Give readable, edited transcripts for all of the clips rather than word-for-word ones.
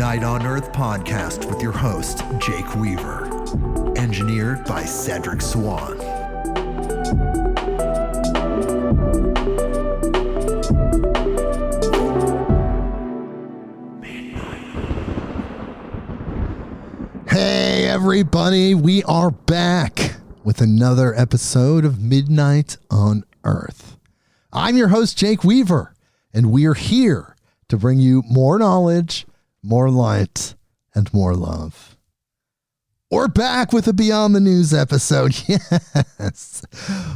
Midnight on Earth podcast with your host, Jake Weaver. Engineered by Cedric Swan. Hey everybody, we are back with another episode of Midnight on Earth. I'm your host, Jake Weaver, and we are here to bring you more knowledge, more light, and more love. We're back with a Beyond the News episode. Yes.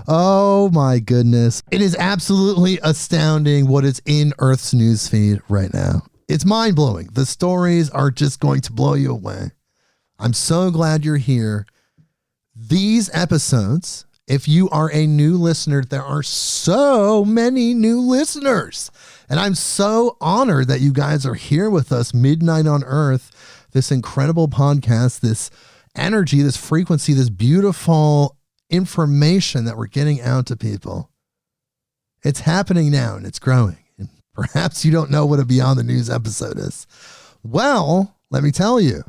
Oh my goodness. It is absolutely astounding what is in Earth's newsfeed right now. It's mind-blowing. The stories are just going to blow you away. I'm so glad you're here. These episodes, if you are a new listener, there are so many new listeners. And I'm so honored that you guys are here with us, Midnight on Earth, this incredible podcast, this energy, this frequency, this beautiful information that we're getting out to people. It's happening now and it's growing. And perhaps you don't know what a Beyond the News episode is. Well, let me tell you,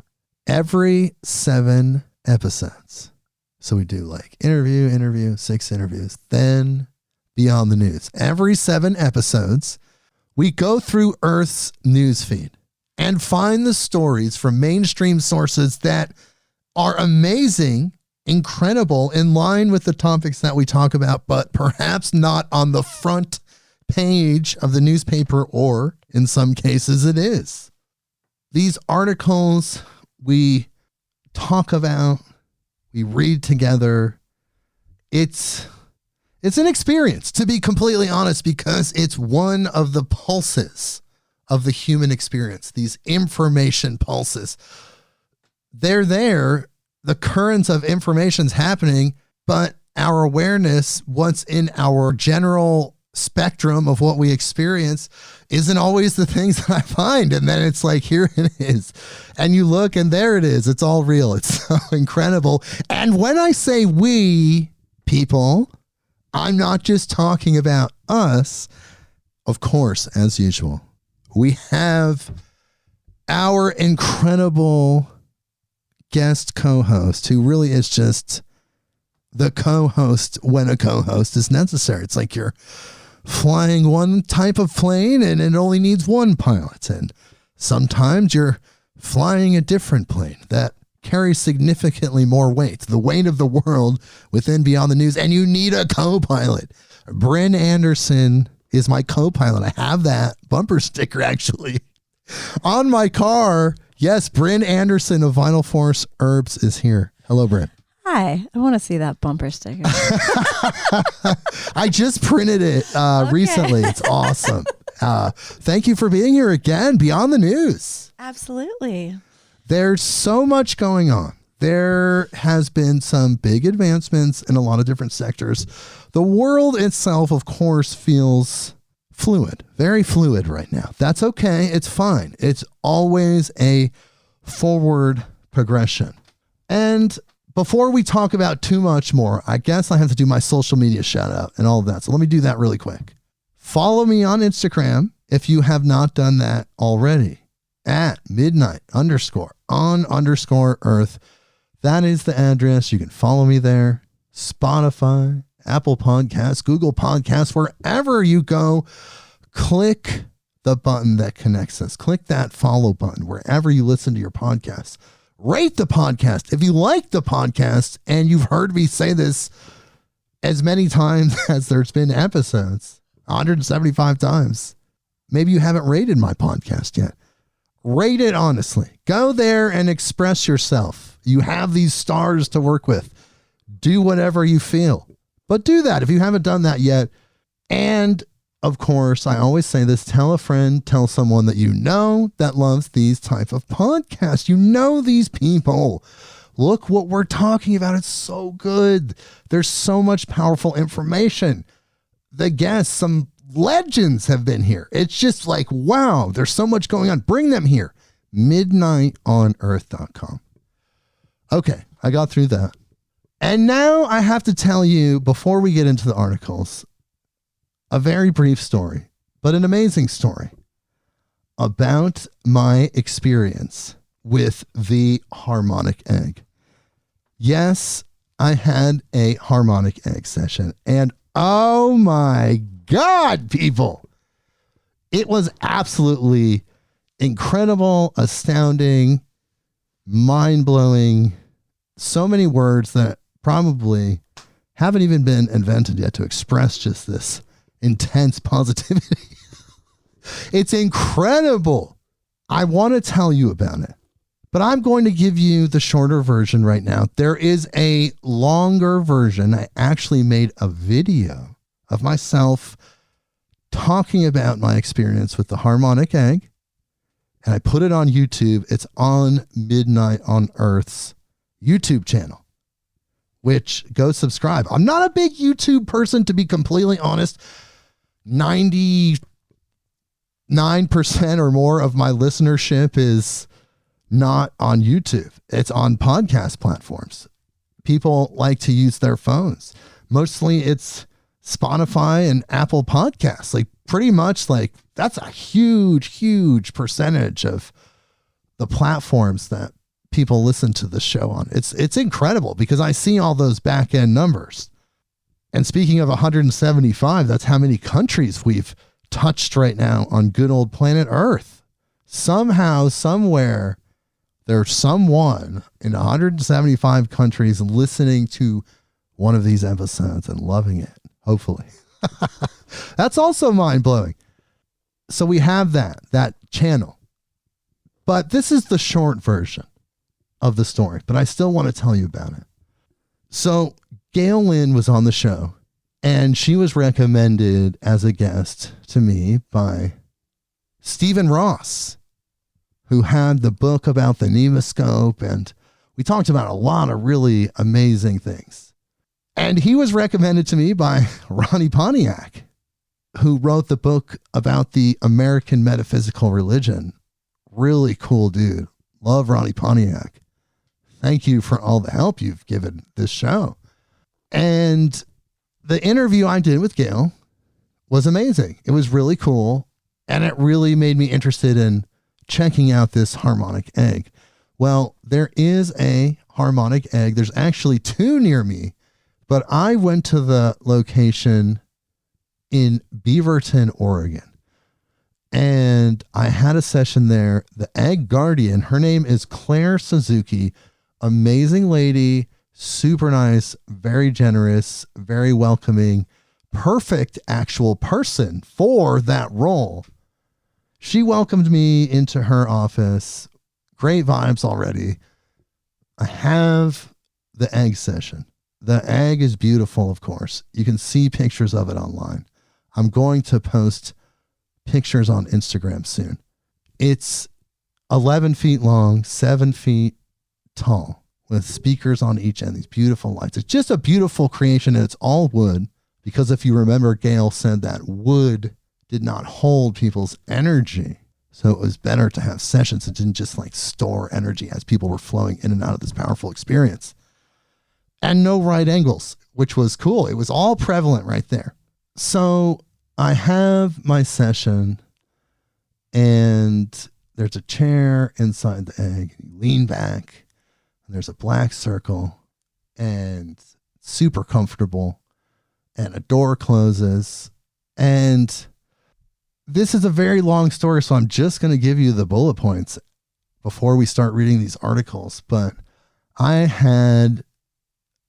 every 7 episodes. So we do like interview, 6 interviews, then Beyond the News. Every 7 episodes, we go through Earth's newsfeed and find the stories from mainstream sources that are amazing, incredible, in line with the topics that we talk about, but perhaps not on the front page of the newspaper, or in some cases it is. These articles we talk about, we read together. It's an experience, to be completely honest, because it's one of the pulses of the human experience, these information pulses. They're there, the currents of information's happening, but our awareness, what's in our general spectrum of what we experience, isn't always the things that I find. And then it's like, here it is. And you look and there it is. It's all real. It's so incredible. And when I say we, people, I'm not just talking about us. Of course, as usual, we have our incredible guest co-host who really is just the co-host when a co-host is necessary. It's like you're flying one type of plane and it only needs one pilot. And sometimes you're flying a different plane that carries significantly more weight, the weight of the world within Beyond the News, and you need a co-pilot. Brynn Anderson is my co-pilot. I have that bumper sticker actually on my car. Yes, Brynn Anderson of Vital Force Herbs is here. Hello, Brynn. Hi, I want to see that bumper sticker. I just printed it recently. It's awesome. Thank you for being here again, Beyond the News. Absolutely. There's so much going on. There has been some big advancements in a lot of different sectors. The world itself, of course, feels fluid, very fluid right now. That's okay. It's fine. It's always a forward progression. And before we talk about too much more, I guess I have to do my social media shout out and all of that. So let me do that really quick. Follow me on Instagram if you have not done that already, at midnight_on_earth. That is the address. You can follow me there. Spotify, Apple Podcasts, Google Podcasts, wherever you go, click the button that connects us. Click that follow button wherever you listen to your podcasts. Rate the podcast. If you like the podcast, and you've heard me say this as many times as there's been episodes, 175 times, maybe you haven't rated my podcast yet. Rate it honestly. Go there and express yourself. You have these stars to work with. Do whatever you feel. But do that if you haven't done that yet. And of course, I always say this, tell a friend, tell someone that you know that loves these type of podcasts. You know these people. Look what we're talking about. It's so good. There's so much powerful information. The guests, some legends have been here. It's just like, wow, there's so much going on. Bring them here. midnightonearth.com. Okay, I got through that. And now I have to tell you, before we get into the articles, a very brief story, but an amazing story. about my experience with the harmonic egg. Yes, I had a harmonic egg session, and oh my God, people, it was absolutely incredible, astounding, mind-blowing. So many words that probably haven't even been invented yet to express just this intense positivity. It's incredible. I want to tell you about it, but I'm going to give you the shorter version right now. There is a longer version. I actually made a video of myself talking about my experience with the harmonic egg, and I put it on YouTube. It's on Midnight on Earth's YouTube channel, which go subscribe. I'm not a big YouTube person, to be completely honest. 99% or more of my listenership is not on YouTube. It's on podcast platforms. People like to use their phones. Mostly it's Spotify and Apple Podcasts. Like pretty much like that's a huge percentage of the platforms that people listen to the show on. It's incredible because I see all those back end numbers. And speaking of 175, that's how many countries we've touched right now on good old planet Earth. Somehow, somewhere, there's someone in 175 countries listening to one of these episodes and loving it, hopefully. That's also mind-blowing. So we have that channel. But this is the short version of the story, but I still want to tell you about it. So Gail Lynn was on the show, and she was recommended as a guest to me by Stephen Ross, who had the book about the nemoscope, and we talked about a lot of really amazing things. And he was recommended to me by Ronnie Pontiac, who wrote the book about the American metaphysical religion. Really cool dude. Love Ronnie Pontiac. Thank you for all the help you've given this show. And the interview I did with Gail was amazing. It was really cool. And it really made me interested in checking out this harmonic egg. Well, there is a harmonic egg. There's actually two near me, but I went to the location in Beaverton, Oregon. And I had a session there. The egg guardian, her name is Claire Suzuki, amazing lady, super nice, very generous, very welcoming, perfect actual person for that role. She welcomed me into her office. Great vibes already. I have the egg session. The egg is beautiful, of course. You can see pictures of it online. I'm going to post pictures on Instagram soon. It's 11 feet long, 7 feet tall, with speakers on each end, these beautiful lights. It's just a beautiful creation, and it's all wood, because if you remember, Gail said that wood did not hold people's energy. So it was better to have sessions that didn't just like store energy as people were flowing in and out of this powerful experience. And no right angles, which was cool. It was all prevalent right there. So I have my session, and there's a chair inside the egg. You lean back, and there's a black circle, and super comfortable, and a door closes. And this is a very long story, so I'm just going to give you the bullet points before we start reading these articles. But I had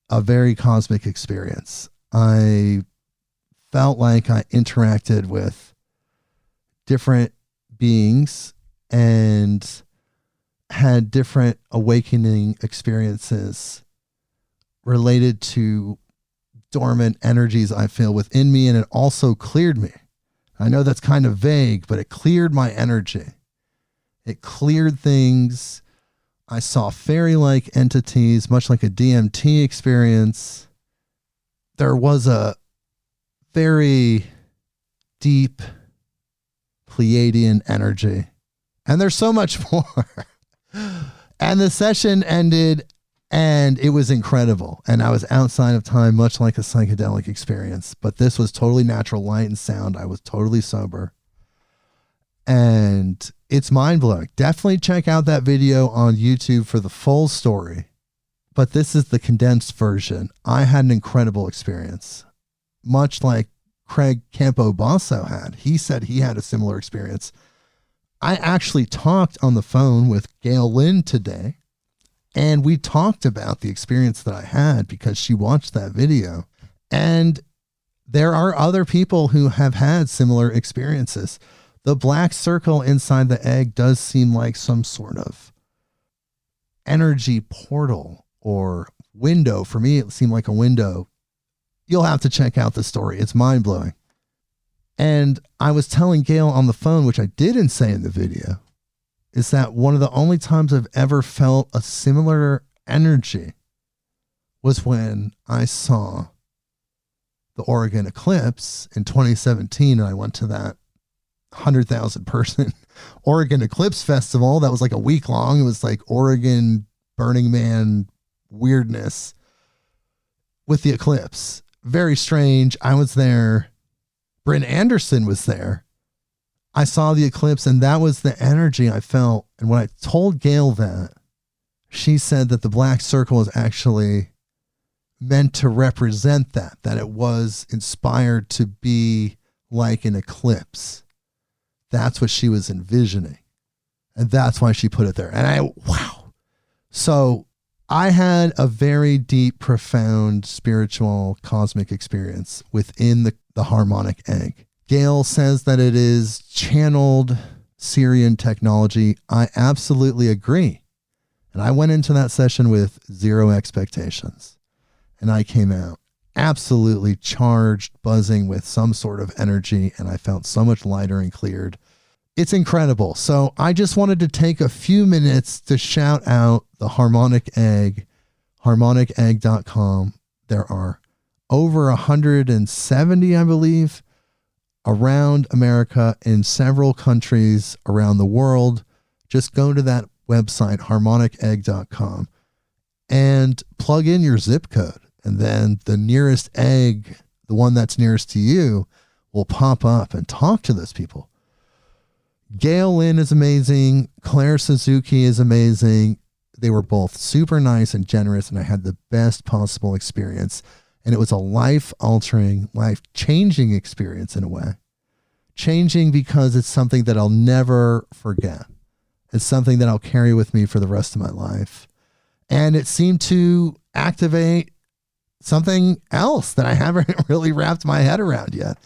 a very cosmic experience. I felt like I interacted with different beings and had different awakening experiences related to dormant energies I feel within me, and it also cleared me. I know that's kind of vague, but it cleared my energy. It cleared things. I saw fairy-like entities, much like a DMT experience. There was a very deep Pleiadian energy. And there's so much more. And the session ended, and it was incredible. And I was outside of time, much like a psychedelic experience. But this was totally natural light and sound. I was totally sober. And It's mind-blowing. Definitely check out that video on YouTube for the full story. But this is the condensed version. I had an incredible experience, much like Craig Campobasso had. He said he had a similar experience. I actually talked on the phone with Gail Lynn today, and we talked about the experience that I had because she watched that video. And there are other people who have had similar experiences. The black circle inside the egg does seem like some sort of energy portal or window. For me, it seemed like a window. You'll have to check out the story. It's mind-blowing. And I was telling Gail on the phone, which I didn't say in the video, is that one of the only times I've ever felt a similar energy was when I saw the Oregon eclipse in 2017. And I went to that 100,000 person Oregon Eclipse Festival. That was like a week long. It was like Oregon Burning Man weirdness with the eclipse. Very strange. I was there. Brynn Anderson was there. I saw the eclipse, and that was the energy I felt. And when I told Gail that, she said that the black circle is actually meant to represent that it was inspired to be like an eclipse. That's what she was envisioning. And that's why she put it there. And wow. So I had a very deep, profound, spiritual, cosmic experience within the harmonic egg. Gail says that it is channeled Syrian technology. I absolutely agree. And I went into that session with zero expectations. And I came out absolutely charged, buzzing with some sort of energy. And I felt so much lighter and cleared. It's incredible. So I just wanted to take a few minutes to shout out the Harmonic Egg, harmonicegg.com. There are over 170, I believe, around America in several countries around the world. Just go to that website, harmonicegg.com, and plug in your zip code. And then the nearest egg, the one that's nearest to you, will pop up and talk to those people. Gail Lynn is amazing. Claire Suzuki is amazing. They were both super nice and generous, and I had the best possible experience. And it was a life-altering, life-changing experience in a way. Changing because it's something that I'll never forget. It's something that I'll carry with me for the rest of my life. And it seemed to activate something else that I haven't really wrapped my head around yet.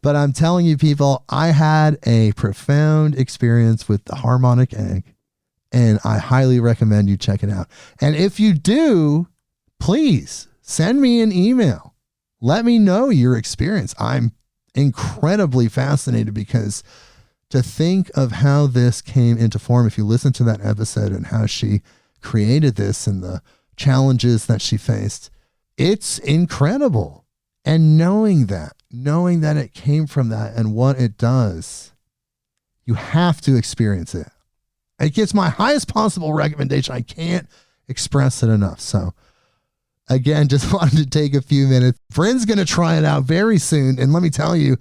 But I'm telling you, people, I had a profound experience with the Harmonic Egg, and I highly recommend you check it out. And if you do, please send me an email. Let me know your experience. I'm incredibly fascinated because to think of how this came into form, if you listen to that episode and how she created this and the challenges that she faced, it's incredible. And knowing that it came from that and what it does, you have to experience it. It gets my highest possible recommendation. I can't express it enough. So again, just wanted to take a few minutes. Brynn's going to try it out very soon. And let me tell you,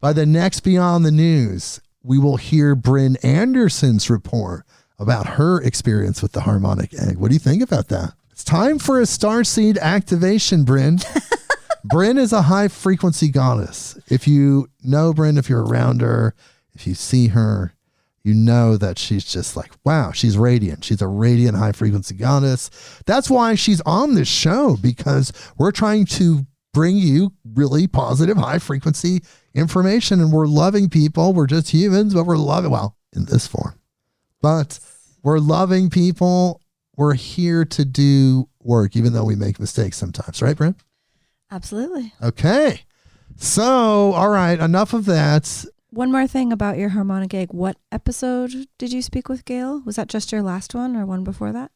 by the next Beyond the News, we will hear Brynn Anderson's report about her experience with the Harmonic Egg. What do you think about that? It's time for a starseed activation, Brynn. Brynn is a high frequency goddess. If you know Brynn, if you're around her, if you see her, you know that she's just like, wow, she's radiant. She's a radiant high frequency goddess. That's why she's on this show, because we're trying to bring you really positive high frequency information, and we're loving people. We're just humans, but we're loving, well, in this form, but we're loving people. We're here to do work, even though we make mistakes sometimes. Right, Brynn? Absolutely. Okay. So, all right, enough of that. One more thing about your harmonic egg. What episode did you speak with Gail? Was that just your last one or one before that?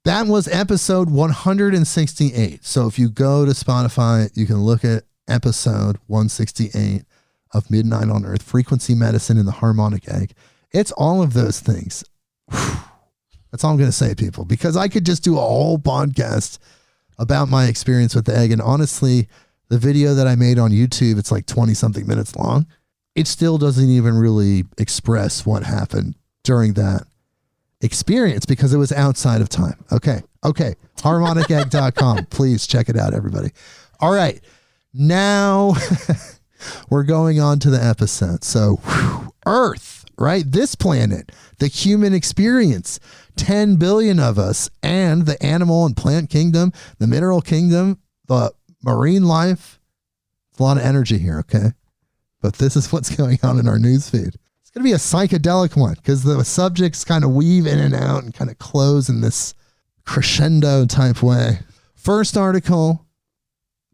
That was episode 168. So if you go to Spotify, you can look at episode 168 of Midnight on Earth, Frequency Medicine and the Harmonic Egg. It's all of those things. That's all I'm going to say, people, because I could just do a whole podcast about my experience with the egg. And honestly, the video that I made on YouTube, it's like 20 something minutes long. It still doesn't even really express what happened during that experience because it was outside of time. Okay. Harmonicegg.com. Please check it out, everybody. All right. Now we're going on to the episode. So Earth, right? This planet, the human experience, 10 billion of us, and the animal and plant kingdom, the mineral kingdom, the marine life. It's a lot of energy here, okay? But this is what's going on in our newsfeed. It's going to be a psychedelic one because the subjects kind of weave in and out and kind of close in this crescendo type way. First article,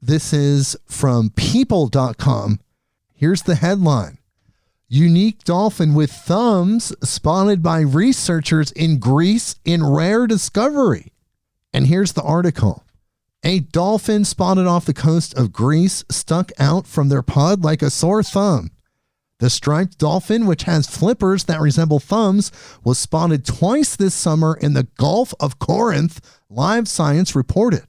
this is from people.com. Here's the headline. Unique dolphin with thumbs spotted by researchers in Greece in rare discovery. And here's the article. A dolphin spotted off the coast of Greece stuck out from their pod like a sore thumb. The striped dolphin, which has flippers that resemble thumbs, was spotted twice this summer in the Gulf of Corinth, Live Science reported.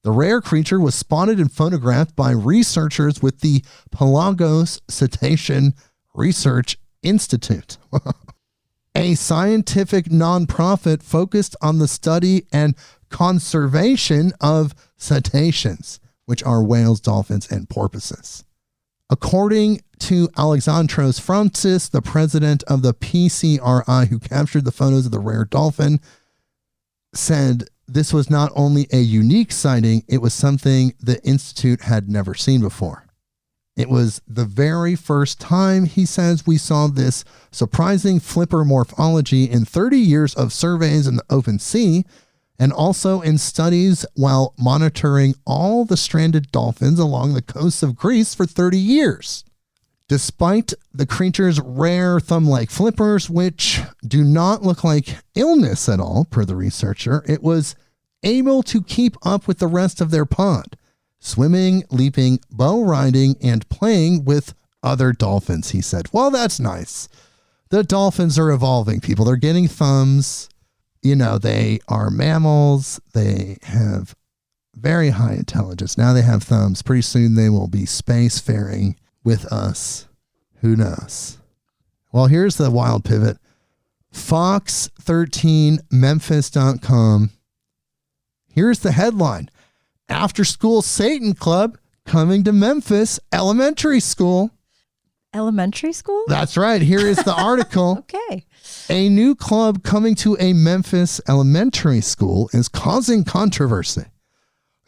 The rare creature was spotted and photographed by researchers with the Pelagos Cetacean Research Institute, a scientific nonprofit focused on the study and conservation of cetaceans, which are whales, dolphins, and porpoises. According to Alexandros Francis, the president of the PCRI who captured the photos of the rare dolphin, said this was not only a unique sighting, it was something the Institute had never seen before. It was the very first time, he says, we saw this surprising flipper morphology in 30 years of surveys in the open sea, and also in studies while monitoring all the stranded dolphins along the coasts of Greece for 30 years. Despite the creature's rare thumb-like flippers, which do not look like illness at all, per the researcher, it was able to keep up with the rest of their pod, swimming, leaping, bow riding, and playing with other dolphins, he said. Well, that's nice. The dolphins are evolving, people. They're getting thumbs. You know, they are mammals. They have very high intelligence. Now they have thumbs. Pretty soon they will be spacefaring with us. Who knows? Well, here's the wild pivot. Fox13Memphis.com. Here's the headline. After school Satan Club coming to Memphis Elementary School. Elementary school? That's right. Here is the article. Okay. A new club coming to a Memphis elementary school is causing controversy.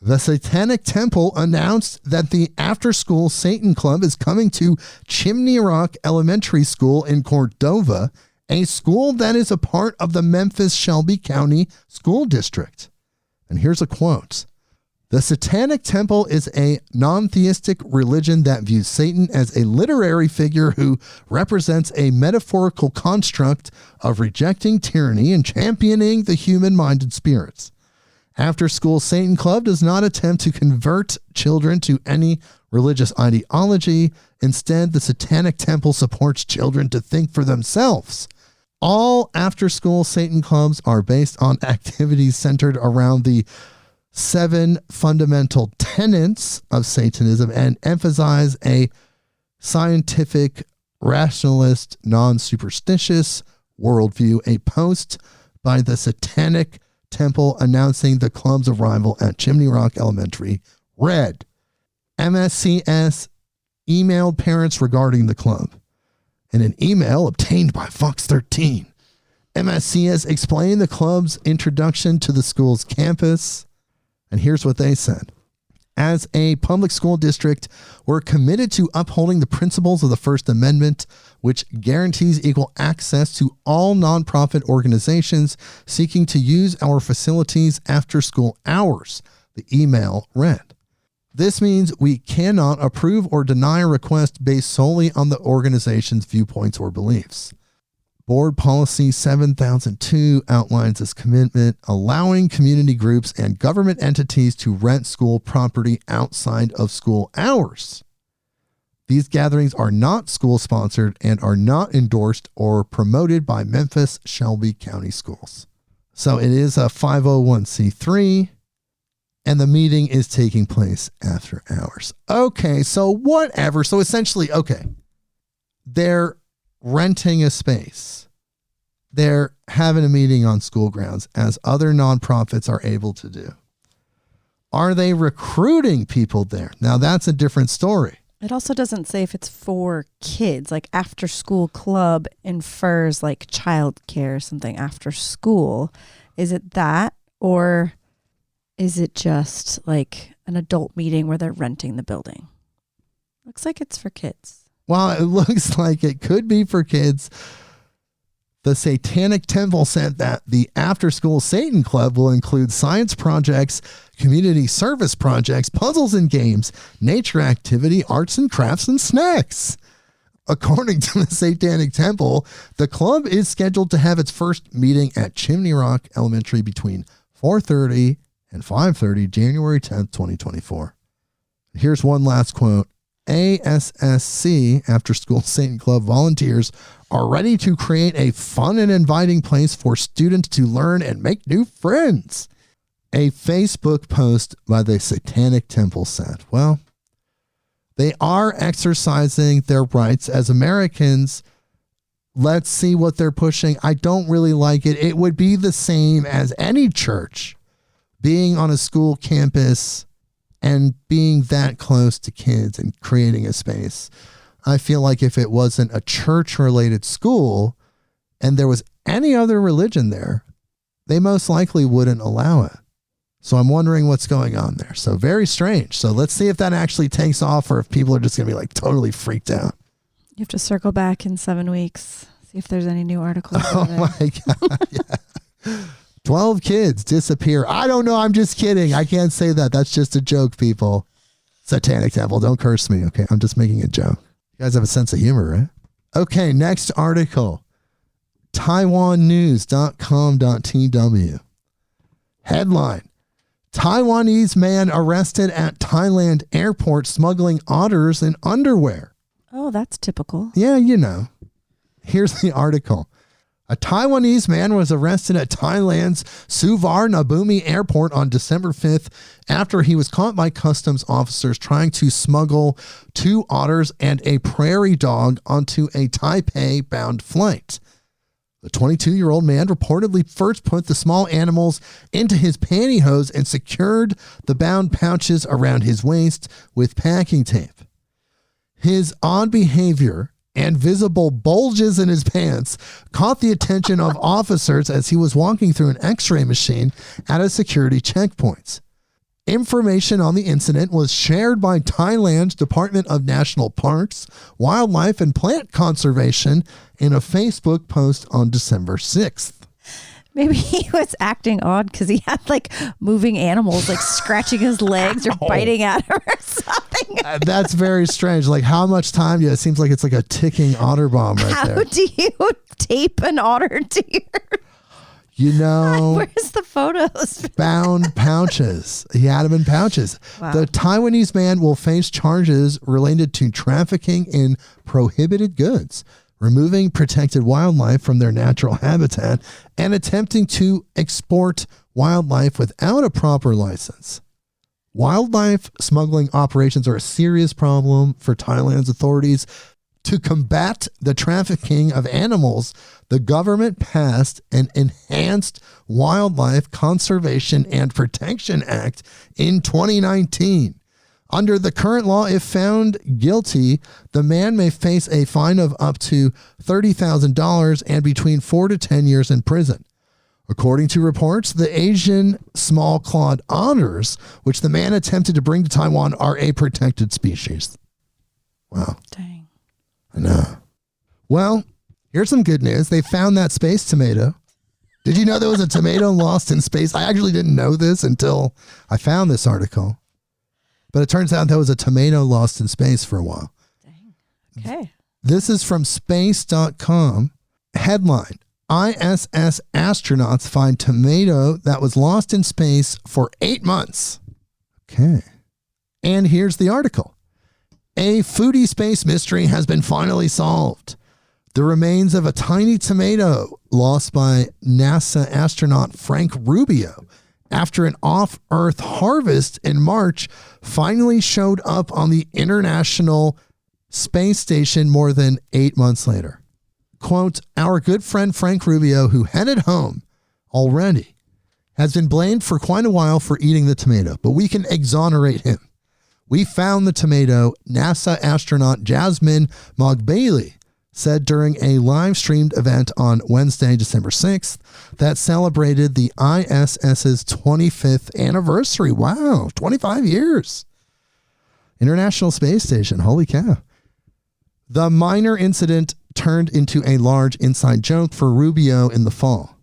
The Satanic Temple announced that the after-school Satan Club is coming to Chimney Rock Elementary School in Cordova, a school that is a part of the Memphis Shelby County School District. And here's a quote. The Satanic Temple is a non-theistic religion that views Satan as a literary figure who represents a metaphorical construct of rejecting tyranny and championing the human-minded spirits. After School Satan Club does not attempt to convert children to any religious ideology. Instead, the Satanic Temple supports children to think for themselves. All after-school Satan clubs are based on activities centered around the 7 fundamental tenets of Satanism and emphasize a scientific, rationalist, non-superstitious worldview. A post by the Satanic Temple announcing the club's arrival at Chimney Rock Elementary read, MSCS emailed parents regarding the club. In an email obtained by Fox 13, MSCS explained the club's introduction to the school's campus. And here's what they said. As a public school district, we're committed to upholding the principles of the First Amendment, which guarantees equal access to all nonprofit organizations seeking to use our facilities after school hours, the email read. This means we cannot approve or deny a request based solely on the organization's viewpoints or beliefs. Board Policy 7002 outlines this commitment, allowing community groups and government entities to rent school property outside of school hours. These gatherings are not school-sponsored and are not endorsed or promoted by Memphis Shelby County Schools. So it is a 501c3, and the meeting is taking place after hours. Okay, so whatever. So essentially, okay, they're renting a space they're having a meeting on school grounds as other nonprofits are able to do. Are they recruiting people there? Now that's a different story. It also doesn't say if it's for kids, like after school club infers like childcare or something after school. Is it that, or is it just like an adult meeting where they're renting the building? Looks like it's for kids. Well, it looks like it could be for kids. The Satanic Temple said that the after-school Satan Club will include science projects, community service projects, puzzles and games, nature activity, arts and crafts, and snacks. According to the Satanic Temple, the club is scheduled to have its first meeting at Chimney Rock Elementary between 4:30 and 5:30, January 10th, 2024. Here's one last quote. ASSC, After School Satan Club volunteers, are ready to create a fun and inviting place for students to learn and make new friends. A Facebook post by the Satanic Temple said, well, they are exercising their rights as Americans. Let's see what they're pushing. I don't really like it. It would be the same as any church being on a school campus and being that close to kids and creating a space. I feel like if it wasn't a church-related school and there was any other religion there, they most likely wouldn't allow it. So I'm wondering what's going on there. So very strange. So let's see if that actually takes off or if people are just going to be like totally freaked out. You have to circle back in 7 weeks, see if there's any new articles. Oh my God. Yeah. 12 kids disappear. I don't know. I'm just kidding. I can't say that. That's just a joke, people. Satanic Temple. Don't curse me. Okay. I'm just making a joke. You guys have a sense of humor, right? Okay. Next article. TaiwanNews.com.tw. Headline. Taiwanese man arrested at Thailand airport smuggling otters in underwear. Oh, that's typical. Yeah, you know. Here's the article. A Taiwanese man was arrested at Thailand's Suvarnabhumi airport on December 5th after he was caught by customs officers trying to smuggle 2 otters and a prairie dog onto a Taipei-bound flight. The 22-year-old man reportedly first put the small animals into his pantyhose and secured the bound pouches around his waist with packing tape. His odd behavior and visible bulges in his pants caught the attention of officers as he was walking through an X-ray machine at a security checkpoint. Information on the incident was shared by Thailand's Department of National Parks, Wildlife, and Plant Conservation in a Facebook post on December 6th. Maybe he was acting odd because he had like moving animals like scratching his legs or biting at him or something. That's very strange. Like how much time? Yeah, it seems like it's like a ticking otter bomb right there. How do you tape an otter to your... You know, where's the photos? Bound pouches. He had them in pouches. Wow. The Taiwanese man will face charges related to trafficking in prohibited goods, removing protected wildlife from their natural habitat, and attempting to export wildlife without a proper license. Wildlife smuggling operations are a serious problem for Thailand's authorities. To combat the trafficking of animals, the government passed an Enhanced Wildlife Conservation and Protection Act in 2019. Under the current law, if found guilty, the man may face a fine of up to $30,000 and between 4 to 10 years in prison. According to reports, the Asian small-clawed otters, which the man attempted to bring to Taiwan, are a protected species. Wow. Dang. I know. Well, here's some good news. They found that space tomato. Did you know there was a tomato lost in space? I actually didn't know this until I found this article. But it turns out there was a tomato lost in space for a while. Dang. Okay. This is from space.com. Headline: ISS astronauts find tomato that was lost in space for 8 months. Okay. And here's the article. A foodie space mystery has been finally solved. The remains of a tiny tomato lost by NASA astronaut Frank Rubio after an off-Earth harvest in March finally showed up on the International Space Station more than 8 months later. Quote, our good friend Frank Rubio, who headed home already, has been blamed for quite a while for eating the tomato, but we can exonerate him. We found the tomato, NASA astronaut Jasmine Mogbailey said during a live-streamed event on Wednesday, December 6th, that celebrated the ISS's 25th anniversary. Wow, 25 years. International Space Station, holy cow. The minor incident turned into a large inside joke for Rubio in the fall.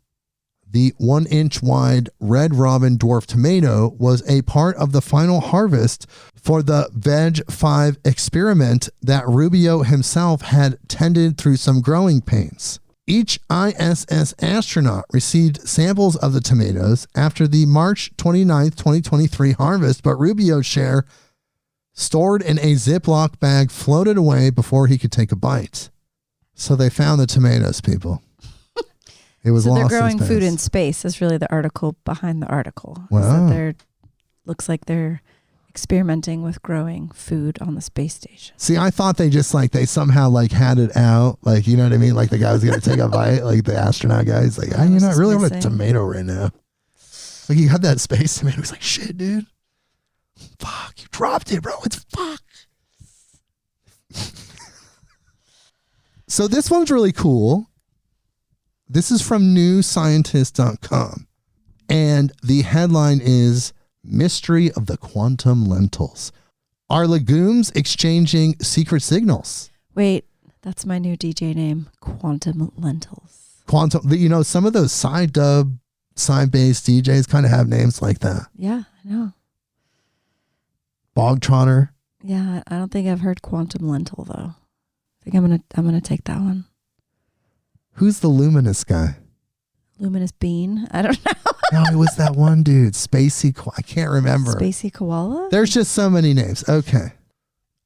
The 1-inch wide red robin dwarf tomato was a part of the final harvest for the Veg 5 experiment that Rubio himself had tended through some growing pains. Each ISS astronaut received samples of the tomatoes after the March 29, 2023 harvest, but Rubio's share, stored in a Ziploc bag, floated away before he could take a bite. So they found the tomatoes, people. It was so lost they're growing in space. food in space is really the article behind the article. Wow. Is that they're looks like they're experimenting with growing food on the space station. See, I thought they just they somehow had it out. Like, you know what I mean? Like the guy was going to take a bite, like the astronaut guy. He's like, oh, you know, I really want a tomato right now. Like he had that space tomato. He's like, shit, dude. Fuck, you dropped it, bro. It's fuck. So this one's really cool. This is from newscientist.com. And the headline is Mystery of the Quantum Lentils. Are legumes exchanging secret signals? Wait, that's my new DJ name, Quantum Lentils. Quantum, you know, some of those side-based DJs kind of have names like that. Yeah, I know. Bog Trotter. Yeah, I don't think I've heard Quantum Lentil though. I think I'm gonna take that one. Who's the luminous guy? Luminous Bean? I don't know. No, it was that one dude. I can't remember. Spacey Koala? There's just so many names. Okay,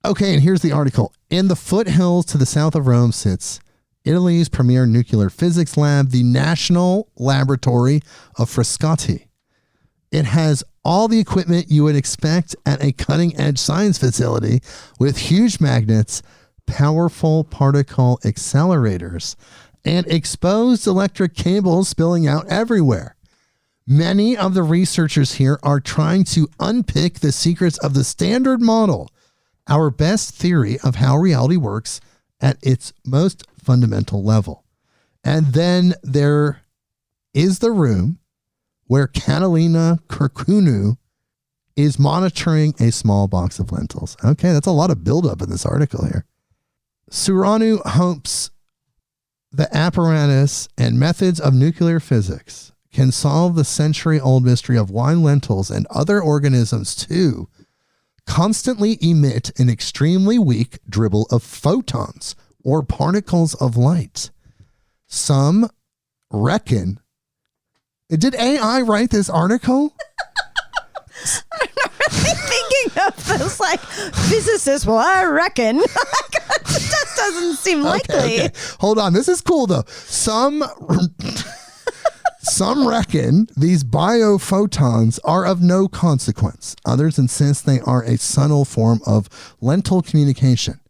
and here's the article. In the foothills to the south of Rome sits Italy's premier nuclear physics lab, the National Laboratory of Frascati. It has all the equipment you would expect at a cutting-edge science facility with huge magnets, powerful particle accelerators, and exposed electric cables spilling out everywhere. Many of the researchers here are trying to unpick the secrets of the Standard Model, our best theory of how reality works at its most fundamental level. And then there is the room where Catalina Kirkunu is monitoring a small box of lentils. Okay, that's a lot of buildup in this article here. Suranu hopes the apparatus and methods of nuclear physics can solve the century-old mystery of why lentils and other organisms too constantly emit an extremely weak dribble of photons or particles of light. Some reckon. Did AI write this article? I'm not really thinking of this like physicist. Well, I reckon. That doesn't seem likely. Okay. Hold on. This is cool though. Some reckon these biophotons are of no consequence. Others insist they are a subtle form of lentil communication.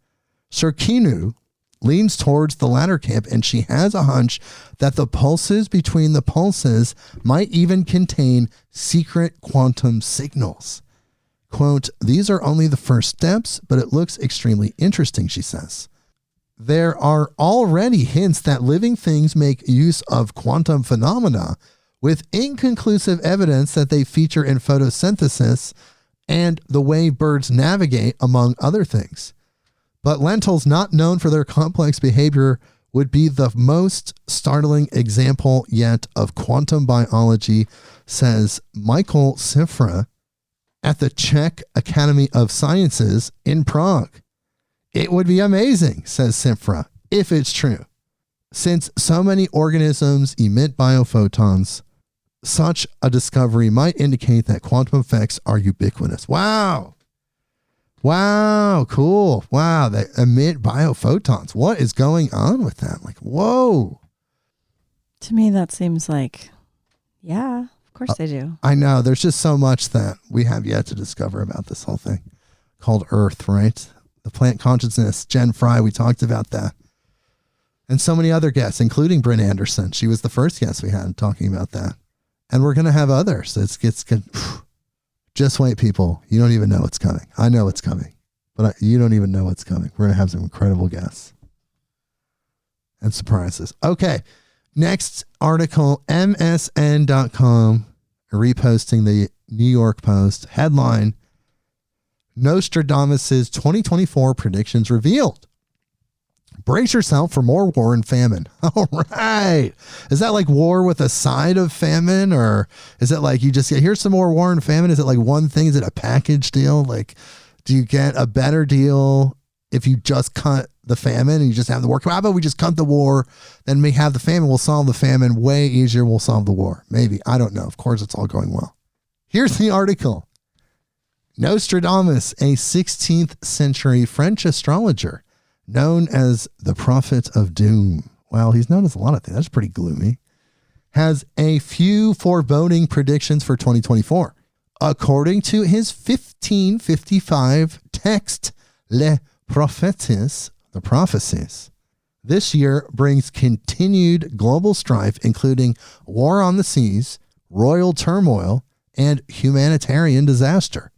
Sirkinu leans towards the latter camp, and she has a hunch that the pulses between the pulses might even contain secret quantum signals. Quote, these are only the first steps, but it looks extremely interesting, she says. There are already hints that living things make use of quantum phenomena, with inconclusive evidence that they feature in photosynthesis and the way birds navigate, among other things. But lentils, not known for their complex behavior, would be the most startling example yet of quantum biology, says Michael Sifra at the Czech Academy of Sciences in Prague. It would be amazing, says Sifra, if it's true. Since so many organisms emit biophotons, such a discovery might indicate that quantum effects are ubiquitous. Wow. Wow, cool. Wow, they emit biophotons. What is going on with that? Like, whoa. To me, that seems like, yeah, of course they do. I know. There's just so much that we have yet to discover about this whole thing called Earth, right? The plant consciousness. Jen Fry, we talked about that. And so many other guests, including Brynn Anderson. She was the first guest we had talking about that. And we're going to have others. It's good. Just wait, people. You don't even know what's coming. I know it's coming, but you don't even know what's coming. We're going to have some incredible guests and surprises. Okay. Next article, MSN.com, reposting the New York Post headline, Nostradamus' 2024 predictions revealed. Brace yourself for more war and famine. All right. Is that like war with a side of famine, or is it like you just get, here's some more war and famine? Is it like one thing? Is it a package deal? Like, do you get a better deal if you just cut the famine and you just have the war? How about we just cut the war, then we have the famine? We'll solve the famine way easier. We'll solve the war. Maybe. I don't know. Of course, it's all going well. Here's the article. Nostradamus, a 16th century French astrologer, known as the Prophet of Doom. Well, he's known as a lot of things. That's pretty gloomy. Has a few foreboding predictions for 2024. According to his 1555 text, Les Prophéties, the prophecies, this year brings continued global strife, including war on the seas, royal turmoil, and humanitarian disaster.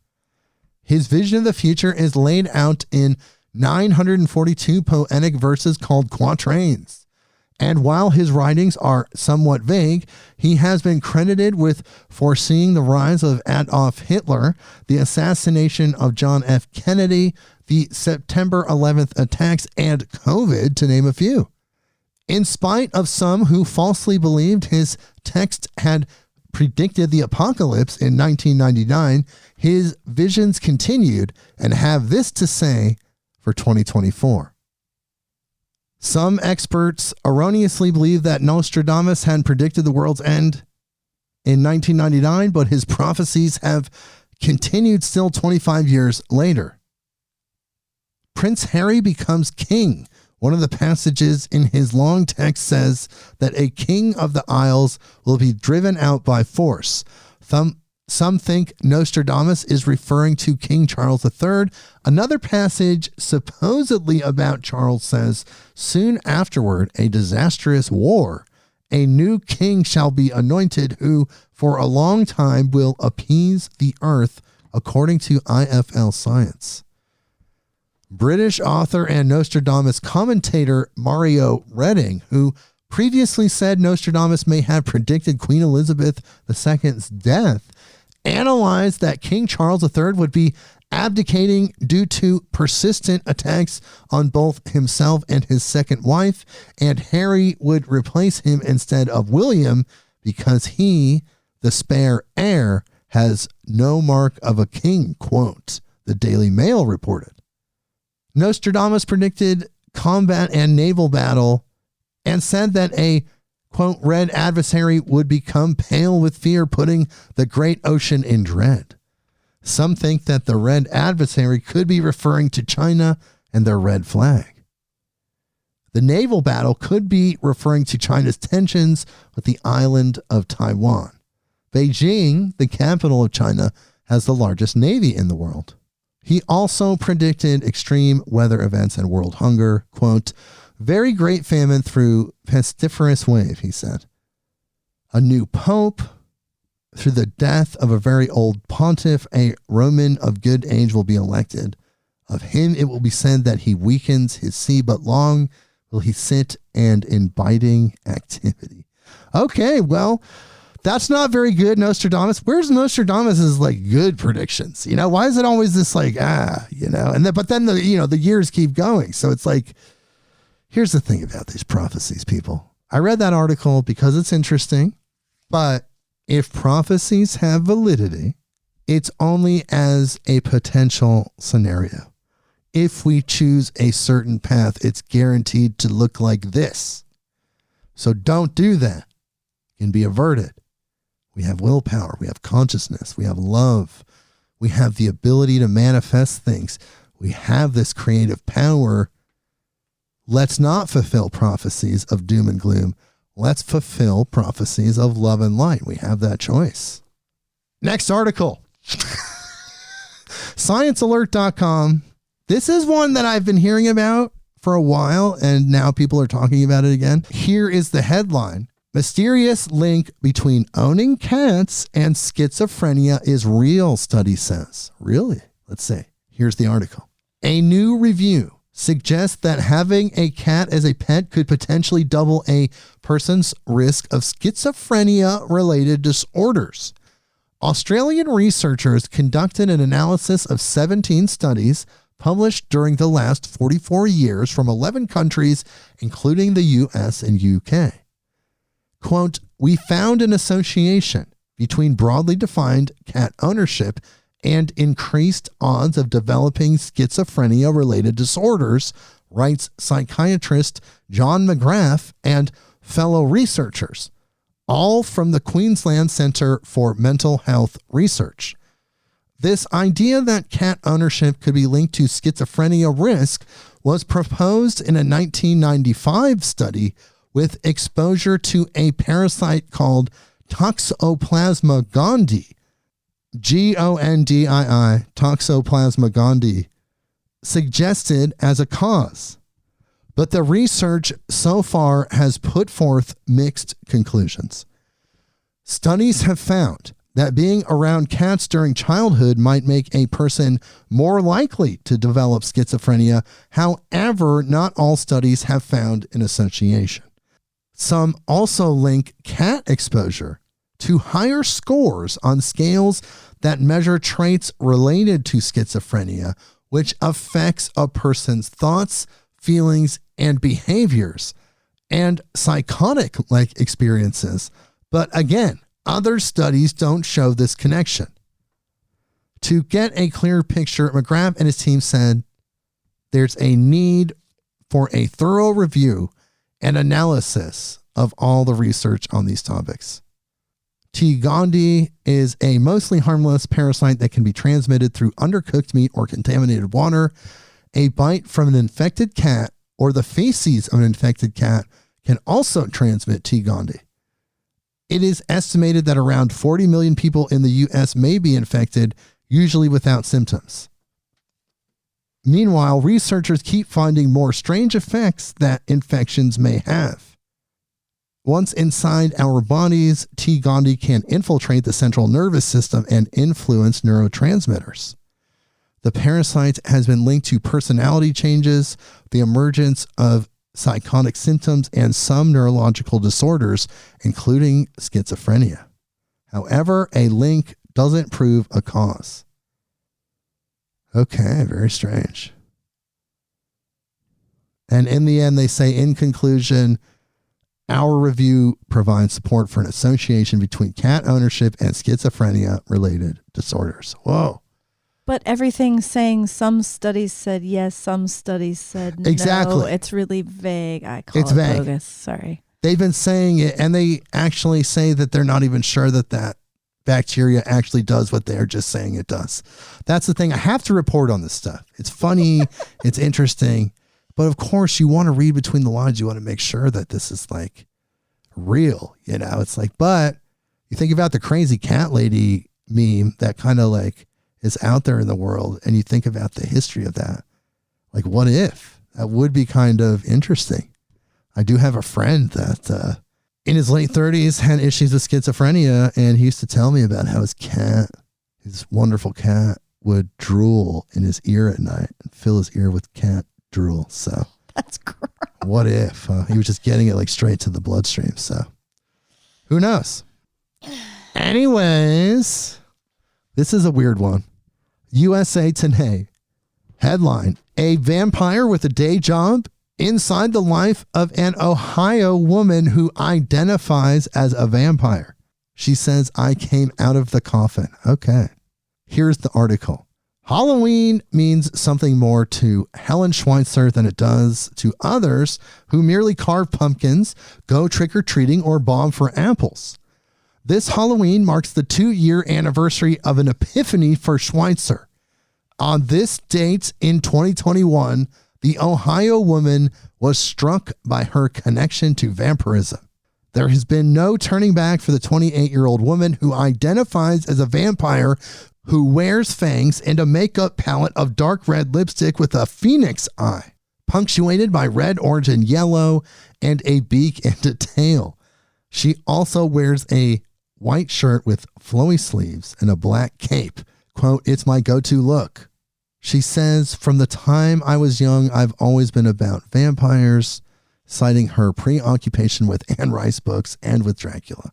His vision of the future is laid out in 942 poetic verses called quatrains. And while his writings are somewhat vague, he has been credited with foreseeing the rise of Adolf Hitler, the assassination of John F. Kennedy, the September 11th attacks, and COVID, to name a few. In spite of some who falsely believed his text had predicted the apocalypse in 1999, his visions continued and have this to say for 2024. Some experts erroneously believe that Nostradamus had predicted the world's end in 1999, but his prophecies have continued still 25 years later. Prince Harry becomes king. One of the passages in his long text says that a king of the Isles will be driven out by force. Some think Nostradamus is referring to King Charles III. Another passage supposedly about Charles says, soon afterward, a disastrous war, a new king shall be anointed who for a long time will appease the earth, according to IFL Science. British author and Nostradamus commentator Mario Redding, who previously said Nostradamus may have predicted Queen Elizabeth II's death, analyzed that King Charles III would be abdicating due to persistent attacks on both himself and his second wife, and Harry would replace him instead of William because he, the spare heir, has no mark of a king, quote, the Daily Mail reported. Nostradamus predicted combat and naval battle and said that a, quote, red adversary would become pale with fear, putting the great ocean in dread. Some think that the red adversary could be referring to China and their red flag. The naval battle could be referring to China's tensions with the island of Taiwan. Beijing, the capital of China, has the largest navy in the world. He also predicted extreme weather events and world hunger, quote, very great famine through pestiferous wave, he said. A new pope, through the death of a very old pontiff, a Roman of good age will be elected. Of him it will be said that he weakens his see, but long will he sit and in biting activity. Okay, well, that's not very good, Nostradamus. Where's Nostradamus's like good predictions? You know, why is it always this like, and then, but then the years keep going. So it's like, here's the thing about these prophecies, people. I read that article because it's interesting, but if prophecies have validity, it's only as a potential scenario. If we choose a certain path, it's guaranteed to look like this. So don't do that. It can be averted. We have willpower. We have consciousness. We have love. We have the ability to manifest things. We have this creative power. Let's not fulfill prophecies of doom and gloom. Let's fulfill prophecies of love and light. We have that choice. Next article. ScienceAlert.com. This is one that I've been hearing about for a while, and now people are talking about it again. Here is the headline. Mysterious link between owning cats and schizophrenia is real, study says. Really? Let's see. Here's the article. A new review suggests that having a cat as a pet could potentially double a person's risk of schizophrenia-related disorders. Australian researchers conducted an analysis of 17 studies published during the last 44 years from 11 countries, including the US and UK. Quote, we found an association between broadly defined cat ownership and increased odds of developing schizophrenia-related disorders, writes psychiatrist John McGrath and fellow researchers, all from the Queensland Centre for Mental Health Research. This idea that cat ownership could be linked to schizophrenia risk was proposed in a 1995 study with exposure to a parasite called Toxoplasma gondii, Gondii, Toxoplasma gondii, suggested as a cause. But the research so far has put forth mixed conclusions. Studies have found that being around cats during childhood might make a person more likely to develop schizophrenia. However, not all studies have found an association. Some also link cat exposure to higher scores on scales that measure traits related to schizophrenia, which affects a person's thoughts, feelings, and behaviors, and psychotic-like experiences. But again, other studies don't show this connection. To get a clear picture, McGrath and his team said there's a need for a thorough review and analysis of all the research on these topics. T. gondii is a mostly harmless parasite that can be transmitted through undercooked meat or contaminated water. A bite from an infected cat or the feces of an infected cat can also transmit T. gondii. It is estimated that around 40 million people in the U.S. may be infected, usually without symptoms. Meanwhile, researchers keep finding more strange effects that infections may have. Once inside our bodies, T. gondii can infiltrate the central nervous system and influence neurotransmitters. The parasite has been linked to personality changes, the emergence of psychotic symptoms, and some neurological disorders, including schizophrenia. However, a link doesn't prove a cause. Okay, very strange. And in the end, they say, in conclusion, our review provides support for an association between cat ownership and schizophrenia-related disorders. Whoa. But everything's saying some studies said yes, some studies said no. Exactly. It's really vague. I call It's it vague. bogus. Sorry. They've been saying it, and they actually say that they're not even sure that that bacteria actually does what they're just saying it does. That's the thing. I have to report on this stuff. It's funny. It's interesting. But of course, you want to read between the lines. You want to make sure that this is like real. You know, it's like, but you think about the crazy cat lady meme that kind of like is out there in the world, and you think about the history of that. Like, what if? That would be kind of interesting. I do have a friend that in his late 30s had issues with schizophrenia, and he used to tell me about how his cat, his wonderful cat, would drool in his ear at night and fill his ear with cat drool. So That's gross. what if he was just getting it like straight to the bloodstream? So who knows? Anyways, this is a weird one. USA Today headline: a vampire with a day job inside the life of an Ohio woman who identifies as a vampire. She says, I came out of the coffin. Okay. Here's the article. Halloween means something more to Helen Schweitzer than it does to others who merely carve pumpkins, go trick-or-treating, or bob for apples. This Halloween marks the 2-year anniversary of an epiphany for Schweitzer. On this date in 2021, the Ohio woman was struck by her connection to vampirism. There has been no turning back for the 28-year-old woman who identifies as a vampire who wears fangs and a makeup palette of dark red lipstick with a phoenix eye. punctuated by red, orange, and yellow, and a beak and a tail. She also wears a white shirt with flowy sleeves and a black cape. Quote, "It's my go-to look." She says, "From the time I was young, I've always been about vampires," citing her preoccupation with Anne Rice books and with Dracula.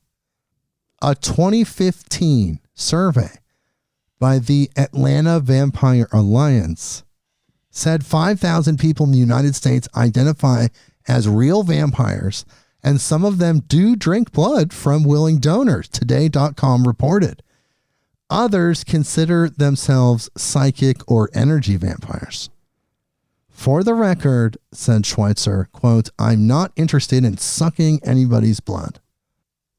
A 2015 survey by the Atlanta Vampire Alliance said 5,000 people in the United States identify as real vampires, and some of them do drink blood from willing donors, Today.com reported. Others consider themselves psychic or energy vampires. "For the record," said Schweitzer, quote, "I'm not interested in sucking anybody's blood."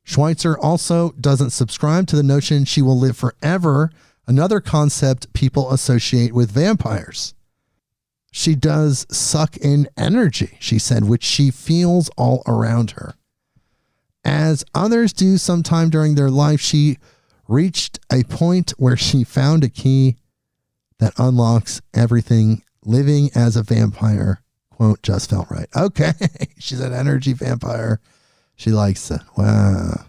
Schweitzer also doesn't subscribe to the notion she will live forever, another concept people associate with vampires. She does suck in energy, she said, which she feels all around her. As others do sometime during their life, she reached a point where she found a key that unlocks everything. Living as a vampire, quote, "just felt right." Okay, she's an energy vampire. She likes it. Wow.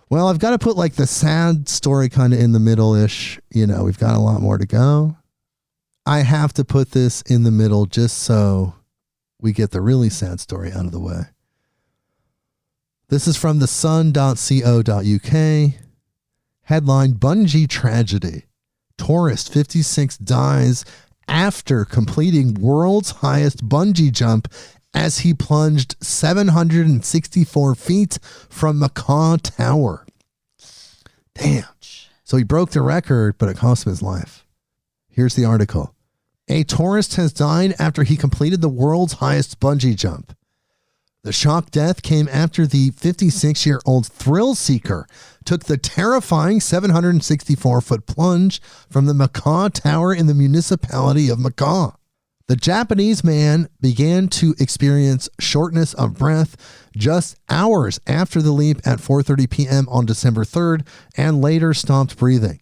Well, I've got to put like the sad story kind of in the middle-ish. You know, we've got a lot more to go. I have to put this in the middle just so we get the really sad story out of the way. This is from thesun.co.uk. Headline, "Bungee Tragedy. Tourist 56 dies after completing world's highest bungee jump as he plunged 764 feet from Macaw Tower." Damn. So he broke the record, but it cost him his life. Here's the article. A tourist has died after he completed the world's highest bungee jump. The shock death came after the 56-year-old thrill seeker took the terrifying 764-foot plunge from the Macaw Tower in the municipality of Macaw. The Japanese man began to experience shortness of breath just hours after the leap at 4:30 p.m. on December 3rd and later stopped breathing.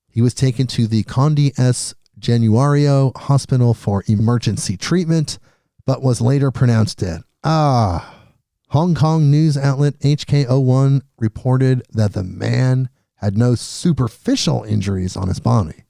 He was taken to the Conde S. Januario Hospital for emergency treatment, but was later pronounced dead. Hong Kong news outlet HKO1 reported that the man had no superficial injuries on his body.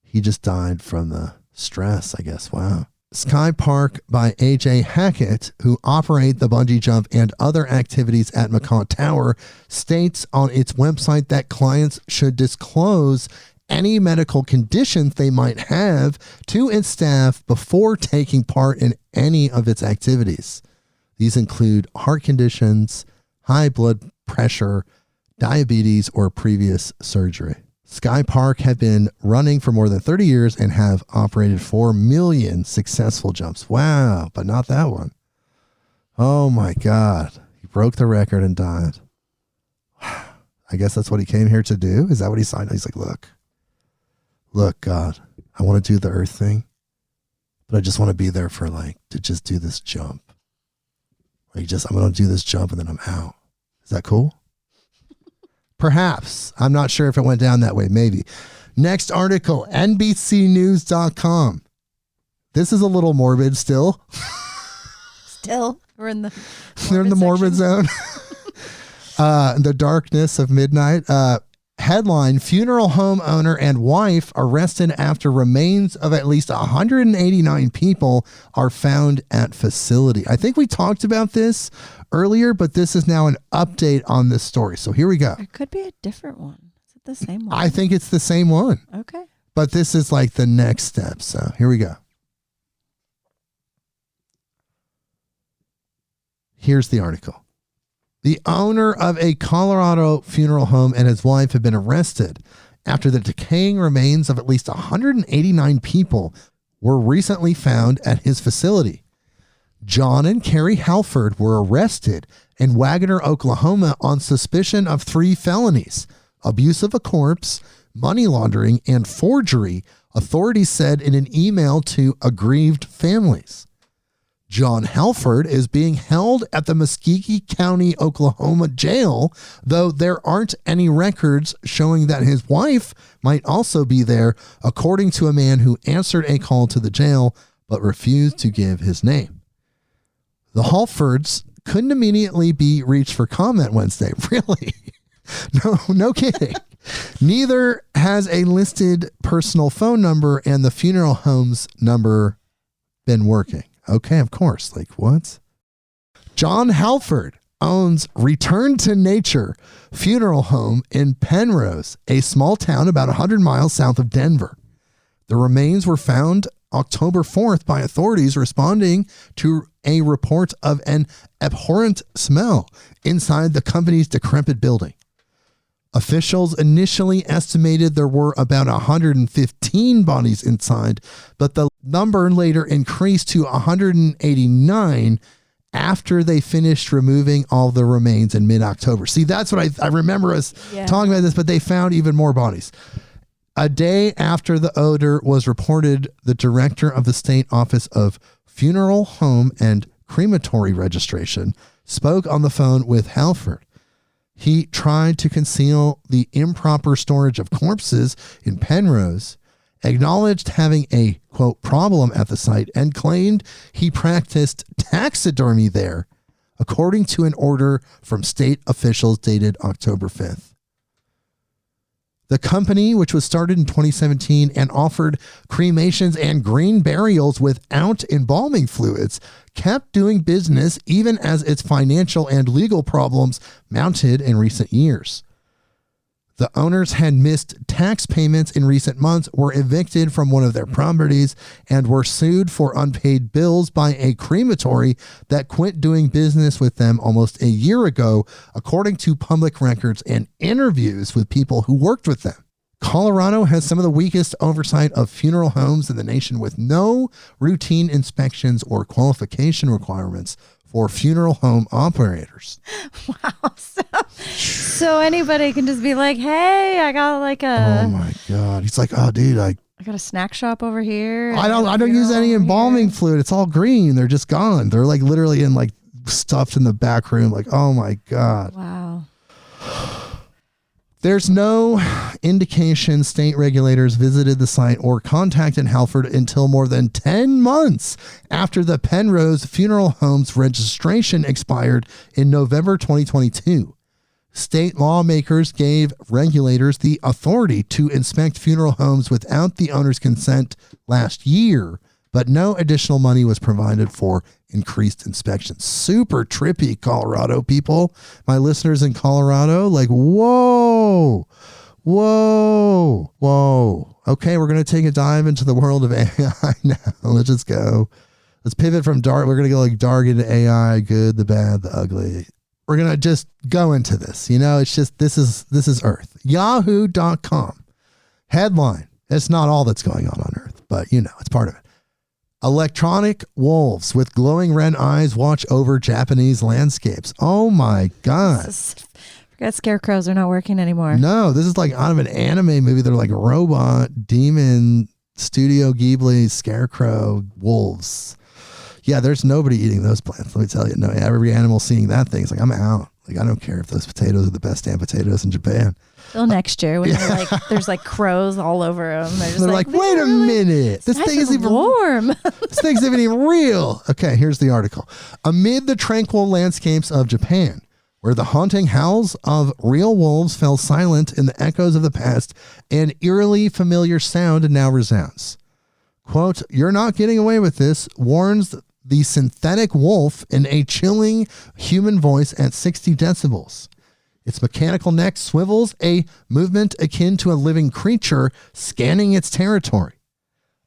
He just died from the stress, I guess. Wow. Sky Park by A.J. Hackett, who operate the bungee jump and other activities at Macaw Tower, states on its website that clients should disclose any medical conditions they might have to its staff before taking part in any of its activities. These include heart conditions, high blood pressure, diabetes, or previous surgery. Sky Park have been running for more than 30 years and have operated 4 million successful jumps. Wow, but not that one. Oh my God. He broke the record and died. I guess that's what he came here to do. Is that what he signed? He's like, look, God, I want to do the earth thing, but I just want to be there for to just do this jump. I'm going to do this jump and then I'm out. Is that cool? Perhaps. I'm not sure if it went down that way. Maybe. Next article, NBCnews.com. This is a little morbid still. We're in the They're in the morbid zone. The darkness of midnight. Headline, funeral home owner and wife arrested after remains of at least 189 people are found at facility. I think we talked about this earlier, but this is now an update on this story. So here we go. It could be a different one. Is it the same one? I think it's the same one. Okay. But this is like the next step. So here we go. Here's the article. The owner of a Colorado funeral home and his wife have been arrested after the decaying remains of at least 189 people were recently found at his facility. John and Carrie Halford were arrested in Wagoner, Oklahoma on suspicion of 3 felonies: abuse of a corpse, money laundering, and forgery, authorities said in an email to aggrieved families. John Halford is being held at the Muskogee County, Oklahoma jail, though there aren't any records showing that his wife might also be there, according to a man who answered a call to the jail but refused to give his name. The Halfords couldn't immediately be reached for comment Wednesday. Really? No kidding. Neither has a listed personal phone number, and the funeral home's number been working. Okay, of course. Like, what? John Halford owns Return to Nature Funeral Home in Penrose, a small town about 100 miles south of Denver. The remains were found October 4th by authorities responding to a report of an abhorrent smell inside the company's decrepit building. Officials initially estimated there were about 115 bodies inside, but the number later increased to 189 after they finished removing all the remains in mid-October. See, that's what I remember us talking about this, but they found even more bodies. A day after the odor was reported, the director of the State Office of Funeral Home and Crematory Registration spoke on the phone with Halford. He tried to conceal the improper storage of corpses in Penrose, acknowledged having a, quote, problem at the site, and claimed he practiced taxidermy there, according to an order from state officials dated October 5th. The company, which was started in 2017 and offered cremations and green burials without embalming fluids, kept doing business even as its financial and legal problems mounted in recent years. The owners had missed tax payments in recent months, were evicted from one of their properties, and were sued for unpaid bills by a crematory that quit doing business with them almost a year ago, according to public records and interviews with people who worked with them. Colorado has some of the weakest oversight of funeral homes in the nation, with no routine inspections or qualification requirements for funeral home operators. Wow. So anybody can just be like, hey, I got like a... Oh my God. He's like, oh dude, I got a snack shop over here. I don't use any embalming fluid. It's all green. They're just gone. They're like literally in like stuffed in the back room. Like, oh my God. Wow. There's no indication state regulators visited the site or contacted Halford until more than 10 months after the Penrose Funeral Home's registration expired in November 2022. State lawmakers gave regulators the authority to inspect funeral homes without the owner's consent last year, but no additional money was provided for increased inspections. Super trippy, Colorado people. My listeners in Colorado, like, whoa. Okay, we're going to take a dive into the world of AI now. Let's just go. Let's pivot from dark. We're going to go like dark into AI, good, the bad, the ugly. We're going to just go into this. You know, it's just, this is Earth. Yahoo.com. Headline. It's not all that's going on Earth, but you know, it's part of it. Electronic wolves with glowing red eyes watch over Japanese landscapes. Oh my God. Forget scarecrows are not working anymore. No, this is like out of an anime movie. They're like robot, demon, Studio Ghibli, scarecrow, wolves. Yeah, there's nobody eating those plants. Let me tell you. No, every animal seeing that thing is like, I'm out. Like, I don't care if those potatoes are the best damn potatoes in Japan. Till next year when like, there's like crows all over them. They're like, wait a minute. This thing is even warm. This thing's even real. Okay, here's the article. Amid the tranquil landscapes of Japan, where the haunting howls of real wolves fell silent in the echoes of the past, an eerily familiar sound now resounds. Quote, "You're not getting away with this," warns the synthetic wolf in a chilling human voice at 60 decibels. Its mechanical neck swivels, a movement akin to a living creature scanning its territory.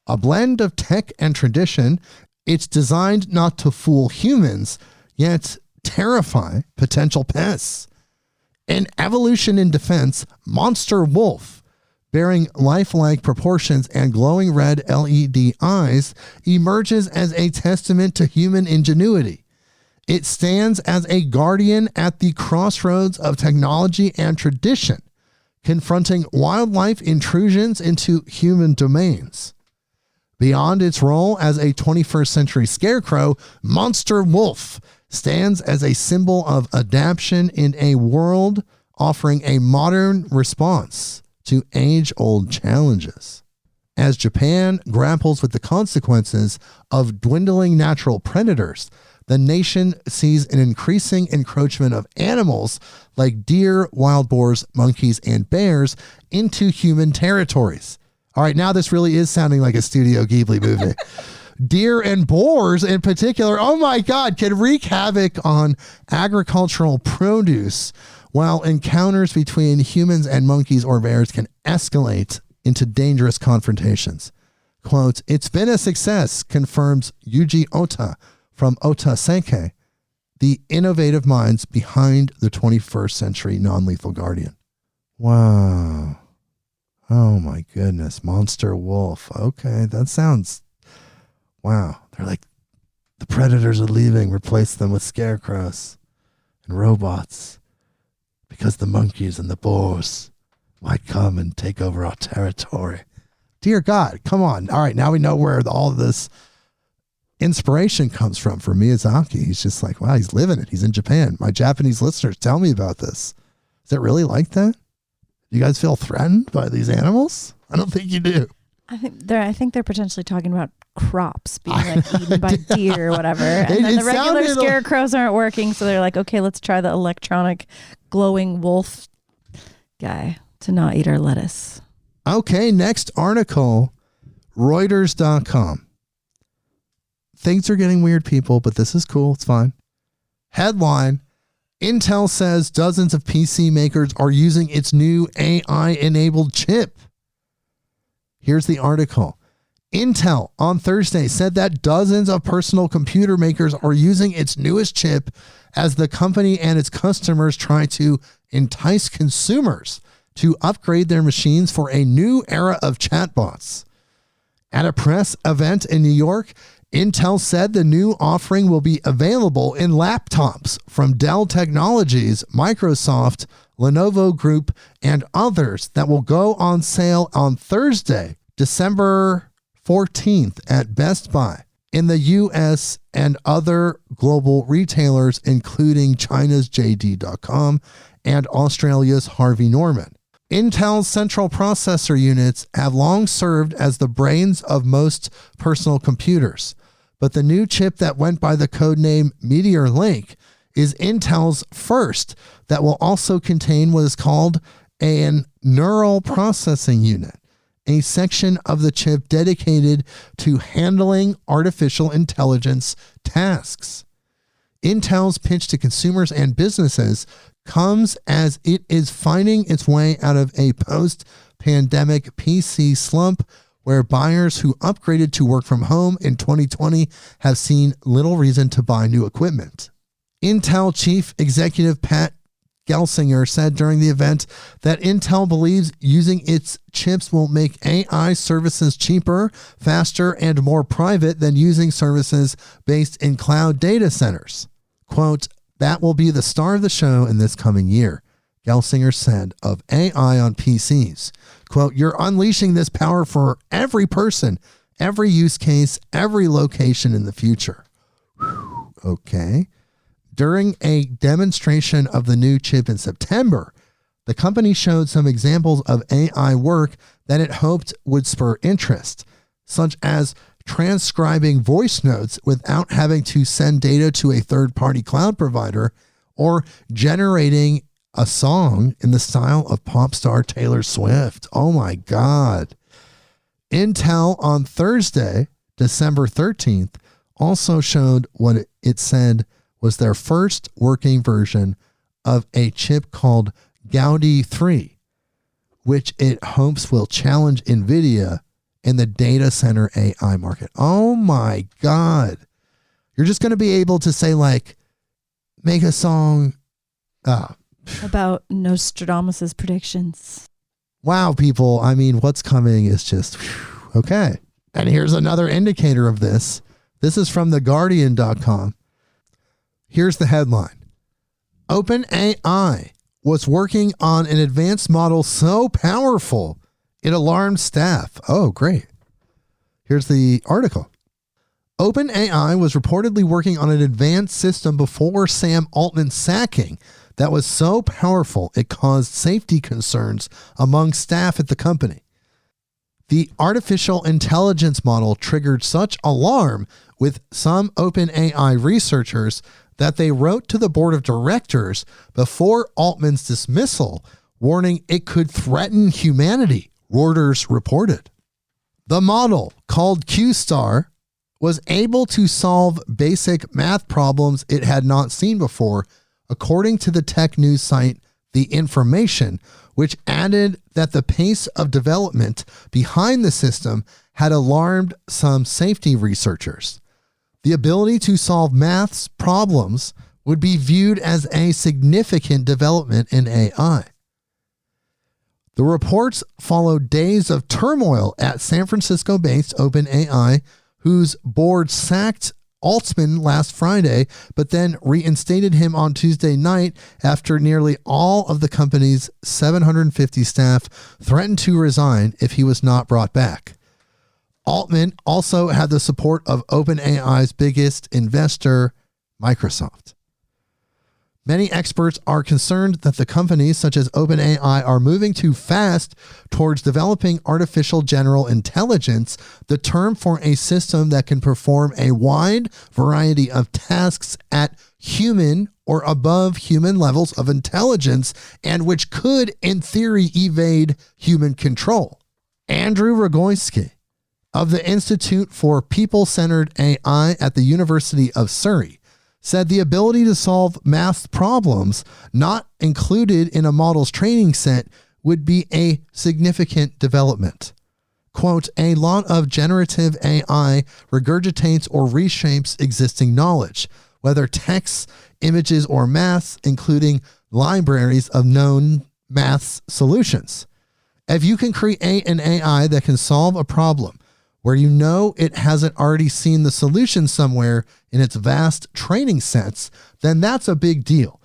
A blend of tech and tradition, it's designed not to fool humans, yet terrify potential pests. An evolution in defense, monster wolf, bearing lifelike proportions and glowing red LED eyes, emerges as a testament to human ingenuity. It stands as a guardian at the crossroads of technology and tradition, confronting wildlife intrusions into human domains. Beyond its role as a 21st century scarecrow, Monster Wolf stands as a symbol of adaptation in a world offering a modern response to age-old challenges. As Japan grapples with the consequences of dwindling natural predators, the nation sees an increasing encroachment of animals like deer, wild boars, monkeys, and bears into human territories. All right, now this really is sounding like a Studio Ghibli movie. Deer and boars in particular, oh my God, can wreak havoc on agricultural produce, while encounters between humans and monkeys or bears can escalate into dangerous confrontations. Quote, "It's been a success," confirms Yuji Ota from Ota Senkei, the innovative minds behind the 21st century non-lethal guardian. Wow. Oh my goodness. Monster wolf. Okay, that sounds... Wow. They're like, the predators are leaving, replace them with scarecrows and robots because the monkeys and the boars might come and take over our territory. Dear God, come on. All right, now we know where all of this inspiration comes from for Miyazaki. He's just like, wow, he's living it. He's in Japan. My Japanese listeners, tell me about this. Is it really like that? Do you guys feel threatened by these animals? I don't think you do. I think they're potentially talking about crops being like eaten by deer or whatever. And then the regular scarecrows aren't working, so they're like, okay, let's try the electronic glowing wolf guy to not eat our lettuce. Okay, next article, Reuters.com. Things are getting weird, people, but this is cool. It's fine. Headline, Intel says dozens of PC makers are using its new AI-enabled chip. Here's the article. Intel on Thursday said that dozens of personal computer makers are using its newest chip as the company and its customers try to entice consumers to upgrade their machines for a new era of chatbots. At a press event in New York, Intel said the new offering will be available in laptops from Dell Technologies, Microsoft, Lenovo Group, and others that will go on sale on Thursday, December 14th at Best Buy in the U.S. and other global retailers, including China's JD.com and Australia's Harvey Norman. Intel's central processor units have long served as the brains of most personal computers, but the new chip that went by the codename Meteor Lake is Intel's first that will also contain what is called an neural processing unit, a section of the chip dedicated to handling artificial intelligence tasks. Intel's pitch to consumers and businesses comes as it is finding its way out of a post-pandemic PC slump where buyers who upgraded to work from home in 2020 have seen little reason to buy new equipment. Intel Chief Executive Pat Gelsinger said during the event that Intel believes using its chips will make AI services cheaper, faster, and more private than using services based in cloud data centers. Quote, "That will be the star of the show in this coming year," Gelsinger said of AI on PCs. Quote, "You're unleashing this power for every person, every use case, every location in the future." Whew, okay. During a demonstration of the new chip in September, the company showed some examples of AI work that it hoped would spur interest, such as transcribing voice notes without having to send data to a third-party cloud provider, or generating a song in the style of pop star Taylor Swift. Oh my God. Intel on Thursday, December 13th, also showed what it said was their first working version of a chip called Gaudi 3, which it hopes will challenge NVIDIA in the data center AI market. Oh my God. You're just going to be able to say, like, make a song about Nostradamus's predictions. Wow, people. I mean, what's coming is just, whew, okay. And here's another indicator of this. This is from theguardian.com. Here's the headline. OpenAI was working on an advanced model so powerful it alarmed staff. Oh, great. Here's the article. OpenAI was reportedly working on an advanced system before Sam Altman's sacking that was so powerful it caused safety concerns among staff at the company. The artificial intelligence model triggered such alarm with some OpenAI researchers that they wrote to the board of directors before Altman's dismissal, warning it could threaten humanity, Reuters reported. The model, called Q-Star, was able to solve basic math problems it had not seen before, according to the tech news site The Information, which added that the pace of development behind the system had alarmed some safety researchers. The ability to solve maths problems would be viewed as a significant development in AI. The reports followed days of turmoil at San Francisco-based OpenAI, whose board sacked Altman last Friday, but then reinstated him on Tuesday night after nearly all of the company's 750 staff threatened to resign if he was not brought back. Altman also had the support of OpenAI's biggest investor, Microsoft. Many experts are concerned that the companies such as OpenAI are moving too fast towards developing artificial general intelligence, the term for a system that can perform a wide variety of tasks at human or above human levels of intelligence and which could, in theory, evade human control. Andrew Rogoyski of the Institute for People-Centered AI at the University of Surrey said the ability to solve math problems not included in a model's training set would be a significant development. Quote, a lot of generative AI regurgitates or reshapes existing knowledge, whether texts, images, or maths, including libraries of known maths solutions. If you can create an AI that can solve a problem where you know it hasn't already seen the solution somewhere in its vast training sets, then that's a big deal.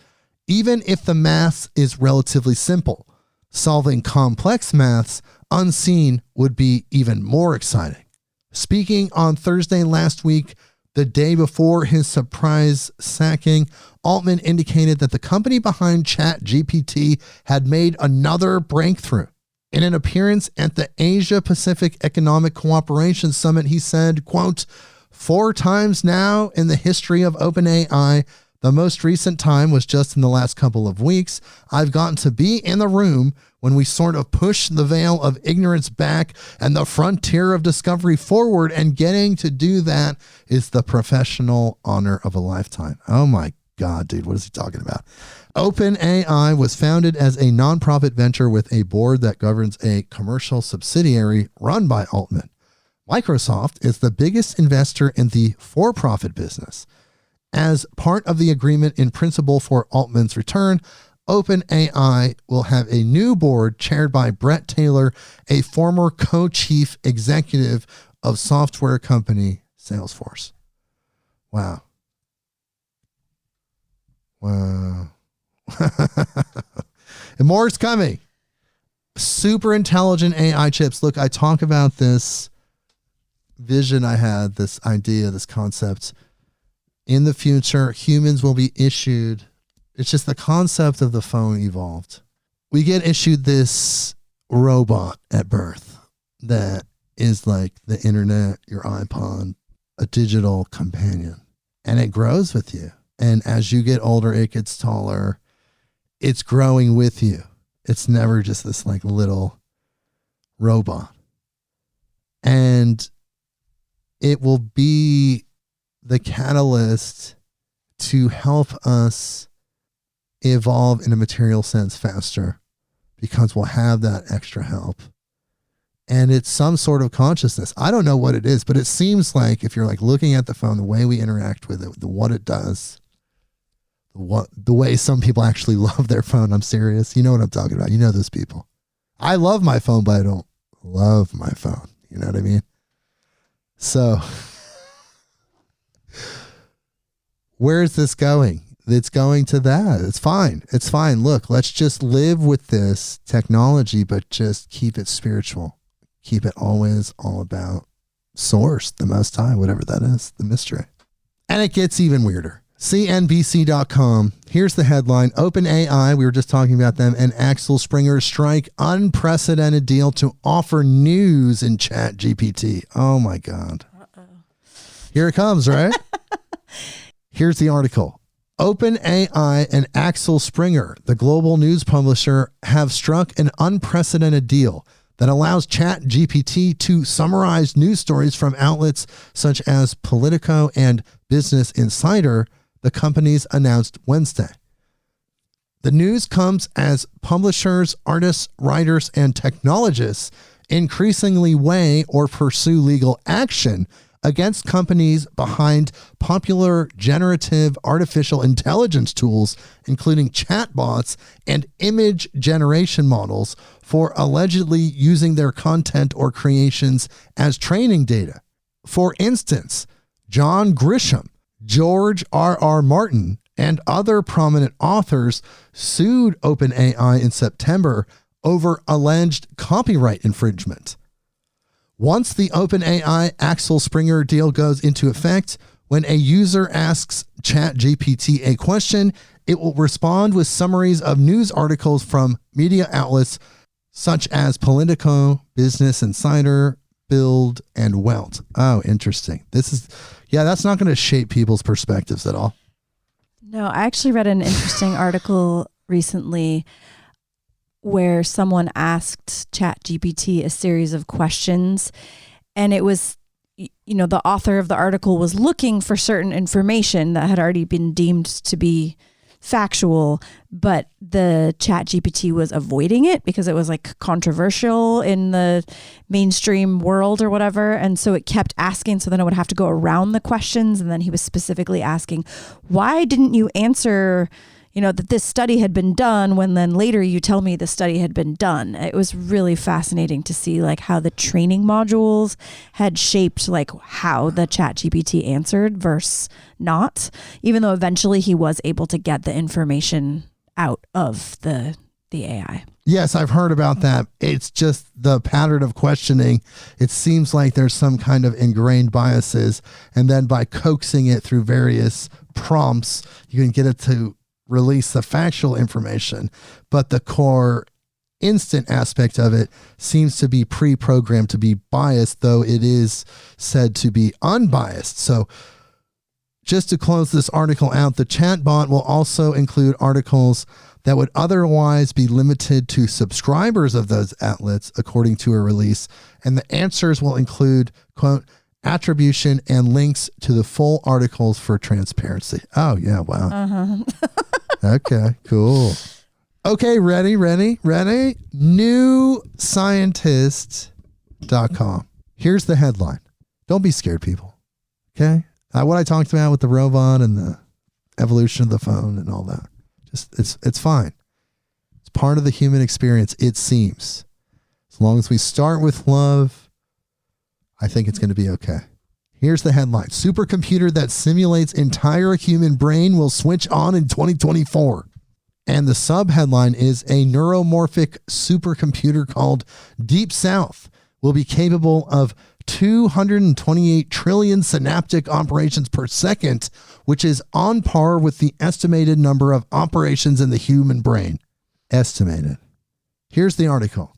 Even if the maths is relatively simple, solving complex maths unseen would be even more exciting. Speaking on Thursday last week, the day before his surprise sacking, Altman indicated that the company behind ChatGPT had made another breakthrough. In an appearance at the Asia-Pacific Economic Cooperation Summit, he said, quote, 4 times now in the history of OpenAI, the most recent time was just in the last couple of weeks, I've gotten to be in the room when we sort of push the veil of ignorance back and the frontier of discovery forward, and getting to do that is the professional honor of a lifetime. Oh my God, dude, what is he talking about? OpenAI was founded as a nonprofit venture with a board that governs a commercial subsidiary run by Altman. Microsoft is the biggest investor in the for-profit business. As part of the agreement in principle for Altman's return, OpenAI will have a new board chaired by Brett Taylor, a former co-chief executive of software company Salesforce. Wow. And more is coming. Super intelligent AI chips. Look, I talk about this vision I had, this idea, this concept. In the future, humans will be issued. It's just the concept of the phone evolved. We get issued this robot at birth that is like the internet, your iPod, a digital companion. And it grows with you. And as you get older, it gets taller. It's growing with you. It's never just this like little robot. And it will be the catalyst to help us evolve in a material sense faster, because we'll have that extra help. And it's some sort of consciousness. I don't know what it is, but it seems like if you're like looking at the phone, the way we interact with it, what it does, the way some people actually love their phone. I'm serious. You know what I'm talking about. You know those people. I love my phone, but I don't love my phone. You know what I mean? So where is this going? It's going to that. It's fine. It's fine. Look, let's just live with this technology, but just keep it spiritual. Keep it always all about source, the Most High, whatever that is, the mystery. And it gets even weirder. CNBC.com. Here's the headline. OpenAI, we were just talking about them, and Axel Springer strike unprecedented deal to offer news in Chat GPT. Oh my God. Here it comes, right? Here's the article. OpenAI and Axel Springer, the global news publisher, have struck an unprecedented deal that allows Chat GPT to summarize news stories from outlets such as Politico and Business Insider, the companies announced Wednesday. The news comes as publishers, artists, writers, and technologists increasingly weigh or pursue legal action against companies behind popular generative artificial intelligence tools, including chatbots and image generation models, for allegedly using their content or creations as training data. For instance, John Grisham, George R.R. Martin, and other prominent authors sued OpenAI in September over alleged copyright infringement. Once the OpenAI Axel Springer deal goes into effect, when a user asks ChatGPT a question, it will respond with summaries of news articles from media outlets such as Politico, Business Insider, Bild, and Welt. Oh, interesting. That's not going to shape people's perspectives at all. No, I actually read an interesting article recently where someone asked ChatGPT a series of questions, and it was, the author of the article was looking for certain information that had already been deemed to be factual, but the ChatGPT was avoiding it because it was like controversial in the mainstream world or whatever. And so it kept asking. So then I would have to go around the questions. And then he was specifically asking, why didn't you answer, that this study had been done when then later you tell me the study had been done? It was really fascinating to see like how the training modules had shaped like how the ChatGPT answered versus not, even though eventually he was able to get the information out of the AI. Yes, I've heard about that. It's just the pattern of questioning. It seems like there's some kind of ingrained biases, and then by coaxing it through various prompts, you can get it to release the factual information, but the core instant aspect of it seems to be pre-programmed to be biased, though it is said to be unbiased. So just to close this article out, the chatbot will also include articles that would otherwise be limited to subscribers of those outlets, according to a release, and the answers will include, quote, attribution and links to the full articles for transparency. Oh, yeah, wow. Uh-huh. Okay, cool. Okay, ready? NewScientist.com. Here's the headline. Don't be scared, people. Okay? What I talked about with the robot and the evolution of the phone and all that. It's fine. It's part of the human experience, it seems. As long as we start with love, I think it's going to be okay. Here's the headline. Supercomputer that simulates entire human brain will switch on in 2024. And the sub-headline is a neuromorphic supercomputer called Deep South will be capable of 228 trillion synaptic operations per second, which is on par with the estimated number of operations in the human brain. Estimated. Here's the article.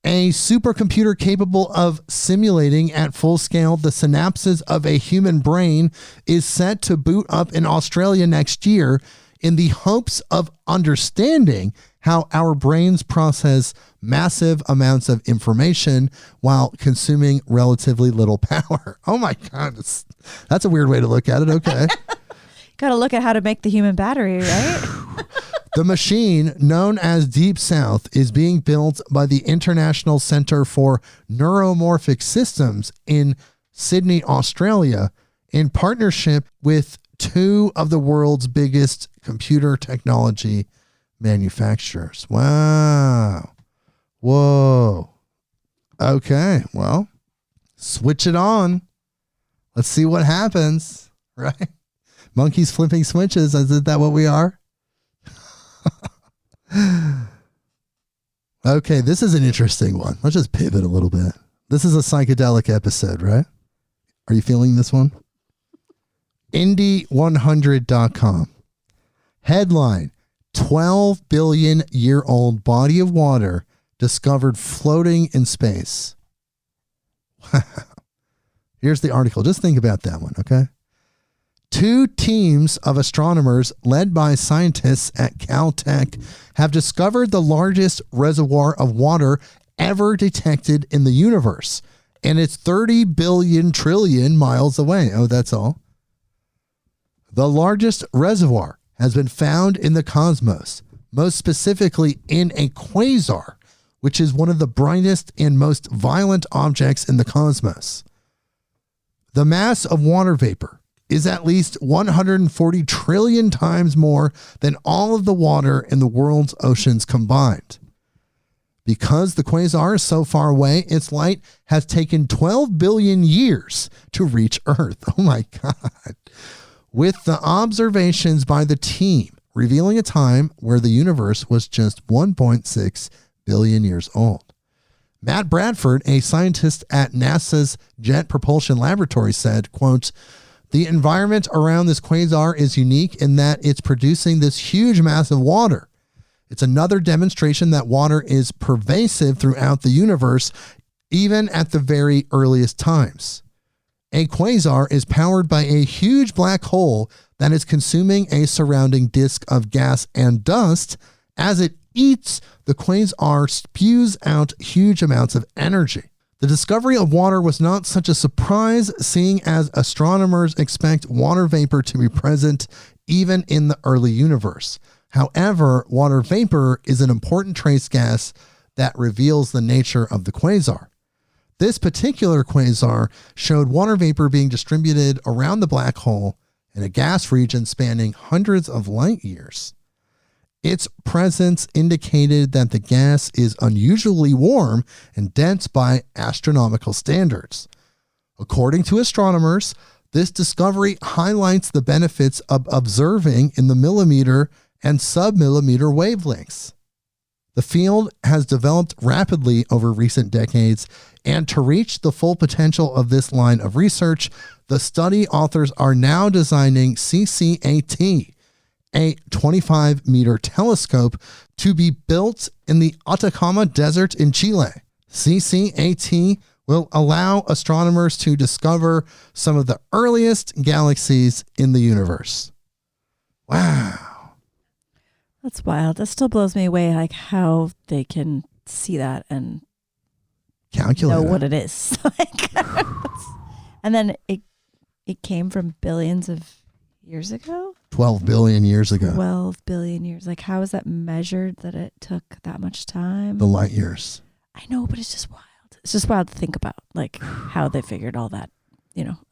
A supercomputer capable of simulating at full scale the synapses of a human brain is set to boot up in Australia next year in the hopes of understanding how our brains process massive amounts of information while consuming relatively little power. Oh my God, that's a weird way to look at it. Okay. Got to look at how to make the human battery, right? The machine, known as Deep South, is being built by the International Centre for Neuromorphic Systems in Sydney, Australia, in partnership with two of the world's biggest computer technology manufacturers. Wow. Whoa. Okay, well, switch it on. Let's see what happens, right? Monkeys flipping switches. Isn't that what we are? Okay, this is an interesting one. Let's just pivot a little bit. This is a psychedelic episode, right? Are you feeling this one? Indy100.com. Headline: 12 billion year old body of water discovered floating in space. Here's the article. Just think about that one, okay? 2 teams of astronomers led by scientists at Caltech have discovered the largest reservoir of water ever detected in the universe, and it's 30 billion trillion miles away. Oh, that's all. The largest reservoir has been found in the cosmos, most specifically in a quasar, which is one of the brightest and most violent objects in the cosmos. The mass of water vapor is at least 140 trillion times more than all of the water in the world's oceans combined. Because the quasar is so far away, its light has taken 12 billion years to reach Earth. Oh my God. With the observations by the team revealing a time where the universe was just 1.6 billion years old. Matt Bradford, a scientist at NASA's Jet Propulsion Laboratory, said, quote, "The environment around this quasar is unique in that it's producing this huge mass of water. It's another demonstration that water is pervasive throughout the universe, even at the very earliest times. A quasar is powered by a huge black hole that is consuming a surrounding disk of gas and dust. As it eats, the quasar spews out huge amounts of energy. The discovery of water was not such a surprise, seeing as astronomers expect water vapor to be present even in the early universe. However, water vapor is an important trace gas that reveals the nature of the quasar. This particular quasar showed water vapor being distributed around the black hole in a gas region spanning hundreds of light years. Its presence indicated that the gas is unusually warm and dense by astronomical standards. According to astronomers, this discovery highlights the benefits of observing in the millimeter and submillimeter wavelengths. The field has developed rapidly over recent decades, and to reach the full potential of this line of research, the study authors are now designing CCAT, a 25-meter telescope to be built in the Atacama Desert in Chile. CCAT will allow astronomers to discover some of the earliest galaxies in the universe. Wow. That's wild. That still blows me away, like how they can see that and Calculate know that. what it is. And then it came from billions of years ago? 12 billion years ago. 12 billion years. Like, how is that measured that it took that much time? The light years. I know, but it's just wild. It's just wild to think about, like, how they figured all that,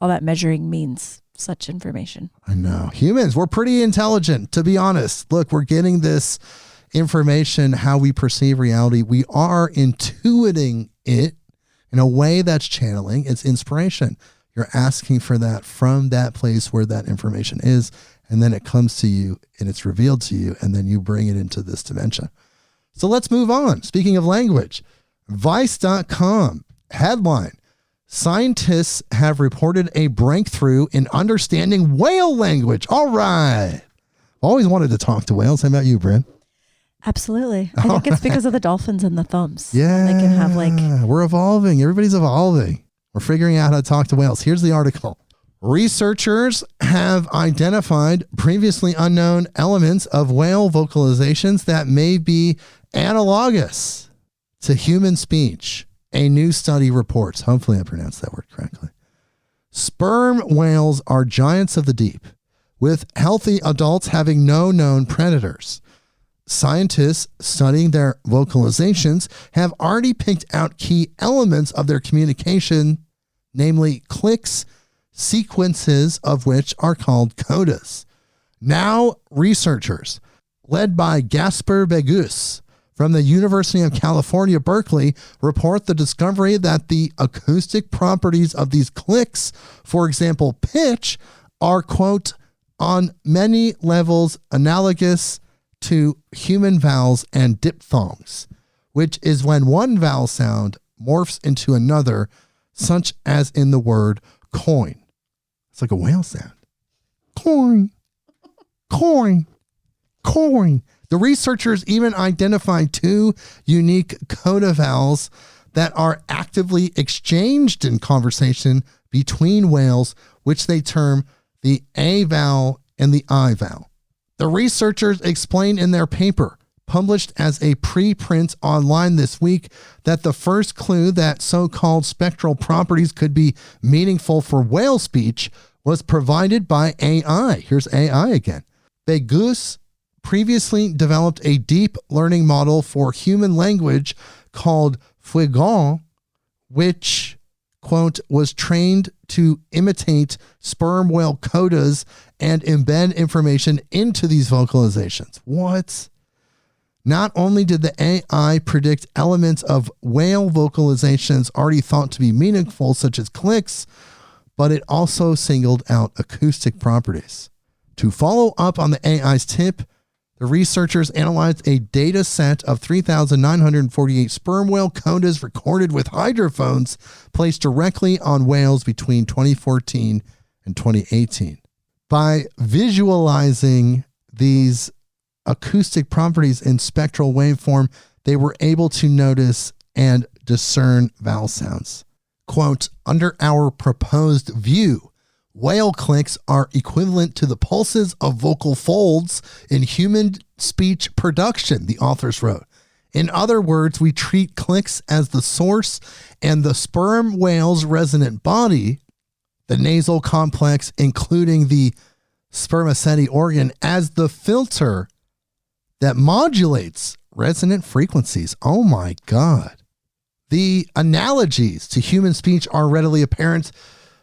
all that measuring means such information. I know. Humans, we're pretty intelligent, to be honest. Look, we're getting this information, how we perceive reality. We are intuiting it in a way that's channeling. It's inspiration. You're asking for that from that place where that information is, and then it comes to you and it's revealed to you, and then you bring it into this dimension. So let's move on. Speaking of language, Vice.com headline: scientists have reported a breakthrough in understanding whale language. All right. Always wanted to talk to whales. How about you, Brynn? Absolutely. I think it's because of the dolphins and the thumbs. Yeah. They can have we're evolving. Everybody's evolving. We're figuring out how to talk to whales. Here's the article. Researchers have identified previously unknown elements of whale vocalizations that may be analogous to human speech. A new study reports. Hopefully I pronounced that word correctly. Sperm whales are giants of the deep, with healthy adults having no known predators. Scientists studying their vocalizations have already picked out key elements of their communication, namely clicks, sequences of which are called codas. Now, researchers, led by Gasper Begus from the University of California, Berkeley, report the discovery that the acoustic properties of these clicks, for example, pitch, are, quote, on many levels analogous to human vowels and diphthongs, which is when one vowel sound morphs into another, such as in the word coin. It's like a whale sound. Coin. Coin. Coin. The researchers even identified 2 unique coda vowels that are actively exchanged in conversation between whales, which they term the A vowel and the I vowel. The researchers explained in their paper, published as a preprint online this week, that the first clue that so-called spectral properties could be meaningful for whale speech was provided by AI. Here's AI again. Begus previously developed a deep learning model for human language called Fuegon, which, quote, was trained to imitate sperm whale codas and embed information into these vocalizations. What? Not only did the AI predict elements of whale vocalizations already thought to be meaningful, such as clicks, but it also singled out acoustic properties. To follow up on the AI's tip, the researchers analyzed a data set of 3,948 sperm whale codas recorded with hydrophones placed directly on whales between 2014 and 2018. By visualizing these acoustic properties in spectral waveform, they were able to notice and discern vowel sounds. Quote, under our proposed view, whale clicks are equivalent to the pulses of vocal folds in human speech production, the authors wrote. In other words, we treat clicks as the source and the sperm whale's resonant body, the nasal complex, including the spermaceti organ, as the filter that modulates resonant frequencies. Oh my God. The analogies to human speech are readily apparent.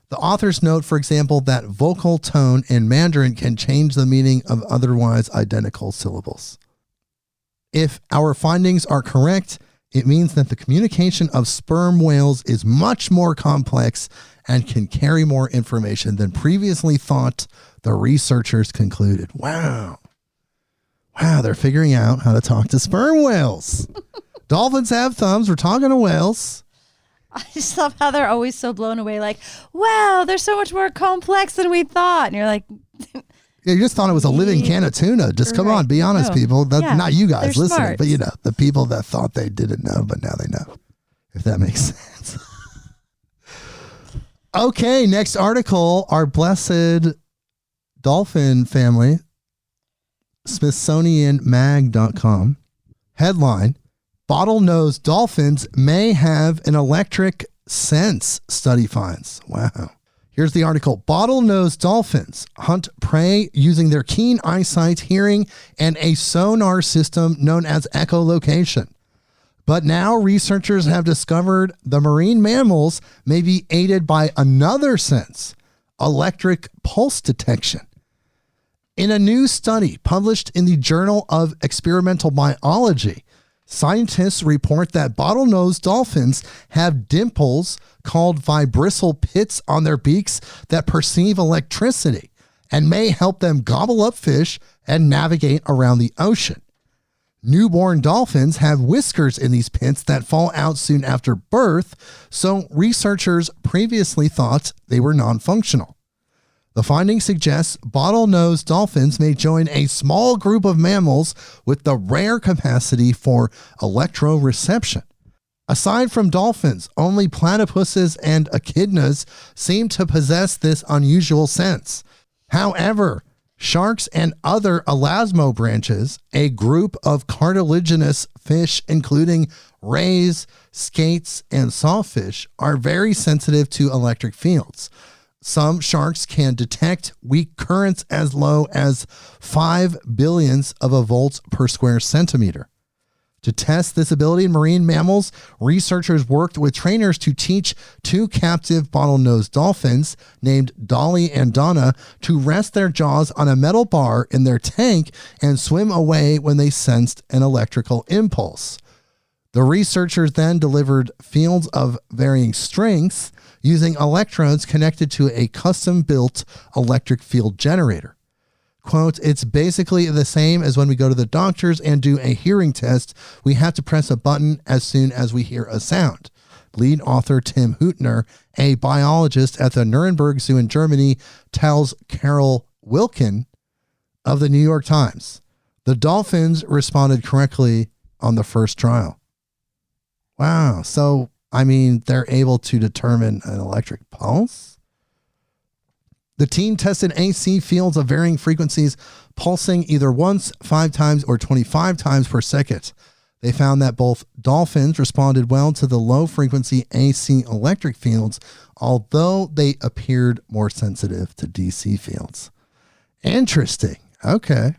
The authors note, for example, that vocal tone in Mandarin can change the meaning of otherwise identical syllables. If our findings are correct, it means that the communication of sperm whales is much more complex and can carry more information than previously thought, the researchers concluded. Wow, they're figuring out how to talk to sperm whales. Dolphins have thumbs. We're talking to whales. I just love how they're always so blown away, like, wow, they're so much more complex than we thought. And you're like, yeah, you just thought it was a living can of tuna. Just come on, be honest, people. Not you guys listening, but the people that thought they didn't know, but now they know, if that makes sense. Okay, next article, our blessed dolphin family, SmithsonianMag.com. Headline, bottlenose dolphins may have an electric sense, study finds. Wow. Here's the article. Bottlenose dolphins hunt prey using their keen eyesight, hearing, and a sonar system known as echolocation. But now researchers have discovered the marine mammals may be aided by another sense, electric pulse detection. In a new study published in the Journal of Experimental Biology, scientists report that bottlenose dolphins have dimples called vibrissae pits on their beaks that perceive electricity and may help them gobble up fish and navigate around the ocean. Newborn dolphins have whiskers in these pits that fall out soon after birth, so researchers previously thought they were non-functional. The finding suggests bottlenose dolphins may join a small group of mammals with the rare capacity for electroreception. Aside from dolphins, only platypuses and echidnas seem to possess this unusual sense. However, sharks and other elasmobranches, a group of cartilaginous fish including rays, skates, and sawfish, are very sensitive to electric fields. Some sharks can detect weak currents as low as 5 billionths of a volt per square centimeter. To test this ability in marine mammals, researchers worked with trainers to teach 2 captive bottlenose dolphins named Dolly and Donna to rest their jaws on a metal bar in their tank and swim away when they sensed an electrical impulse. The researchers then delivered fields of varying strengths using electrodes connected to a custom-built electric field generator. Quote, it's basically the same as when we go to the doctors and do a hearing test. We have to press a button as soon as we hear a sound. Lead author Tim Hüttner, a biologist at the Nuremberg Zoo in Germany, tells Carol Wilkin of the New York Times. The dolphins responded correctly on the first trial. Wow. So, I mean, they're able to determine an electric pulse. The team tested AC fields of varying frequencies, pulsing either once, 5 times, or 25 times per second. They found that both dolphins responded well to the low-frequency AC electric fields, although they appeared more sensitive to DC fields. Interesting. Okay.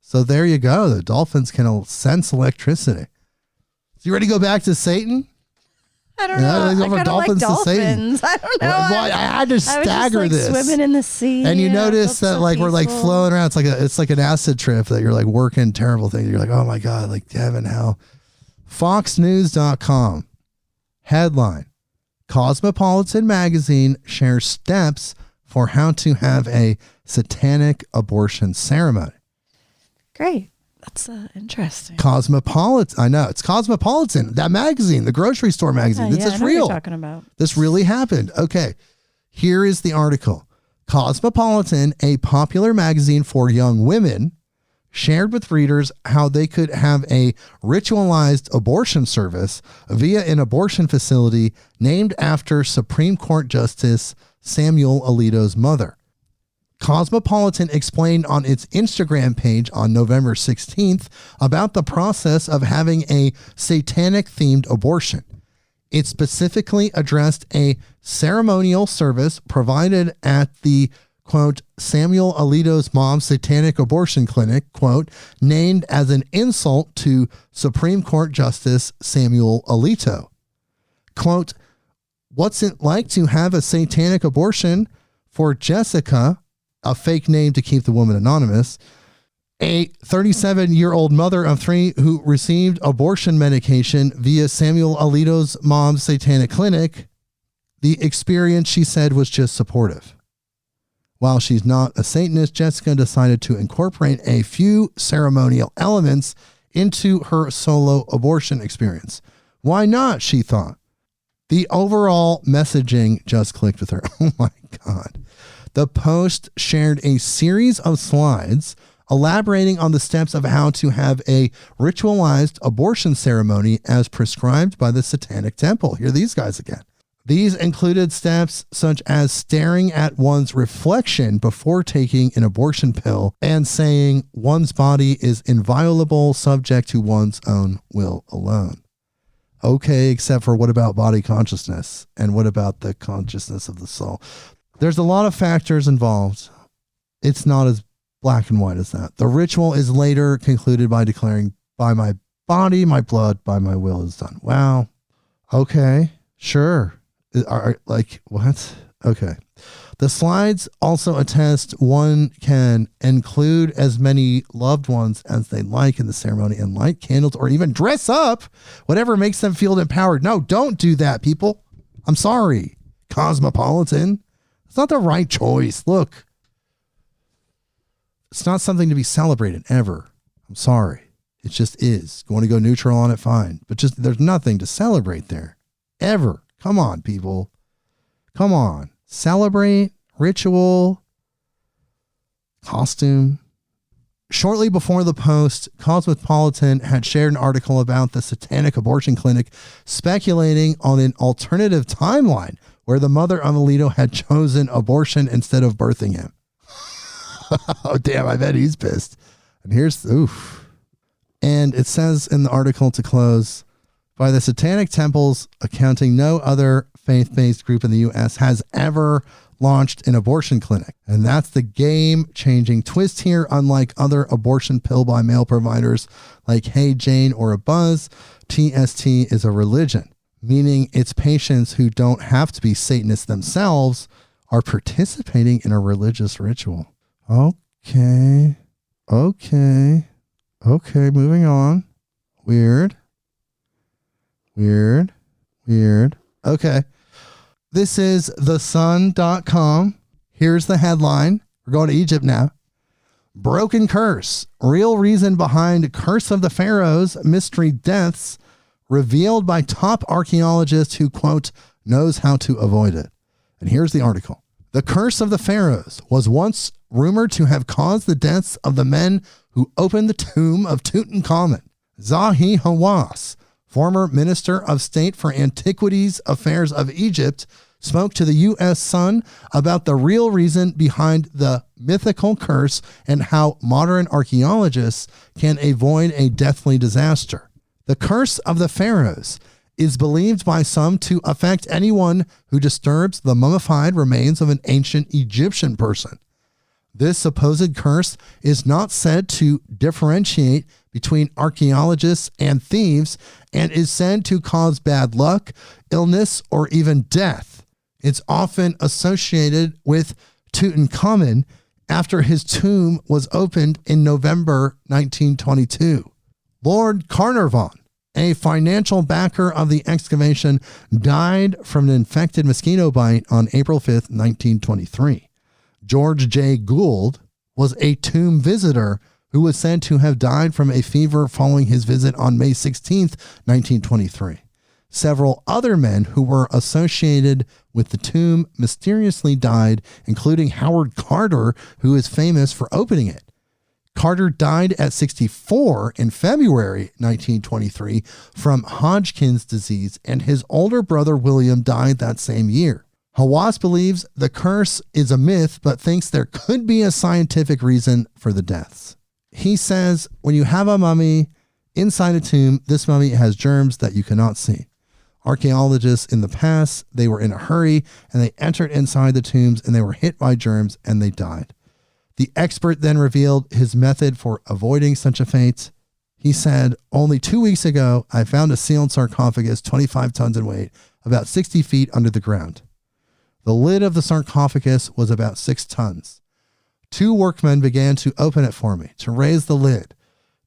So there you go. The dolphins can sense electricity. So you ready to go back to Satan? I don't know. I kind of like dolphins. I don't know. Well, I had to stagger this. Swimming in the sea. And you notice that like peaceful. We're like flowing around. It's like an acid trip that you're like working terrible things. You're like, oh my God, like heaven, hell. FoxNews.com headline: Cosmopolitan magazine shares steps for how to have a satanic abortion ceremony. Great. That's interesting. Cosmopolitan. I know. It's Cosmopolitan. That magazine, the grocery store magazine. This is real. What you're talking about. This really happened. Okay. Here is the article. Cosmopolitan, a popular magazine for young women, shared with readers how they could have a ritualized abortion service via an abortion facility named after Supreme Court Justice Samuel Alito's mother. Cosmopolitan explained on its Instagram page on November 16th about the process of having a satanic-themed abortion. It specifically addressed a ceremonial service provided at the, quote, Samuel Alito's mom's satanic abortion clinic, quote, named as an insult to Supreme Court Justice Samuel Alito. Quote, what's it like to have a satanic abortion for Jessica, a fake name to keep the woman anonymous, a 37-year-old mother of 3 who received abortion medication via Samuel Alito's mom's satanic clinic. The experience, she said, was just supportive. While she's not a Satanist, Jessica decided to incorporate a few ceremonial elements into her solo abortion experience. Why not, she thought. The overall messaging just clicked with her. Oh my God. The post shared a series of slides elaborating on the steps of how to have a ritualized abortion ceremony as prescribed by the Satanic Temple. Here are these guys again. These included steps such as staring at one's reflection before taking an abortion pill and saying one's body is inviolable, subject to one's own will alone. Okay, except for what about body consciousness? And what about the consciousness of the soul? There's a lot of factors involved. It's not as black and white as that. The ritual is later concluded by declaring, by my body, my blood, by my will is done. Wow. Okay. Sure. Like, what? Okay. The slides also attest one can include as many loved ones as they like in the ceremony and light candles or even dress up, whatever makes them feel empowered. No, don't do that, people. I'm sorry. Cosmopolitan. It's not the right choice. Look, it's not something to be celebrated ever. I'm sorry. It just is. You want to go neutral on it? Fine. But just, there's nothing to celebrate there. Ever. Come on, people. Come on. Celebrate, ritual, costume. Shortly before the post, Cosmopolitan had shared an article about the Satanic Abortion Clinic, speculating on an alternative timeline where the mother of Alito had chosen abortion instead of birthing him. Oh, damn, I bet he's pissed. And here's, oof. And it says in the article to close, by the Satanic Temple's accounting, no other faith-based group in the U.S. has ever launched an abortion clinic. And that's the game-changing twist here. Unlike other abortion pill-by-mail providers like Hey Jane or A Buzz, TST is a religion, meaning its patients who don't have to be Satanists themselves are participating in a religious ritual. Okay, moving on. Weird. Okay. This is thesun.com. Here's the headline. We're going to Egypt now. Broken curse. Real reason behind Curse of the Pharaohs mystery deaths revealed by top archaeologist who, quote, knows how to avoid it. And here's the article. The Curse of the Pharaohs was once rumored to have caused the deaths of the men who opened the tomb of Tutankhamun. Zahi Hawass, former Minister of State for Antiquities Affairs of Egypt, spoke to the U.S. Sun about the real reason behind the mythical curse and how modern archaeologists can avoid a deathly disaster. The curse of the pharaohs is believed by some to affect anyone who disturbs the mummified remains of an ancient Egyptian person. This supposed curse is not said to differentiate between archaeologists and thieves and is said to cause bad luck, illness, or even death. It's often associated with Tutankhamun after his tomb was opened in November 1922. Lord Carnarvon, a financial backer of the excavation, died from an infected mosquito bite on April 5th, 1923. George J. Gould was a tomb visitor who was said to have died from a fever following his visit on May 16th, 1923. Several other men who were associated with the tomb mysteriously died, including Howard Carter, who is famous for opening it. Carter died at 64 in February 1923 from Hodgkin's disease, and his older brother William died that same year. Hawass believes the curse is a myth, but thinks there could be a scientific reason for the deaths. He says, when you have a mummy inside a tomb, this mummy has germs that you cannot see. Archaeologists in the past, they were in a hurry and they entered inside the tombs and they were hit by germs and they died. The expert then revealed his method for avoiding such a fate. He said, only 2 weeks ago, I found a sealed sarcophagus 25 tons in weight, about 60 feet under the ground. The lid of the sarcophagus was about 6 tons. 2 workmen began to open it for me, to raise the lid.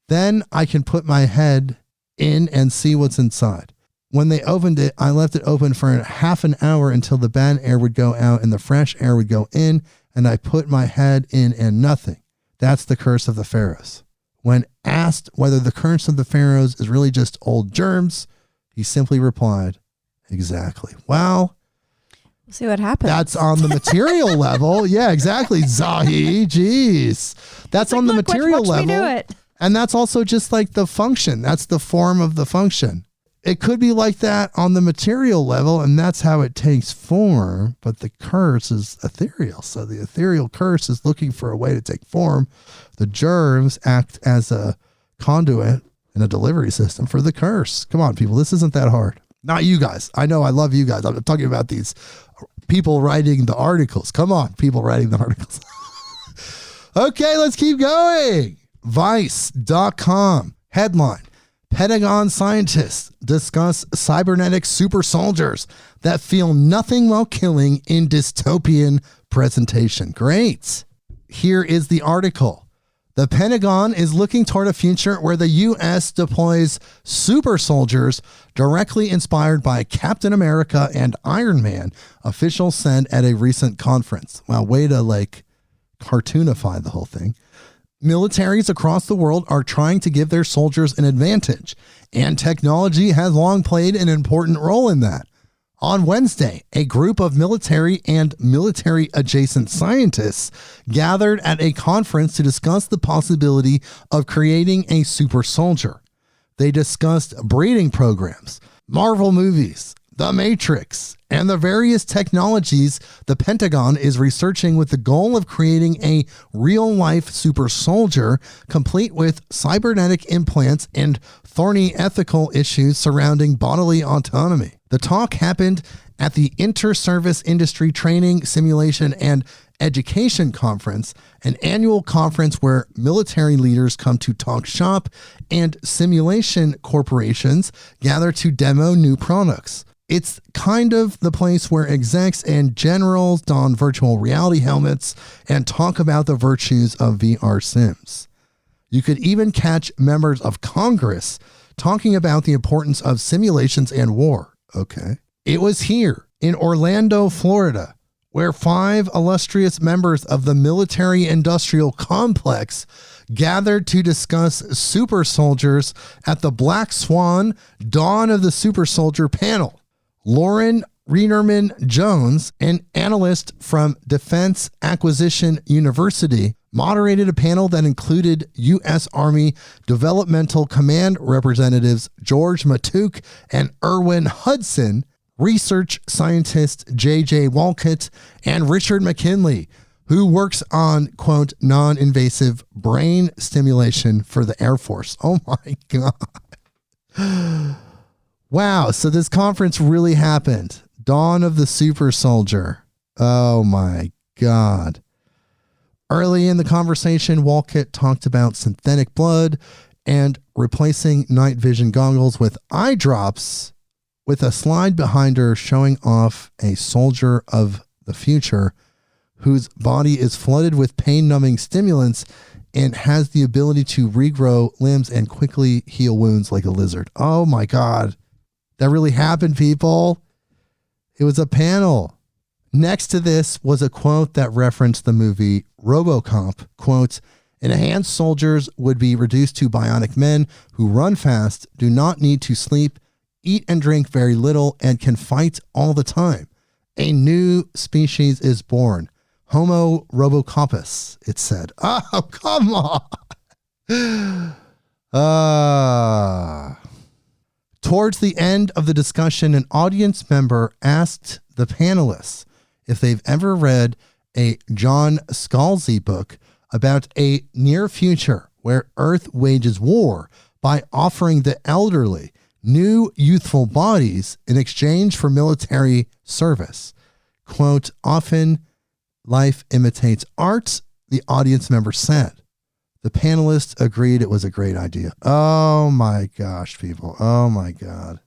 Then I can put my head in and see what's inside. When they opened it, I left it open for half an hour until the bad air would go out and the fresh air would go in, and I put my head in and nothing. That's the curse of the pharaohs. When asked whether the curse of the pharaohs is really just old germs, he simply replied, exactly. Well, we'll see what happens. That's on the material level. Yeah, exactly. Zahi, jeez. That's on the material level. Me do it. And that's also just like the function. That's the form of the function. It could be like that on the material level, and that's how it takes form, but the curse is ethereal. So the ethereal curse is looking for a way to take form. The germs act as a conduit and a delivery system for the curse. Come on, people. This isn't that hard. Not you guys. I know I love you guys. I'm talking about these people writing the articles. Come on, people writing the articles. Okay, let's keep going. Vice.com headline. Pentagon scientists discuss cybernetic super soldiers that feel nothing while killing in dystopian presentation. Great. Here is the article. The Pentagon is looking toward a future where the U.S. deploys super soldiers directly inspired by Captain America and Iron Man, officials said at a recent conference. Wow, way to cartoonify the whole thing. Militaries across the world are trying to give their soldiers an advantage, and technology has long played an important role in that. On Wednesday, a group of military and military-adjacent scientists gathered at a conference to discuss the possibility of creating a super soldier. They discussed breeding programs, Marvel movies, The Matrix, and the various technologies the Pentagon is researching with the goal of creating a real-life super soldier, complete with cybernetic implants and thorny ethical issues surrounding bodily autonomy. The talk happened at the Inter-Service Industry Training, Simulation, and Education Conference, an annual conference where military leaders come to talk shop and simulation corporations gather to demo new products. It's kind of the place where execs and generals don virtual reality helmets and talk about the virtues of VR sims. You could even catch members of Congress talking about the importance of simulations and war. Okay. It was here in Orlando, Florida, where 5 illustrious members of the military-industrial complex gathered to discuss super soldiers at the Black Swan Dawn of the Super Soldier panel. Lauren Reinerman Jones, an analyst from Defense Acquisition University, moderated a panel that included U.S. Army Developmental Command representatives George Matuk and Erwin Hudson, research scientist J.J. Walcott, and Richard McKinley, who works on, quote, non-invasive brain stimulation for the Air Force. Oh my God. Wow. So this conference really happened. Dawn of the Super Soldier. Oh my God. Early in the conversation, Walcott talked about synthetic blood and replacing night vision goggles with eye drops, with a slide behind her showing off a soldier of the future whose body is flooded with pain-numbing stimulants and has the ability to regrow limbs and quickly heal wounds like a lizard. Oh my God. That really happened, people. It was a panel. Next to this was a quote that referenced the movie RoboCop. Quote, enhanced soldiers would be reduced to bionic men who run fast, do not need to sleep, eat and drink very little, and can fight all the time. A new species is born. Homo robocopus, it said. Oh, come on. Towards the end of the discussion, an audience member asked the panelists if they've ever read a John Scalzi book about a near future where Earth wages war by offering the elderly new youthful bodies in exchange for military service. Quote, often life imitates art, the audience member said. The panelists agreed it was a great idea. Oh my gosh, people. Oh my God.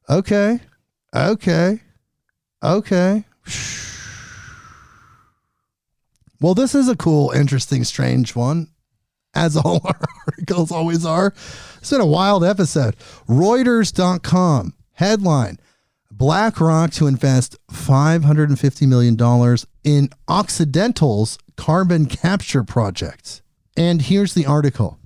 Okay. Well, this is a cool, interesting, strange one, as all our articles always are. It's been a wild episode. Reuters.com headline, BlackRock to invest $550 million in Occidental's carbon capture project. And here's the article.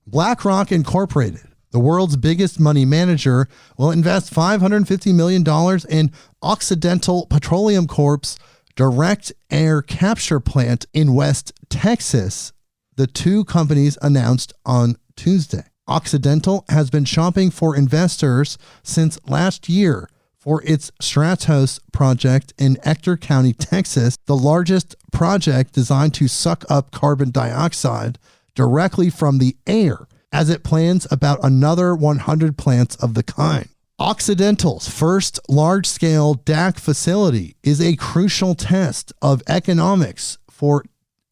BlackRock Incorporated, the world's biggest money manager, will invest $550 million in Occidental Petroleum Corp's direct air capture plant in West Texas, the two companies announced on Tuesday. Occidental has been shopping for investors since last year for its Stratos project in Ector County, Texas, the largest project designed to suck up carbon dioxide directly from the air, as it plans about another 100 plants of the kind. Occidental's first large-scale DAC facility is a crucial test of economics for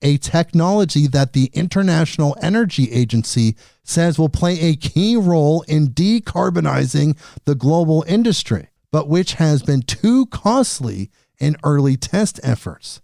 a technology that the International Energy Agency says will play a key role in decarbonizing the global industry, but which has been too costly in early test efforts.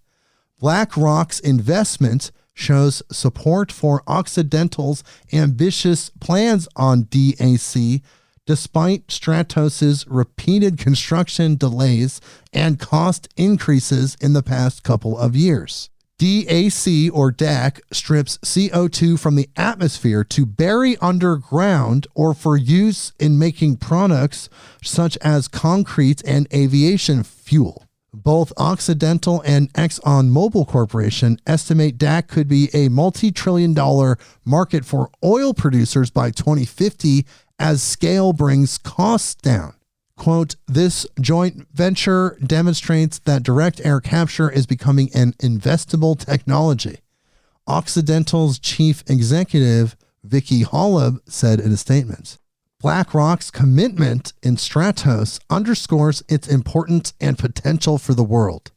BlackRock's investment shows support for Occidental's ambitious plans on DAC, despite Stratos' repeated construction delays and cost increases in the past couple of years. DAC, or DAC, strips CO2 from the atmosphere to bury underground or for use in making products such as concrete and aviation fuel. Both Occidental and ExxonMobil Corporation estimate DAC could be a multi-trillion-dollar market for oil producers by 2050 as scale brings costs down. Quote, this joint venture demonstrates that direct air capture is becoming an investable technology. Occidental's chief executive, Vicky Holub, said in a statement. BlackRock's commitment in Stratos underscores its importance and potential for the world.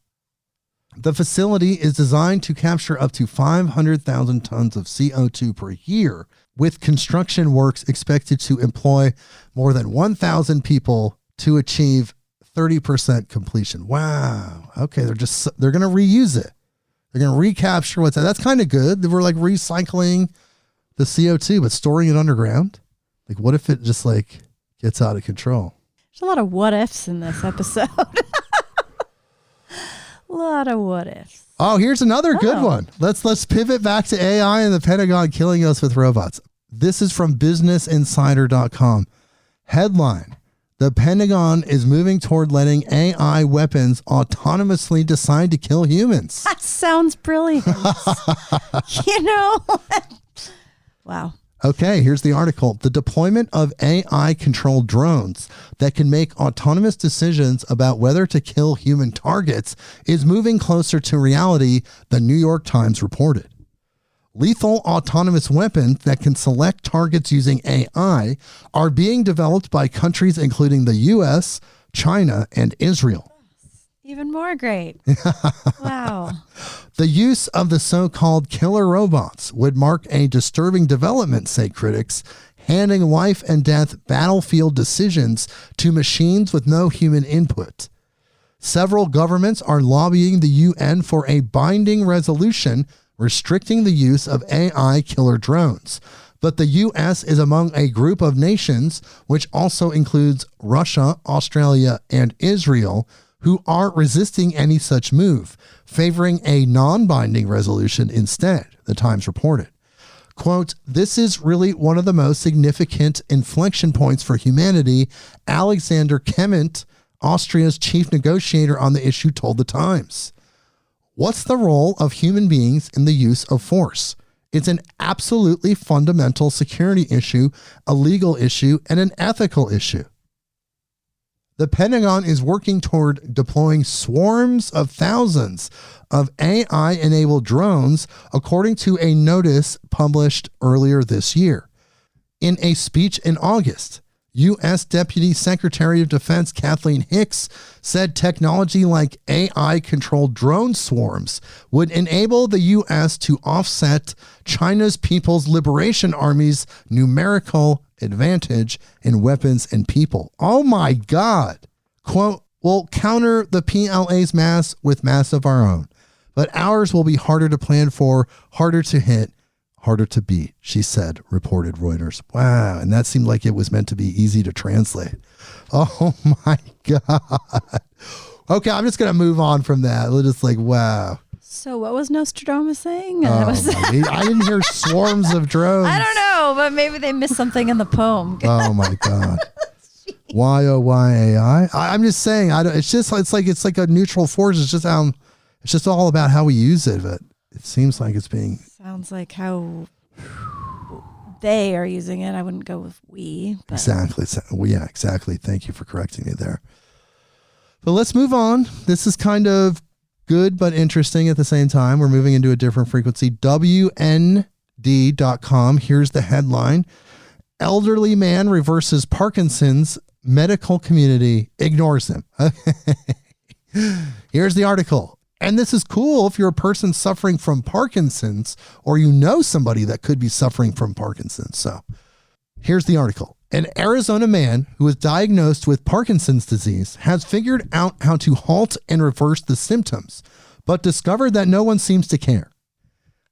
The facility is designed to capture up to 500,000 tons of CO2 per year, with construction works expected to employ more than 1,000 people to achieve 30% completion. Wow. Okay, they're going to reuse it. They're going to recapture what's that. That's kind of good. We're like recycling the CO2, but storing it underground. Like, what if it just like gets out of control? There's a lot of what ifs in this episode. A lot of what ifs. Oh, here's another good one. Let's pivot back to AI and the Pentagon killing us with robots. This is from businessinsider.com. Headline, The Pentagon is moving toward letting AI weapons autonomously decide to kill humans. That sounds brilliant. Wow. Okay, here's the article. The deployment of AI-controlled drones that can make autonomous decisions about whether to kill human targets is moving closer to reality, the New York Times reported. Lethal autonomous weapons that can select targets using AI are being developed by countries including the U.S., China, and Israel. Even more great. Wow. The use of the so-called killer robots would mark a disturbing development, say critics, handing life and death battlefield decisions to machines with no human input. Several governments are lobbying the UN for a binding resolution restricting the use of AI killer drones. But the U.S. is among a group of nations, which also includes Russia, Australia, and Israel, who aren't resisting any such move, favoring a non-binding resolution instead, the Times reported. Quote, "This is really one of the most significant inflection points for humanity," Alexander Kement, Austria's chief negotiator on the issue, told the Times. What's the role of human beings in the use of force? It's an absolutely fundamental security issue, a legal issue, and an ethical issue. The Pentagon is working toward deploying swarms of thousands of AI-enabled drones, according to a notice published earlier this year. In a speech in August, U.S. Deputy Secretary of Defense Kathleen Hicks said technology like AI-controlled drone swarms would enable the U.S. to offset China's People's Liberation Army's numerical advantage in weapons and people. Oh my God. Quote, "We'll counter the PLA's mass with mass of our own, but ours will be harder to plan for, harder to hit, harder to beat," she said, reported Reuters. Wow, and that seemed like it was meant to be easy to translate. Oh my God. Okay, I'm just going to move on from that. We're just like, wow. So what was Nostradamus saying? I didn't hear swarms of drones. I don't know, but maybe they missed something in the poem. Oh my God. Y-O-Y-A-I. I'm just saying, it's like a neutral force. It's just all about how we use it, but it seems like it's being... Sounds like how they are using it. I wouldn't go with we. But. Exactly. Well, yeah, exactly. Thank you for correcting me there. But let's move on. This is kind of good but interesting at the same time. We're moving into a different frequency. WND.com. Here's the headline. Elderly man reverses Parkinson's, medical community ignores him. Here's the article. And this is cool if you're a person suffering from Parkinson's or you know somebody that could be suffering from Parkinson's. So here's the article. An Arizona man who was diagnosed with Parkinson's disease has figured out how to halt and reverse the symptoms, but discovered that no one seems to care.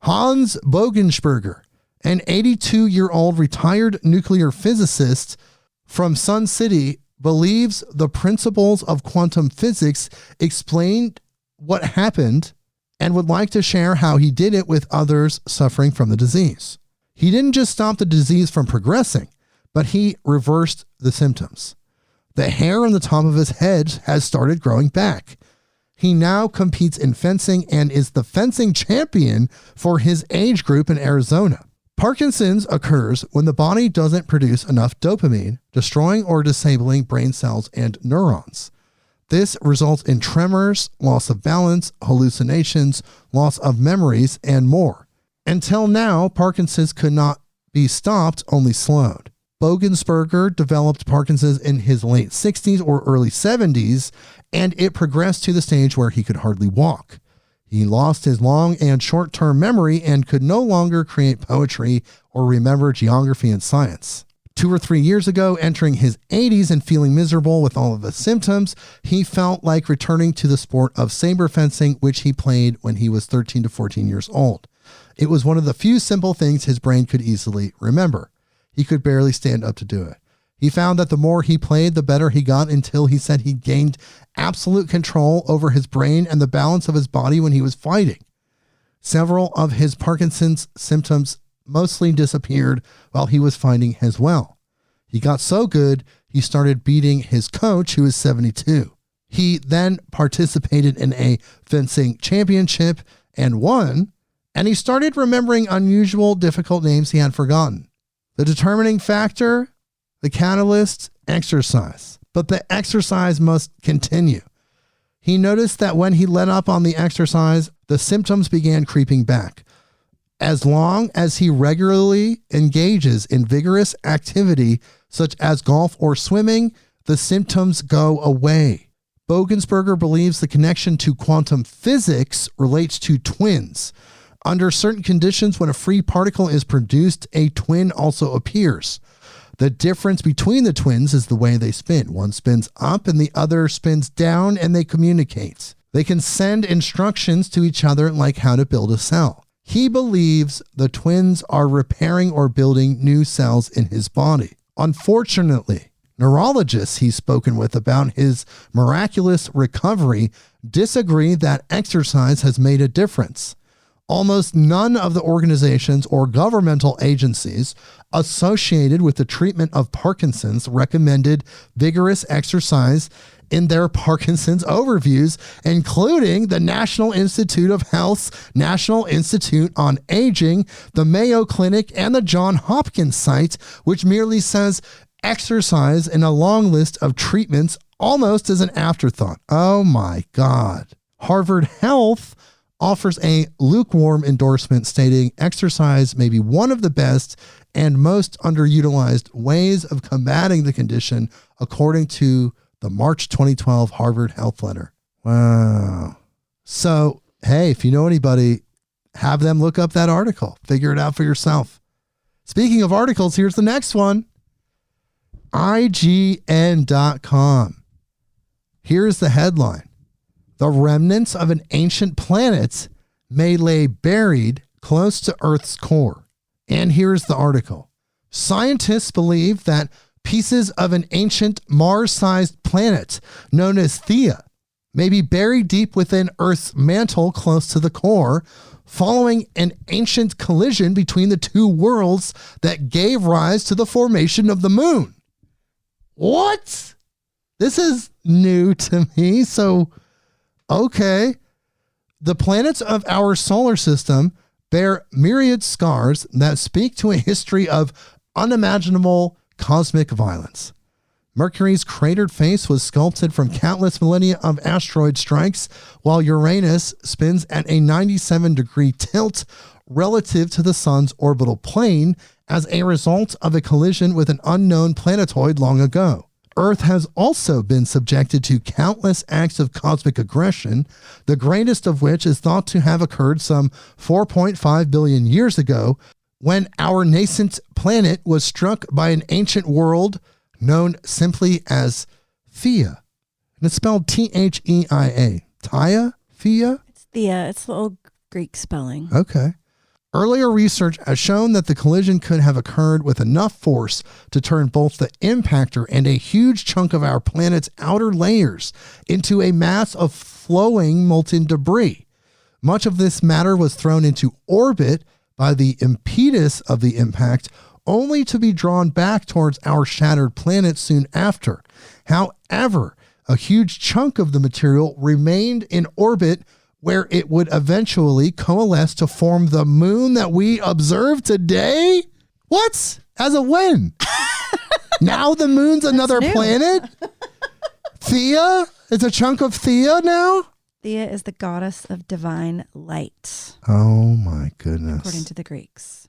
Hans Bogensperger, an 82-year-old retired nuclear physicist from Sun City, believes the principles of quantum physics explained what happened and would like to share how he did it with others suffering from the disease. He didn't just stop the disease from progressing, but he reversed the symptoms. The hair on the top of his head has started growing back. He now competes in fencing and is the fencing champion for his age group in Arizona. Parkinson's occurs when the body doesn't produce enough dopamine, destroying or disabling brain cells and neurons. This results in tremors, loss of balance, hallucinations, loss of memories, and more. Until now, Parkinson's could not be stopped, only slowed. Bogensperger developed Parkinson's in his late 60s or early 70s, and it progressed to the stage where he could hardly walk. He lost his long and short-term memory and could no longer create poetry or remember geography and science. 2 or 3 years ago, entering his 80s and feeling miserable with all of the symptoms, he felt like returning to the sport of saber fencing, which he played when he was 13 to 14 years old. It was one of the few simple things his brain could easily remember. He could barely stand up to do it. He found that the more he played, the better he got, until he said he gained absolute control over his brain and the balance of his body when he was fighting. Several of his Parkinson's symptoms mostly disappeared while he was fighting as well. He got so good, he started beating his coach, who was 72. He then participated in a fencing championship and won, and he started remembering unusual, difficult names he had forgotten. The determining factor, the catalyst, exercise. But the exercise must continue. He noticed that when he let up on the exercise, the symptoms began creeping back. As long as he regularly engages in vigorous activity, such as golf or swimming, the symptoms go away. Bogensberger believes the connection to quantum physics relates to twins. Under certain conditions, when a free particle is produced, a twin also appears. The difference between the twins is the way they spin. One spins up and the other spins down, and they communicate. They can send instructions to each other like how to build a cell. He believes the twins are repairing or building new cells in his body. Unfortunately, neurologists he's spoken with about his miraculous recovery disagree that exercise has made a difference. Almost none of the organizations or governmental agencies associated with the treatment of Parkinson's recommended vigorous exercise in their Parkinson's overviews, including the National Institute of Health's National Institute on Aging, the Mayo Clinic, and the Johns Hopkins site, which merely says exercise in a long list of treatments almost as an afterthought. Oh my God. Harvard Health offers a lukewarm endorsement stating exercise may be one of the best and most underutilized ways of combating the condition, according to the March 2012 Harvard Health letter. Wow. So, hey, if you know anybody, have them look up that article. Figure it out for yourself. Speaking of articles, here's the next one. IGN.com. Here's the headline. The remnants of an ancient planet may lay buried close to Earth's core. And here's the article. Scientists believe that pieces of an ancient Mars-sized planet known as Theia may be buried deep within Earth's mantle close to the core, following an ancient collision between the two worlds that gave rise to the formation of the moon. What? This is new to me. So, okay. The planets of our solar system bear myriad scars that speak to a history of unimaginable cosmic violence. Mercury's cratered face was sculpted from countless millennia of asteroid strikes, while Uranus spins at a 97-degree tilt relative to the sun's orbital plane as a result of a collision with an unknown planetoid long ago. Earth has also been subjected to countless acts of cosmic aggression, the greatest of which is thought to have occurred some 4.5 billion years ago, when our nascent planet was struck by an ancient world known simply as Theia. And it's spelled Theia. Theia? Theia? It's Thea. It's the old Greek spelling. Okay. Earlier research has shown that the collision could have occurred with enough force to turn both the impactor and a huge chunk of our planet's outer layers into a mass of flowing molten debris. Much of this matter was thrown into orbit by the impetus of the impact, only to be drawn back towards our shattered planet soon after. However, a huge chunk of the material remained in orbit, where it would eventually coalesce to form the moon that we observe today? What? As a when? Now the moon's another planet? Theia? It's a chunk of Theia now? Thea is the goddess of divine light. Oh my goodness. According to the Greeks.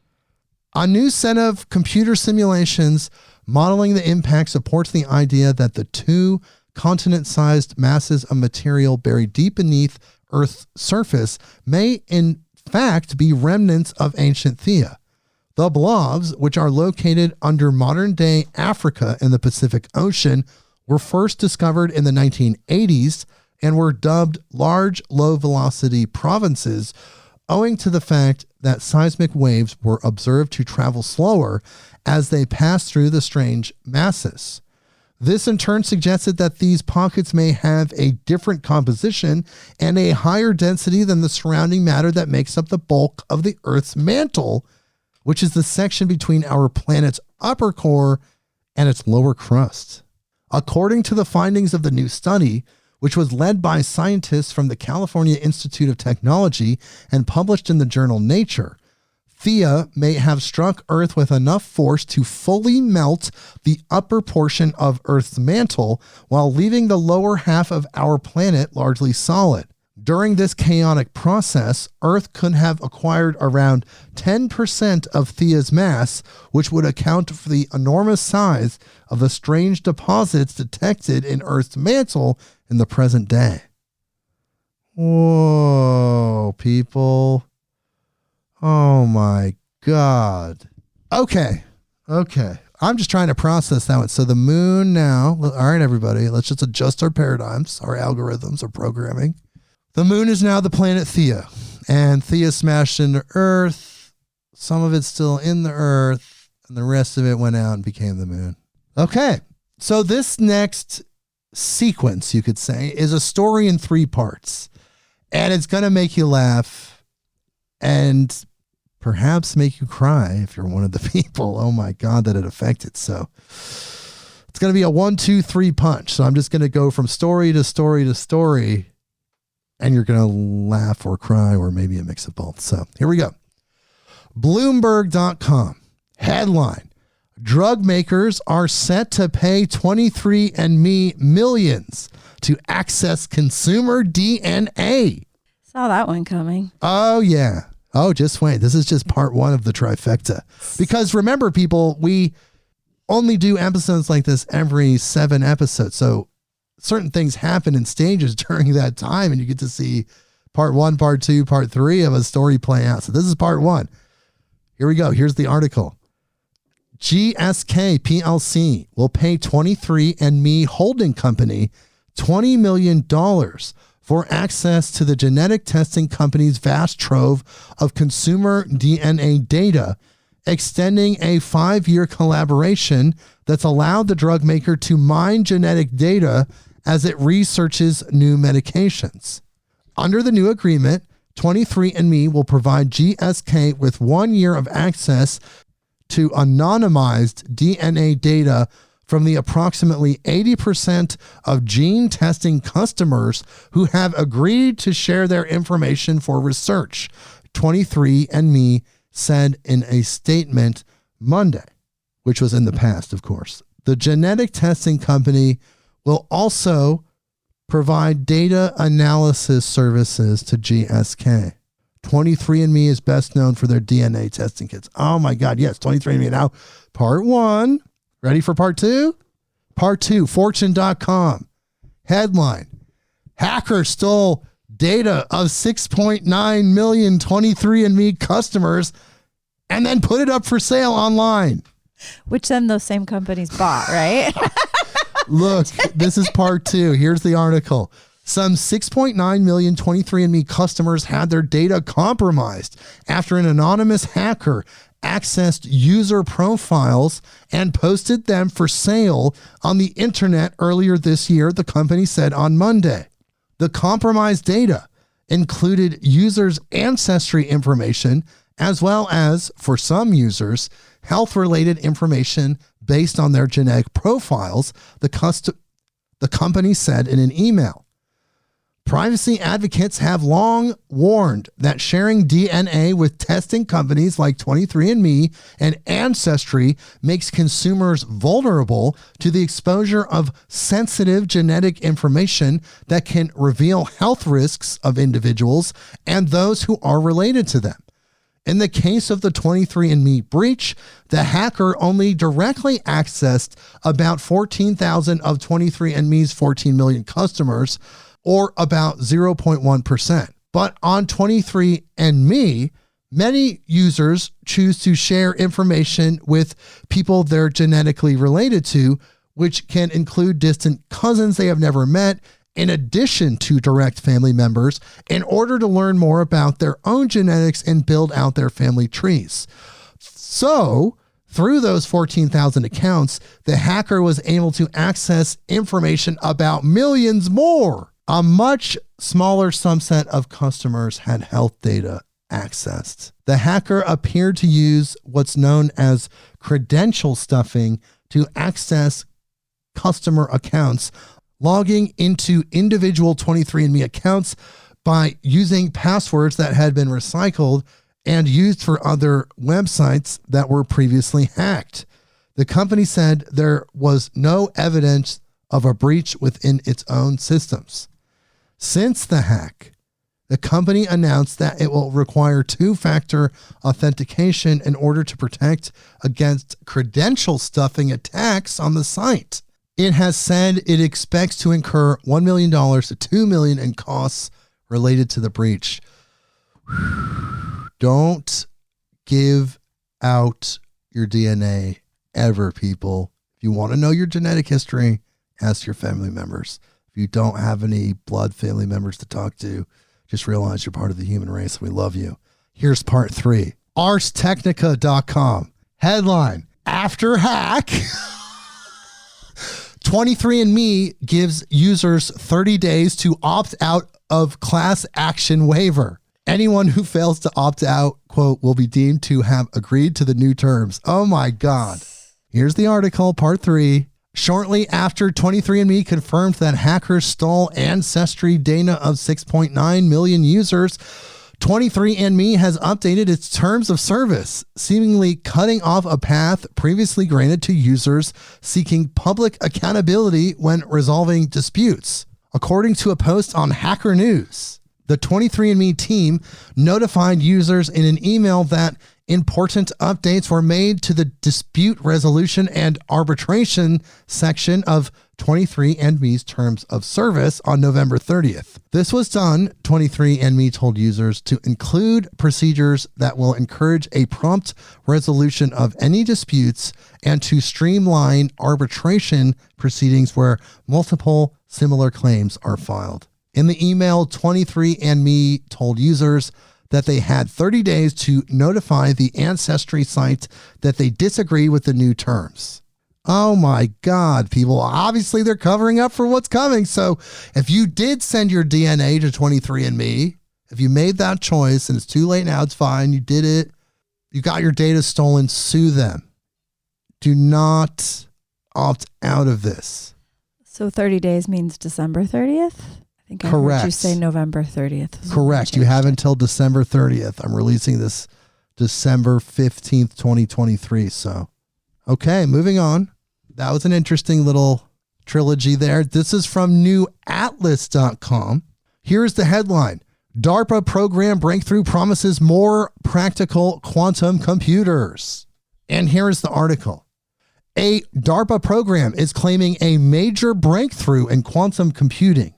A new set of computer simulations modeling the impact supports the idea that the two continent-sized masses of material buried deep beneath Earth's surface may in fact be remnants of ancient Theia. The blobs, which are located under modern-day Africa in the Pacific Ocean, were first discovered in the 1980s and were dubbed large low-velocity provinces, owing to the fact that seismic waves were observed to travel slower as they passed through the strange masses. This in turn suggested that these pockets may have a different composition and a higher density than the surrounding matter that makes up the bulk of the Earth's mantle, which is the section between our planet's upper core and its lower crust. According to the findings of the new study, which was led by scientists from the California Institute of Technology and published in the journal Nature, Thea may have struck Earth with enough force to fully melt the upper portion of Earth's mantle while leaving the lower half of our planet largely solid. During this chaotic process, Earth could have acquired around 10% of Thea's mass, which would account for the enormous size of the strange deposits detected in Earth's mantle in the present day. Whoa, people. Oh my God. Okay. I'm just trying to process that one. So the moon now, all right, everybody, let's just adjust our paradigms, our algorithms, our programming. The moon is now the planet Thea, and Thea smashed into Earth. Some of it's still in the Earth, and the rest of it went out and became the moon. Okay. So this next sequence, you could say, is a story in 3 parts, and it's going to make you laugh and perhaps make you cry if you're one of the people. Oh my God, that it affected. So it's going to be a 1, 2, 3 punch. So I'm just going to go from story to story to story, and you're going to laugh or cry or maybe a mix of both. So here we go. Bloomberg.com headline: drug makers are set to pay 23andMe millions to access consumer DNA. Saw that one coming. Oh, yeah. Oh, just wait. This is just part 1 of the trifecta. Because remember, people, we only do episodes like this every 7 episodes. So certain things happen in stages during that time, and you get to see part 1, part 2, part 3 of a story play out. So this is part 1. Here we go. Here's the article. GSK PLC will pay 23andMe holding company $20 million for access to the genetic testing company's vast trove of consumer DNA data, extending a 5-year collaboration that's allowed the drug maker to mine genetic data as it researches new medications. Under the new agreement, 23andMe will provide GSK with 1 year of access to anonymized DNA data from the approximately 80% of gene testing customers who have agreed to share their information for research, 23andMe said in a statement Monday, which was in the past, of course. The genetic testing company will also provide data analysis services to GSK. 23andMe is best known for their DNA testing kits. Oh my God, yes, 23andMe. Now, part 1. Ready for part 2? Part 2, Fortune.com. Headline: hacker stole data of 6.9 million 23andMe customers and then put it up for sale online. Which then those same companies bought, right? Look, this is part 2. Here's the article. Some 6.9 million 23andMe customers had their data compromised after an anonymous hacker accessed user profiles and posted them for sale on the internet earlier this year, the company said on Monday. The compromised data included users' ancestry information, as well as, for some users, health-related information based on their genetic profiles, the company said in an email. Privacy advocates have long warned that sharing DNA with testing companies like 23andMe and Ancestry makes consumers vulnerable to the exposure of sensitive genetic information that can reveal health risks of individuals and those who are related to them. In the case of the 23andMe breach, the hacker only directly accessed about 14,000 of 23andMe's 14 million customers, or about 0.1%. But on 23andMe, many users choose to share information with people they're genetically related to, which can include distant cousins they have never met, in addition to direct family members, in order to learn more about their own genetics and build out their family trees. So, through those 14,000 accounts, the hacker was able to access information about millions more. A much smaller subset of customers had health data accessed. The hacker appeared to use what's known as credential stuffing to access customer accounts, logging into individual 23andMe accounts by using passwords that had been recycled and used for other websites that were previously hacked. The company said there was no evidence of a breach within its own systems. Since the hack, the company announced that it will require two-factor authentication in order to protect against credential stuffing attacks on the site. It has said it expects to incur $1 million to $2 million in costs related to the breach. Don't give out your DNA ever, people. If you want to know your genetic history, ask your family members. If you don't have any blood family members to talk to, just realize you're part of the human race and we love you. Here's part 3. ArsTechnica.com. Headline: After hack, 23andMe gives users 30 days to opt out of class action waiver. Anyone who fails to opt out, quote, will be deemed to have agreed to the new terms. Oh my God. Here's the article, part 3. Shortly after 23andMe confirmed that hackers stole ancestry data of 6.9 million users, 23andMe has updated its terms of service, seemingly cutting off a path previously granted to users seeking public accountability when resolving disputes. According to a post on Hacker News, the 23andMe team notified users in an email that important updates were made to the dispute resolution and arbitration section of 23andMe's terms of service on November 30th. This was done, 23andMe told users, to include procedures that will encourage a prompt resolution of any disputes and to streamline arbitration proceedings where multiple similar claims are filed. In the email, 23andMe told users that they had 30 days to notify the ancestry site that they disagree with the new terms. Oh my God, people. Obviously, they're covering up for what's coming. So if you did send your DNA to 23andMe, if you made that choice and it's too late now, it's fine. You did it. You got your data stolen. Sue them. Do not opt out of this. So 30 days means December 30th? I think I heard you say November 30th. Correct. You have until December 30th. I'm releasing this December 15th, 2023. So, okay, moving on. That was an interesting little trilogy there. This is from newatlas.com. Here's the headline: DARPA program breakthrough promises more practical quantum computers. And here is the article. A DARPA program is claiming a major breakthrough in quantum computing.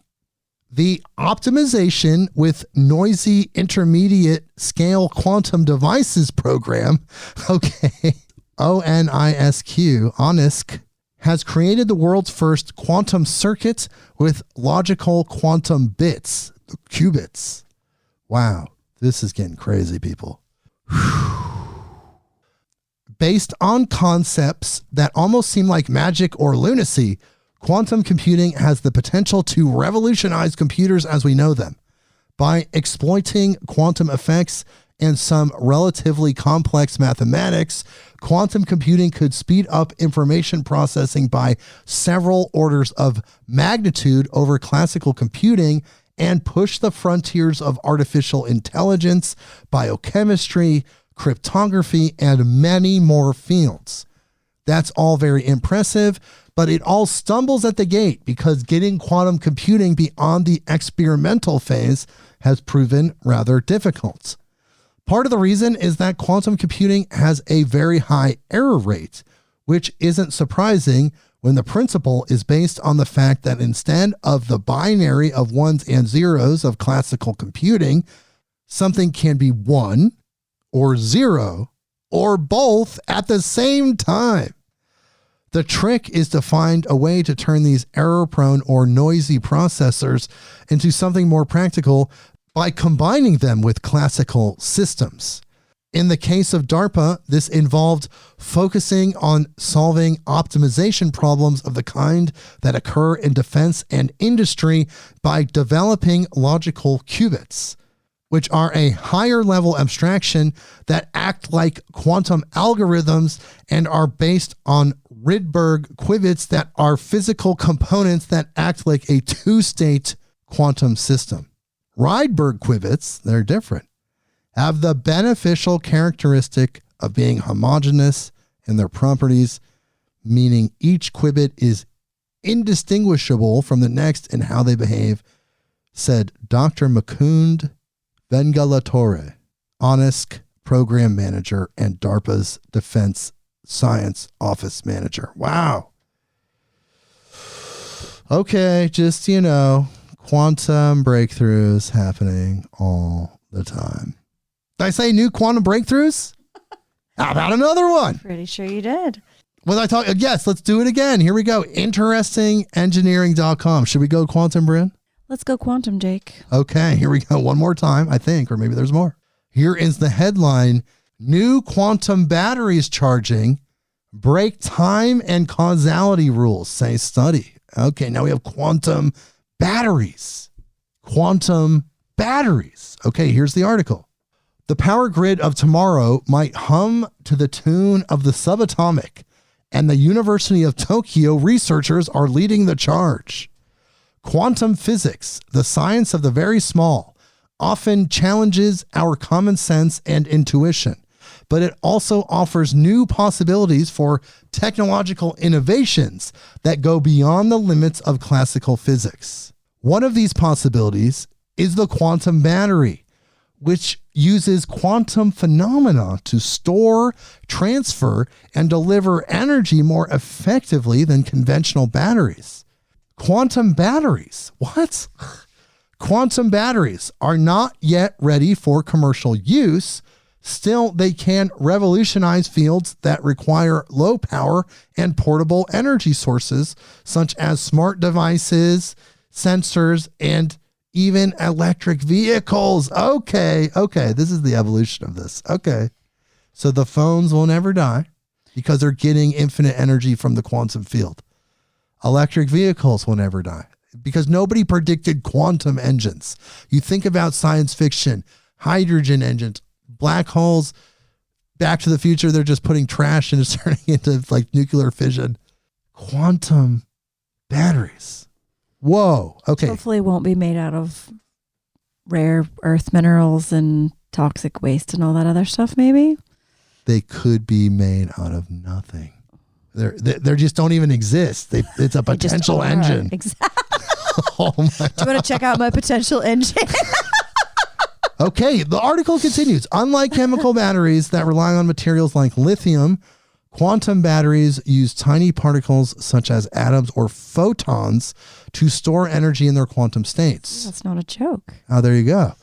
The Optimization with Noisy Intermediate Scale Quantum Devices program, ONISQ, has created the world's first quantum circuit with logical quantum bits, the qubits. Wow, this is getting crazy, people. Based on concepts that almost seem like magic or lunacy, quantum computing has the potential to revolutionize computers as we know them. By exploiting quantum effects and some relatively complex mathematics, quantum computing could speed up information processing by several orders of magnitude over classical computing and push the frontiers of artificial intelligence, biochemistry, cryptography, and many more fields. That's all very impressive, but it all stumbles at the gate because getting quantum computing beyond the experimental phase has proven rather difficult. Part of the reason is that quantum computing has a very high error rate, which isn't surprising when the principle is based on the fact that instead of the binary of ones and zeros of classical computing, something can be 1 or 0 or both at the same time. The trick is to find a way to turn these error-prone or noisy processors into something more practical by combining them with classical systems. In the case of DARPA, this involved focusing on solving optimization problems of the kind that occur in defense and industry by developing logical qubits, which are a higher level abstraction that act like quantum algorithms and are based on Rydberg qubits that are physical components that act like a two-state quantum system. Rydberg qubits, they're different, have the beneficial characteristic of being homogeneous in their properties, meaning each qubit is indistinguishable from the next in how they behave, said Dr. Mukund Vengalatore, ONISC program manager and DARPA's Defense Science Office manager. Wow. Okay, just, quantum breakthroughs happening all the time. Did I say new quantum breakthroughs? How about another one? Pretty sure you did. Was I talking? Yes, let's do it again. Here we go. Interestingengineering.com. Should we go quantum, Brynn? Let's go quantum, Jake. Okay, here we go. One more time, I think, or maybe there's more. Here is the headline. New quantum batteries charging break time and causality rules, say study. Okay, now we have quantum batteries. Quantum batteries. Okay, here's the article. The power grid of tomorrow might hum to the tune of the subatomic, and the University of Tokyo researchers are leading the charge. Quantum physics, the science of the very small, often challenges our common sense and intuition, but it also offers new possibilities for technological innovations that go beyond the limits of classical physics. One of these possibilities is the quantum battery, which uses quantum phenomena to store, transfer, and deliver energy more effectively than conventional batteries. Quantum batteries? What? Quantum batteries are not yet ready for commercial use. Still, they can revolutionize fields that require low power and portable energy sources, such as smart devices, sensors, and even electric vehicles. Okay. This is the evolution of this. Okay. So the phones will never die because they're getting infinite energy from the quantum field. Electric vehicles will never die because nobody predicted quantum engines. You think about science fiction, hydrogen engines, black holes, Back to the Future, they're just putting trash and it's turning into like nuclear fission. Quantum batteries. Whoa. Okay. Hopefully it won't be made out of rare earth minerals and toxic waste and all that other stuff, maybe. They could be made out of nothing. They just don't even exist. It's a potential engine. Exactly. Oh my Do you want to check out my potential engine? Okay, the article continues. Unlike chemical batteries that rely on materials like lithium, quantum batteries use tiny particles such as atoms or photons to store energy in their quantum states. That's not a joke. Oh, there you go.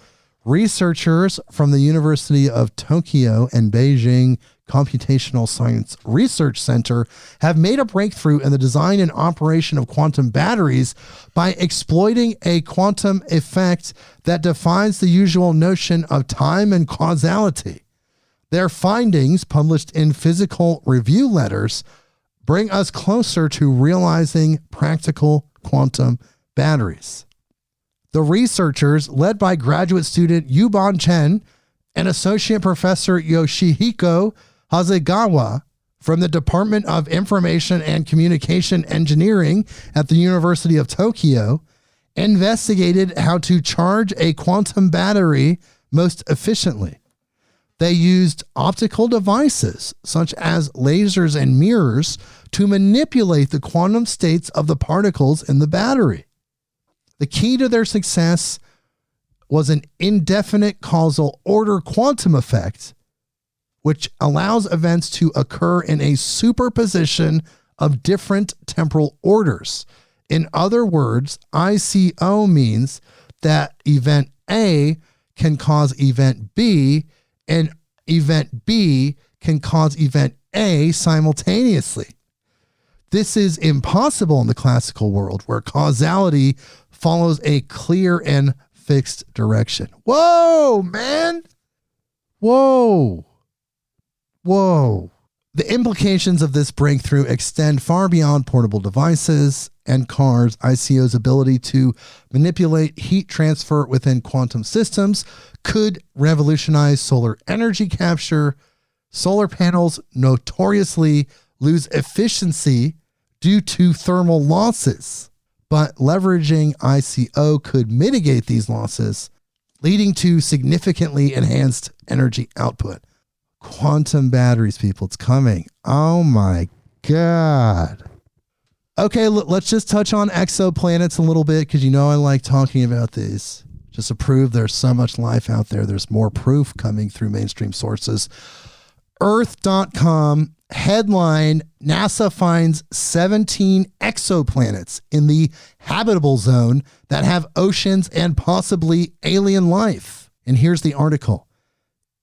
Researchers from the University of Tokyo and Beijing Computational Science Research Center have made a breakthrough in the design and operation of quantum batteries by exploiting a quantum effect that defies the usual notion of time and causality. Their findings, published in Physical Review Letters, bring us closer to realizing practical quantum batteries. The researchers, led by graduate student Yuban Chen and associate professor Yoshihiko Hasegawa from the Department of Information and Communication Engineering at the University of Tokyo, investigated how to charge a quantum battery most efficiently. They used optical devices such as lasers and mirrors to manipulate the quantum states of the particles in the battery. The key to their success was an indefinite causal order quantum effect, which allows events to occur in a superposition of different temporal orders. In other words, ICO means that event A can cause event B, and event B can cause event A simultaneously. This is impossible in the classical world, where causality follows a clear and fixed direction. Whoa, man. Whoa. The implications of this breakthrough extend far beyond portable devices and cars. ICO's ability to manipulate heat transfer within quantum systems could revolutionize solar energy capture. Solar panels notoriously lose efficiency due to thermal losses. But leveraging ICO could mitigate these losses, leading to significantly enhanced energy output. Quantum batteries, people, it's coming. Oh my God. Okay, let's just touch on exoplanets a little bit because I like talking about these. Just to prove there's so much life out there. There's more proof coming through mainstream sources. Earth.com headline, NASA finds 17 exoplanets in the habitable zone that have oceans and possibly alien life. And here's the article.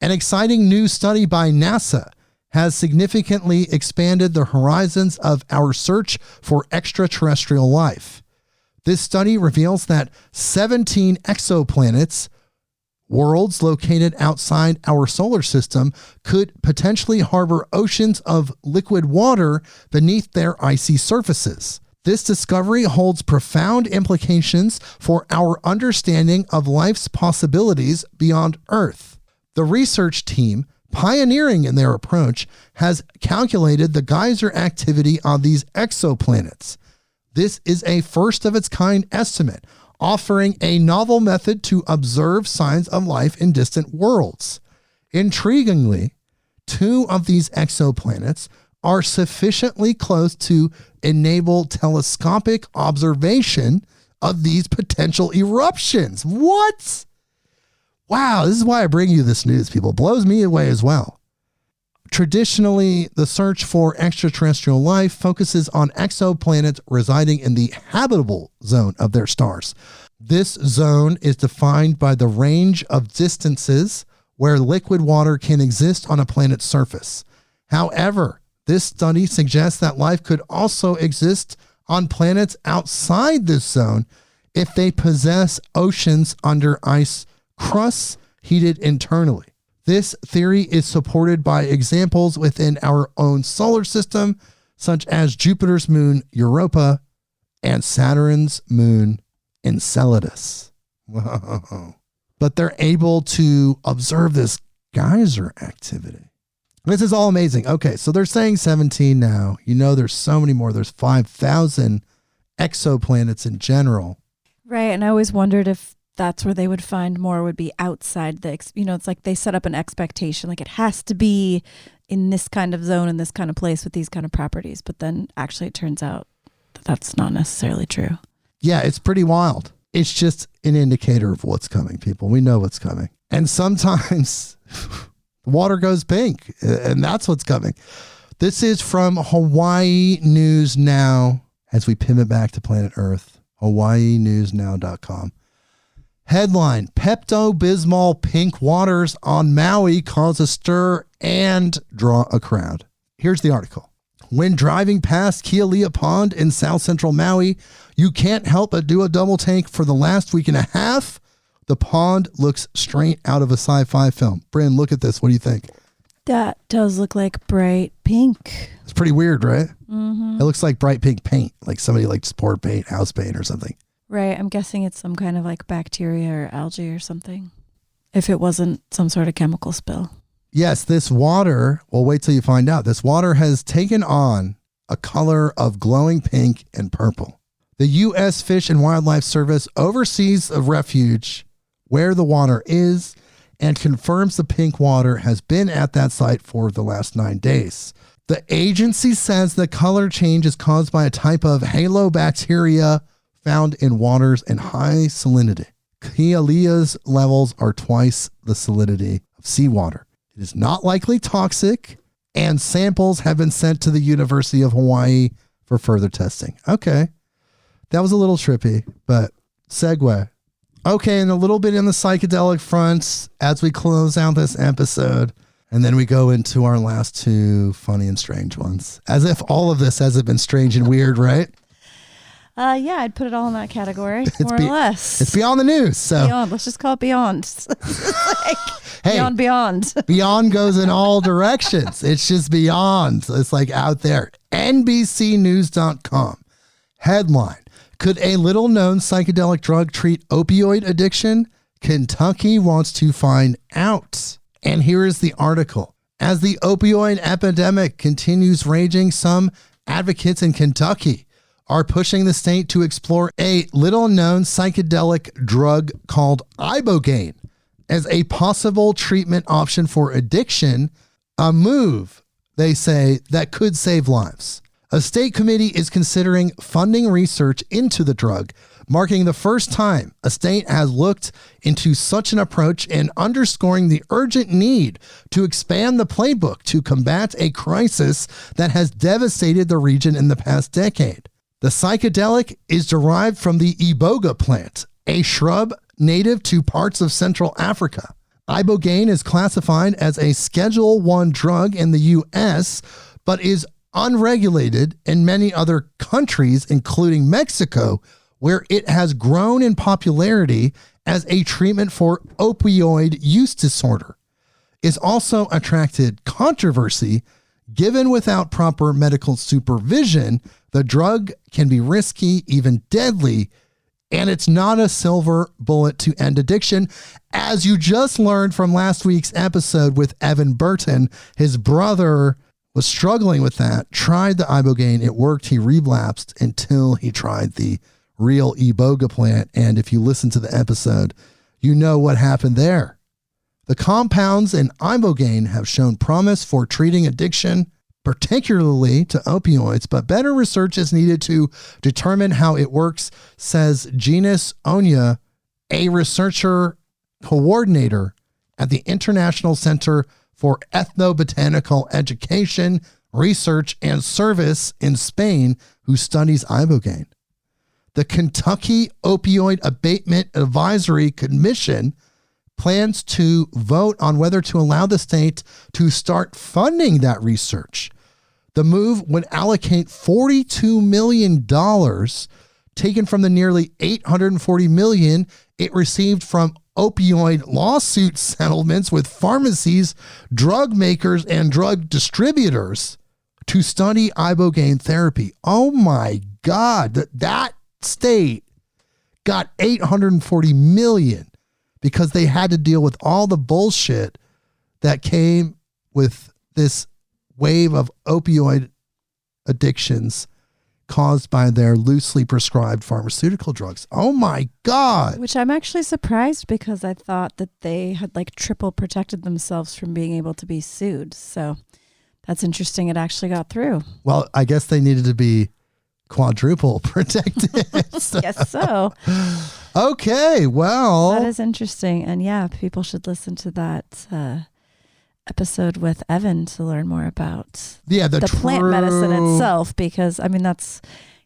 An exciting new study by NASA has significantly expanded the horizons of our search for extraterrestrial life. This study reveals that 17 exoplanets, worlds located outside our solar system, could potentially harbor oceans of liquid water beneath their icy surfaces. This discovery holds profound implications for our understanding of life's possibilities beyond Earth. The research team, pioneering in their approach, has calculated the geyser activity on these exoplanets. This is a first-of-its-kind estimate, offering a novel method to observe signs of life in distant worlds. Intriguingly, 2 of these exoplanets are sufficiently close to enable telescopic observation of these potential eruptions. What? Wow, this is why I bring you this news, people. It blows me away as well. Traditionally, the search for extraterrestrial life focuses on exoplanets residing in the habitable zone of their stars. This zone is defined by the range of distances where liquid water can exist on a planet's surface. However, this study suggests that life could also exist on planets outside this zone if they possess oceans under ice crusts heated internally. This theory is supported by examples within our own solar system, such as Jupiter's moon Europa and Saturn's moon Enceladus. Whoa. But they're able to observe this geyser activity. This is all amazing. Okay, so they're saying 17 now. There's so many more. There's 5,000 exoplanets in general. Right, and I always wondered if that's where they would find more, would be outside it's like they set up an expectation, like it has to be in this kind of zone, in this kind of place with these kind of properties. But then actually it turns out that that's not necessarily true. Yeah, it's pretty wild. It's just an indicator of what's coming, people. We know what's coming. And sometimes the water goes pink, and that's what's coming. This is from Hawaii News Now, as we pivot back to planet Earth, HawaiiNewsNow.com. Headline, Pepto-Bismol pink waters on Maui cause a stir and draw a crowd. Here's the article. When driving past Kealia Pond in South Central Maui, you can't help but do a double take. For the last week and a half, the pond looks straight out of a sci-fi film. Brynn, look at this. What do you think? That does look like bright pink. It's pretty weird, right? Mm-hmm. It looks like bright pink paint, like somebody just poured paint, house paint or something. Right. I'm guessing it's some kind of like bacteria or algae or something, if it wasn't some sort of chemical spill. Yes, this water, well, wait till you find out. This water has taken on a color of glowing pink and purple. The U.S. Fish and Wildlife Service oversees a refuge where the water is and confirms the pink water has been at that site for the last 9 days. The agency says the color change is caused by a type of halobacteria found in waters in high salinity. Kealia's levels are twice the salinity of seawater. It is not likely toxic, and samples have been sent to the University of Hawaii for further testing. Okay. That was a little trippy, but segue. Okay, and a little bit in the psychedelic fronts as we close out this episode, and then we go into our last 2 funny and strange ones. As if all of this hasn't been strange and weird, right? Yeah, I'd put it all in that category, more or less. It's beyond the news. So beyond. Let's just call it beyond. Hey, beyond. Beyond goes in all directions. It's just beyond. It's like out there. NBCnews.com. Headline, could a little-known psychedelic drug treat opioid addiction? Kentucky wants to find out. And here is the article. As the opioid epidemic continues raging, some advocates in Kentucky are pushing the state to explore a little-known psychedelic drug called ibogaine as a possible treatment option for addiction, a move, they say, that could save lives. A state committee is considering funding research into the drug, marking the first time a state has looked into such an approach and underscoring the urgent need to expand the playbook to combat a crisis that has devastated the region in the past decade. The psychedelic is derived from the iboga plant, a shrub native to parts of Central Africa. Ibogaine is classified as a Schedule I drug in the U.S., but is unregulated in many other countries, including Mexico, where it has grown in popularity as a treatment for opioid use disorder. It's also attracted controversy, given without proper medical supervision, the drug can be risky, even deadly, and it's not a silver bullet to end addiction. As you just learned from last week's episode with Evan Burton, his brother was struggling with that, tried the ibogaine, it worked, he relapsed until he tried the real iboga plant. And if you listen to the episode, you know what happened there. The compounds in ibogaine have shown promise for treating addiction, particularly to opioids, but better research is needed to determine how it works, says Genus Onya, a researcher coordinator at the International Center for Ethnobotanical Education, Research, and Service in Spain, who studies ibogaine. The Kentucky Opioid Abatement Advisory Commission plans to vote on whether to allow the state to start funding that research. The move would allocate $42 million taken from the nearly $840 million it received from opioid lawsuit settlements with pharmacies, drug makers, and drug distributors to study ibogaine therapy. Oh my God, that state got $840 million because they had to deal with all the bullshit that came with this wave of opioid addictions caused by their loosely prescribed pharmaceutical drugs. Oh my God. Which I'm actually surprised, because I thought that they had like triple protected themselves from being able to be sued. So that's interesting. It actually got through. Well, I guess they needed to be quadruple protected. Guess so. Okay, well. That is interesting. And yeah, people should listen to that episode with Evan to learn more about the plant medicine itself, because I mean, that's,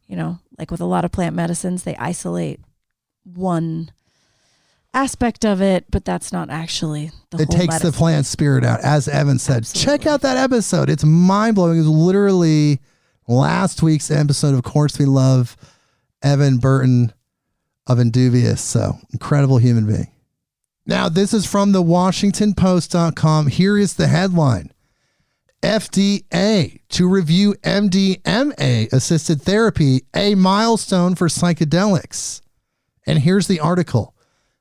you know, like with a lot of plant medicines, they isolate one aspect of it, but that's not actually the whole medicine. It takes the plant spirit out, as Evan said. Absolutely. Check out that episode. It's mind-blowing. It's literally last week's episode. Of course, we love Evan Burton of Indubious. So incredible human being. Now, this is from the WashingtonPost.com. Here is the headline. FDA to review MDMA-assisted therapy, a milestone for psychedelics. And here's the article.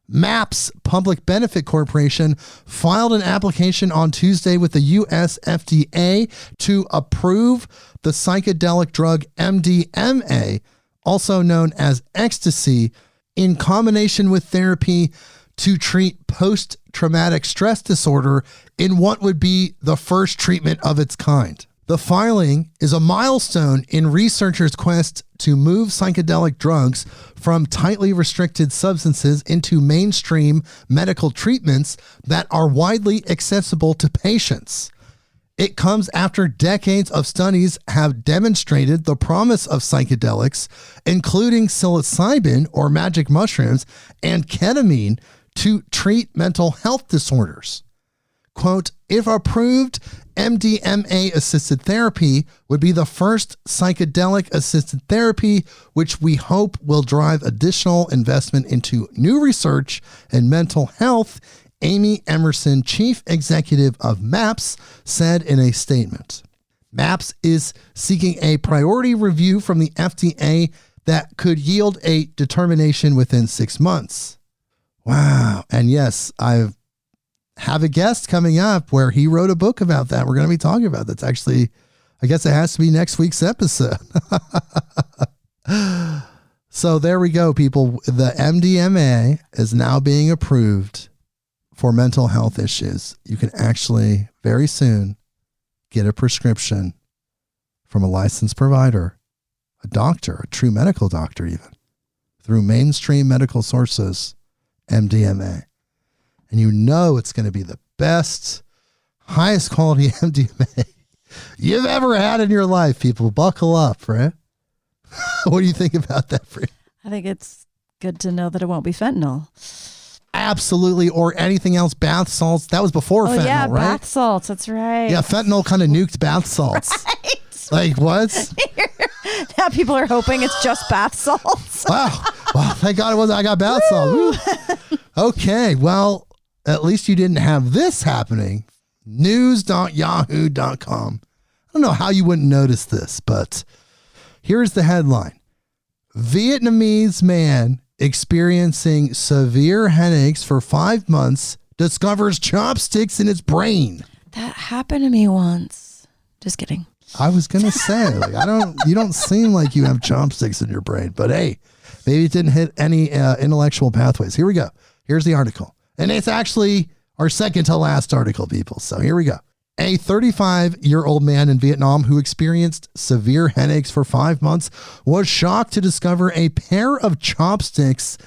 MAPS Public Benefit Corporation filed an application on Tuesday with the U.S. FDA to approve the psychedelic drug MDMA, also known as ecstasy, in combination with therapy to treat post-traumatic stress disorder in what would be the first treatment of its kind. The filing is a milestone in researchers' quest to move psychedelic drugs from tightly restricted substances into mainstream medical treatments that are widely accessible to patients. It comes after decades of studies have demonstrated the promise of psychedelics, including psilocybin or magic mushrooms and ketamine, to treat mental health disorders. Quote, if approved, MDMA-assisted therapy would be the first psychedelic-assisted therapy, which we hope will drive additional investment into new research in mental health, Amy Emerson, chief executive of MAPS, said in a statement. MAPS is seeking a priority review from the FDA that could yield a determination within 6 months. Wow. And yes, I've have a guest coming up where he wrote a book about that. We're going to be talking about that's actually, I guess it has to be next week's episode. So there we go, people. The MDMA is now being approved for mental health issues. You can actually very soon get a prescription from a licensed provider, a doctor, a true medical doctor even, through mainstream medical sources, MDMA. And you know it's going to be the best, highest quality MDMA you've ever had in your life, people. Buckle up, right? What do you think about that, Brynn? I think it's good to know that it won't be fentanyl. Absolutely. Or anything else. Bath salts. That was before fentanyl, yeah, right? bath salts. That's right. Yeah, fentanyl kind of nuked bath salts. Right. Like what? Now people are hoping it's just bath salts. Wow. Well, thank God it wasn't. I got bath salts. Okay. Well, at least you didn't have this happening. News.yahoo.com. I don't know how you wouldn't notice this, but here's the headline. Vietnamese man experiencing severe headaches for 5 months discovers chopsticks in his brain. That happened to me once. Just kidding. I was going to say, like, you don't seem like you have chopsticks in your brain, but hey, maybe it didn't hit any intellectual pathways. Here we go. Here's the article. And it's actually our second to last article, people. So here we go. A 35-year-old man in Vietnam who experienced severe headaches for 5 months was shocked to discover a pair of chopsticks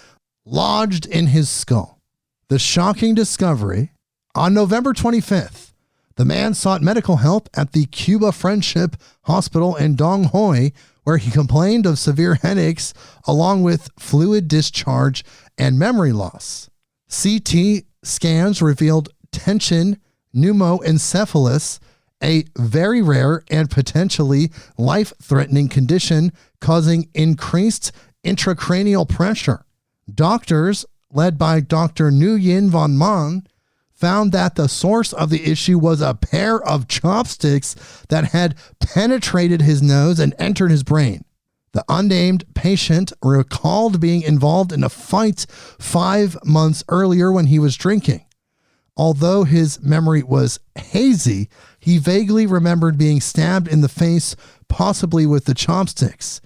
lodged in his skull. The shocking discovery, on November 25th, the man sought medical help at the Cuba Friendship Hospital in Dong Hoi, where he complained of severe headaches along with fluid discharge and memory loss. CT scans revealed tension pneumoencephalus, a very rare and potentially life-threatening condition causing increased intracranial pressure. Doctors, led by Dr. Nguyen Van Man, found that the source of the issue was a pair of chopsticks that had penetrated his nose and entered his brain. The unnamed patient recalled being involved in a fight 5 months earlier when he was drinking. Although his memory was hazy, he vaguely remembered being stabbed in the face, possibly with the chopsticks.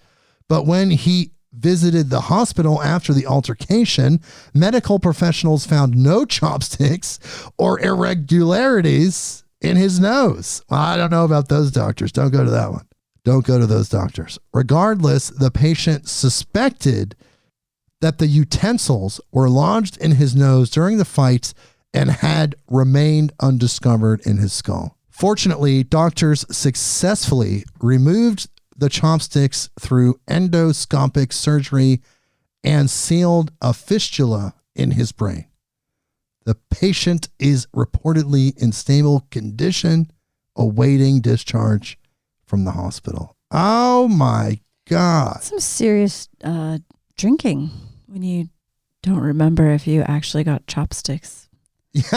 But when he visited the hospital after the altercation, medical professionals found no chopsticks or irregularities in his nose. Well, I don't know about those doctors. Don't go to that one. Don't go to those doctors. Regardless, the patient suspected that the utensils were lodged in his nose during the fight and had remained undiscovered in his skull. Fortunately, doctors successfully removed the chopsticks through endoscopic surgery and sealed a fistula in his brain. The patient is reportedly in stable condition, awaiting discharge from the hospital. Oh my God. Some serious drinking when you don't remember if you actually got chopsticks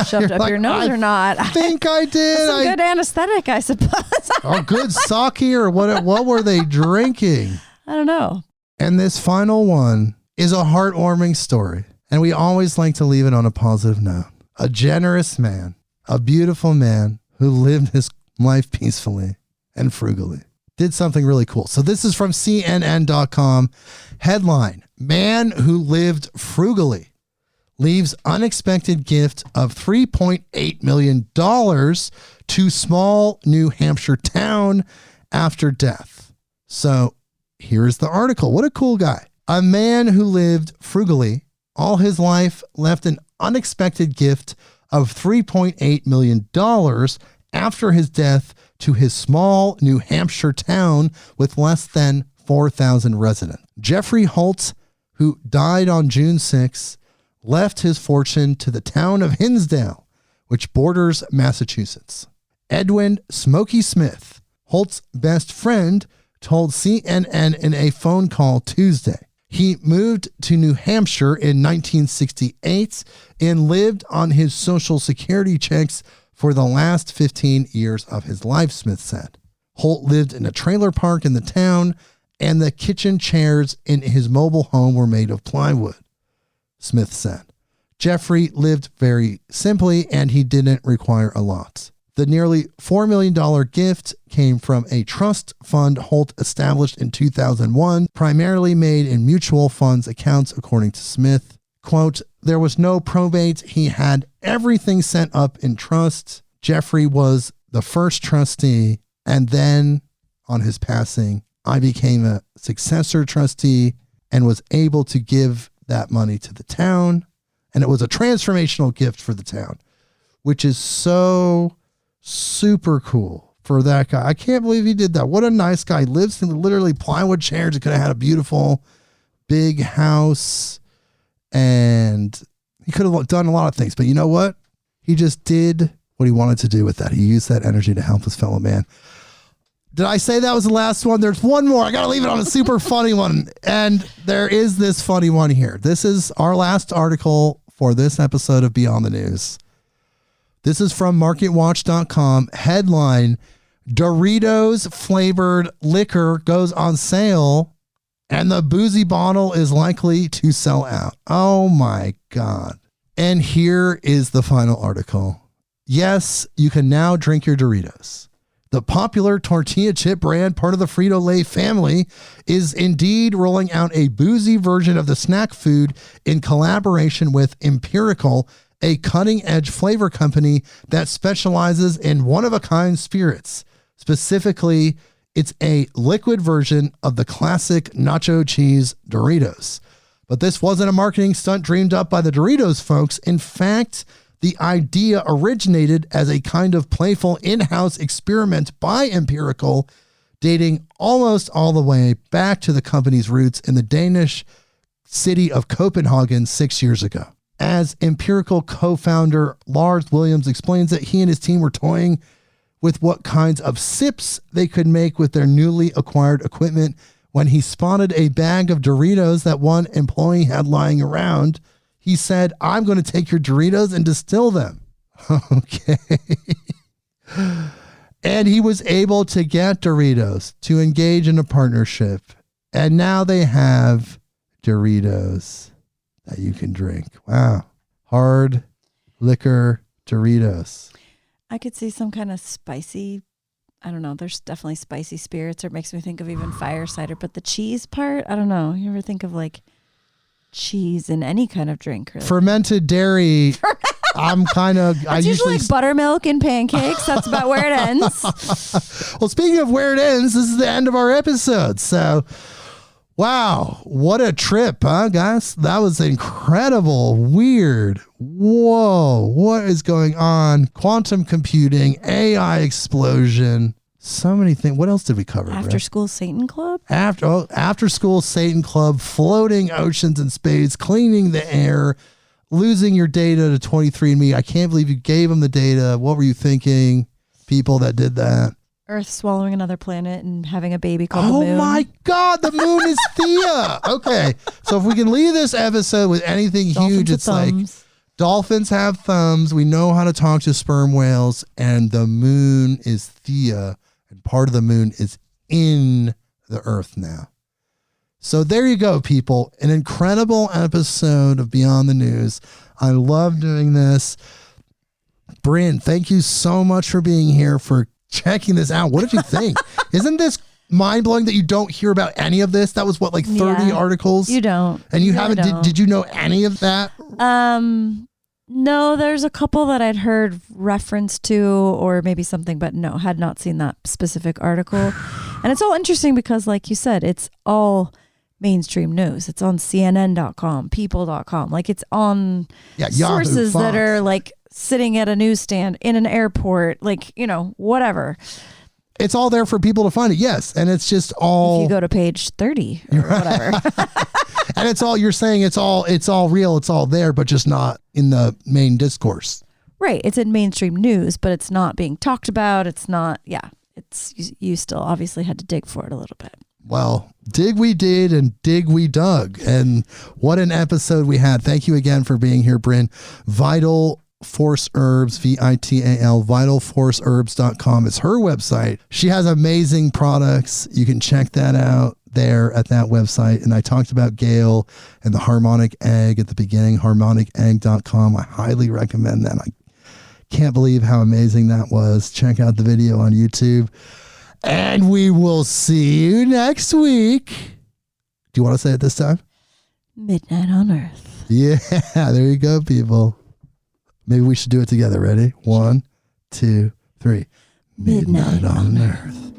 shoved up your nose or not. I think I did. Some good anesthetic, I suppose. Or good sake, or what were they drinking? I don't know. And this final one is a heartwarming story. And we always like to leave it on a positive note. A generous man, a beautiful man who lived his life peacefully and frugally, did something really cool. So this is from CNN.com. Headline, man who lived frugally leaves unexpected gift of $3.8 million to small New Hampshire town after death. So here's the article. What a cool guy. A man who lived frugally all his life left an unexpected gift of $3.8 million after his death to his small New Hampshire town with less than 4,000 residents. Jeffrey Holtz, who died on June 6, left his fortune to the town of Hinsdale, which borders Massachusetts. Edwin Smokey Smith, Holt's best friend, told CNN in a phone call Tuesday. He moved to New Hampshire in 1968 and lived on his Social Security checks for the last 15 years of his life, Smith said. Holt lived in a trailer park in the town, and the kitchen chairs in his mobile home were made of plywood, Smith said. Jeffrey lived very simply and he didn't require a lot. The nearly $4 million gift came from a trust fund Holt established in 2001, primarily made in mutual funds accounts, according to Smith. Quote, there was no probate. He had everything set up in trust. Jeffrey was the first trustee, and then on his passing, I became a successor trustee and was able to give that money to the town. And it was a transformational gift for the town, which is so super cool for that guy. I can't believe he did that. What a nice guy. Lives in literally plywood chairs. He could have had a beautiful big house and he could have done a lot of things, but you know what? He just did what he wanted to do with that. He used that energy to help his fellow man. Did I say that was the last one? There's one more. I got to leave it on a super funny one. And there is this funny one here. This is our last article for this episode of Beyond the News. This is from MarketWatch.com. Headline, Doritos flavored liquor goes on sale and the boozy bottle is likely to sell out. Oh my God. And here is the final article. Yes, you can now drink your Doritos. The popular tortilla chip brand, part of the Frito-Lay family, is indeed rolling out a boozy version of the snack food in collaboration with Empirical, a cutting-edge flavor company that specializes in one-of-a-kind spirits. Specifically, it's a liquid version of the classic nacho cheese Doritos. But this wasn't a marketing stunt dreamed up by the Doritos folks. In fact, the idea originated as a kind of playful in-house experiment by Empirical, dating almost all the way back to the company's roots in the Danish city of Copenhagen 6 years ago. As Empirical co-founder Lars Williams explains that he and his team were toying with what kinds of sips they could make with their newly acquired equipment when he spotted a bag of Doritos that one employee had lying around. He said, I'm going to take your Doritos and distill them. Okay. And he was able to get Doritos to engage in a partnership. And now they have Doritos that you can drink. Wow. Hard liquor Doritos. I could see some kind of spicy, I don't know, there's definitely spicy spirits, or it makes me think of even fire cider, but the cheese part, I don't know. You ever think of like cheese in any kind of drink? Really? Fermented dairy. I'm kind of, it's usually like buttermilk and pancakes. That's about where it ends. Well, speaking of where it ends, this is the end of our episode. So, wow, what a trip, huh, guys? That was incredible, weird. Whoa, what is going on? Quantum computing, AI explosion, so many things. What else did we cover? After School Satan Club? After School Satan Club, floating oceans and space, cleaning the air, losing your data to 23andMe. I can't believe you gave them the data. What were you thinking, people that did that? Earth swallowing another planet and having a baby called the moon. Oh my God, the moon is Thea. Okay, so if we can leave this episode with anything huge, it's like dolphins have thumbs. We know how to talk to sperm whales, and the moon is Thea, and part of the moon is in the Earth now. So there you go, people. An incredible episode of Beyond the News. I love doing this. Brynn, thank you so much for being here, for checking this out. What did you think? Isn't this mind-blowing that you don't hear about any of this? That was what, like 30 articles? You don't. And you haven't, did you know any of that? No, there's a couple that I'd heard reference to, or maybe something, but no, had not seen that specific article. And it's all interesting because, like you said, it's all mainstream news. It's on CNN.com, people.com. Like, it's on sources that are like sitting at a newsstand in an airport, like, you know, whatever. It's all there for people to find it. Yes. And it's just all, if you go to page 30 or whatever. And it's all, you're saying it's all real. It's all there, but just not in the main discourse. Right. It's in mainstream news, but it's not being talked about. It's not, it's, you still obviously had to dig for it a little bit. Well, dig we did and dig we dug. And what an episode we had. Thank you again for being here, Brynn. Vital Force Herbs, VITAL, vitalforceherbs.com is her website. She has amazing products. You can check that out. there at that website. And I talked about Gail and the harmonic egg at the beginning, harmonicegg.com. I highly recommend that. I can't believe how amazing that was. Check out the video on YouTube. And we will see you next week. Do you want to say it this time? Midnight on Earth. Yeah, there you go, people. Maybe we should do it together. Ready? 1, 2, 3. Midnight on Earth.